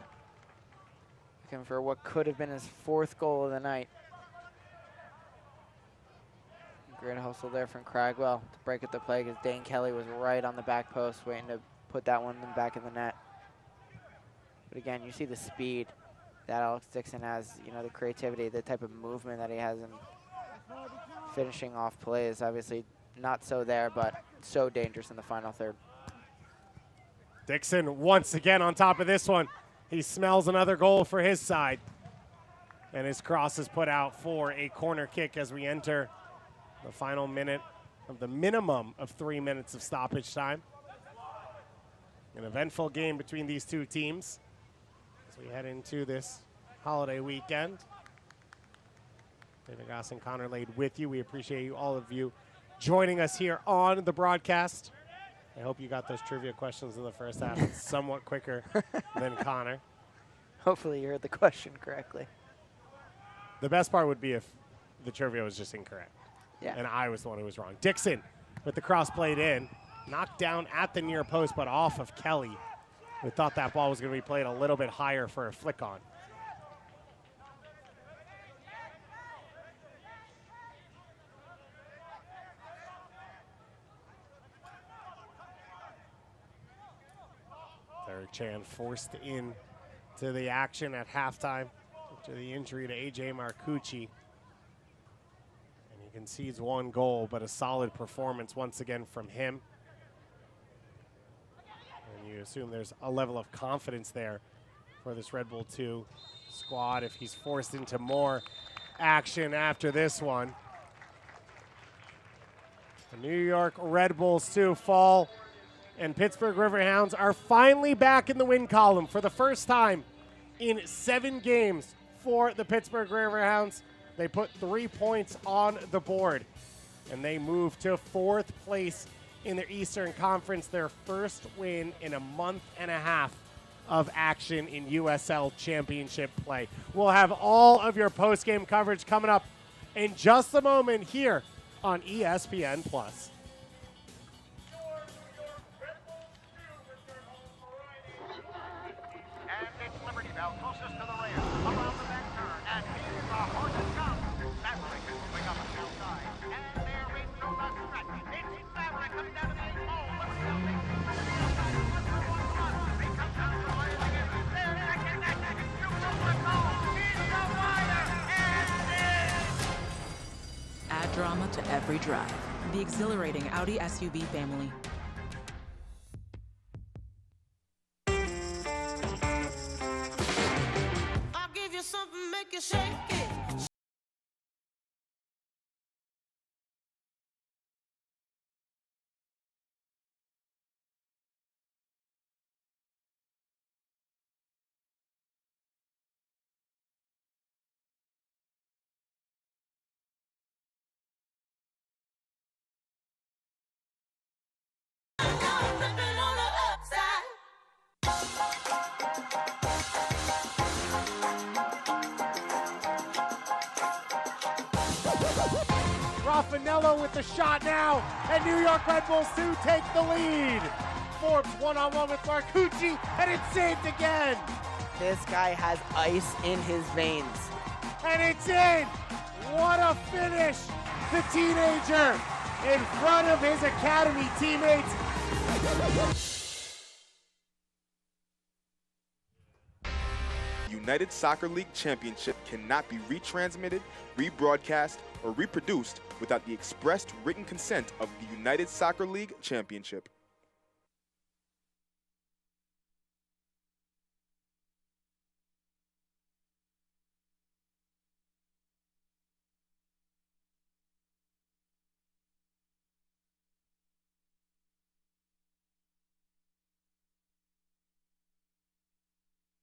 Speaker 2: looking for what could have been his 4th goal of the night. Great hustle there from Cragwell to break up the play because Dane Kelly was right on the back post waiting to put that one in the back of the net. But again, you see the speed that Alex Dixon has, you know, the creativity, the type of movement that he has in finishing off plays. Obviously not so there, but so dangerous in the final third.
Speaker 1: Dixon once again on top of this one. He smells another goal for his side. And his cross is put out for a corner kick as we enter the final minute of the minimum of 3 minutes of stoppage time. An eventful game between these two teams as we head into this holiday weekend. David Goss and Connor Lade with you. We appreciate you, all of you, joining us here on the broadcast. I hope you got those trivia questions in the first half somewhat quicker than Connor.
Speaker 2: Hopefully you heard the question correctly.
Speaker 1: The best part would be if the trivia was just incorrect.
Speaker 2: Yeah.
Speaker 1: And I was the one who was wrong. Dixon with the cross played in, knocked down at the near post, but off of Kelly, who thought that ball was going to be played a little bit higher for a flick on. Derek Chan forced in to the action at halftime after the injury to A.J. Marcucci. And he concedes 1 goal, but a solid performance once again from him. And you assume there's a level of confidence there for this Red Bull 2 squad if he's forced into more action after this one. The New York Red Bulls 2 fall. And Pittsburgh Riverhounds are finally back in the win column for the first time in 7 games for the Pittsburgh Riverhounds. They put 3 points on the board, and they move to 4th place in their Eastern Conference, their first win in a month and a half of action in USL Championship play. We'll have all of your post-game coverage coming up in just a moment here on ESPN+.
Speaker 9: Closest to the rail, around the back turn, and here the horses come. Maverick is moving up the outside, and there is no distraction. It's Maverick coming down to the 8 hole. Liberty building. He comes down to the line again. There, that shoots over a goal. He's the wire, and
Speaker 7: Add drama to every drive. The exhilarating Audi SUV family.
Speaker 15: Something make you shake it.
Speaker 1: Agnello with the shot now, and New York Red Bulls 2 take the lead. Forbes one-on-one with Marcucci, and it's saved again.
Speaker 2: This guy has ice in his veins.
Speaker 1: And it's in. What a finish. The teenager in front of his academy teammates.
Speaker 16: United Soccer League Championship cannot be retransmitted, rebroadcast, or reproduced without the expressed written consent of the United Soccer League Championship.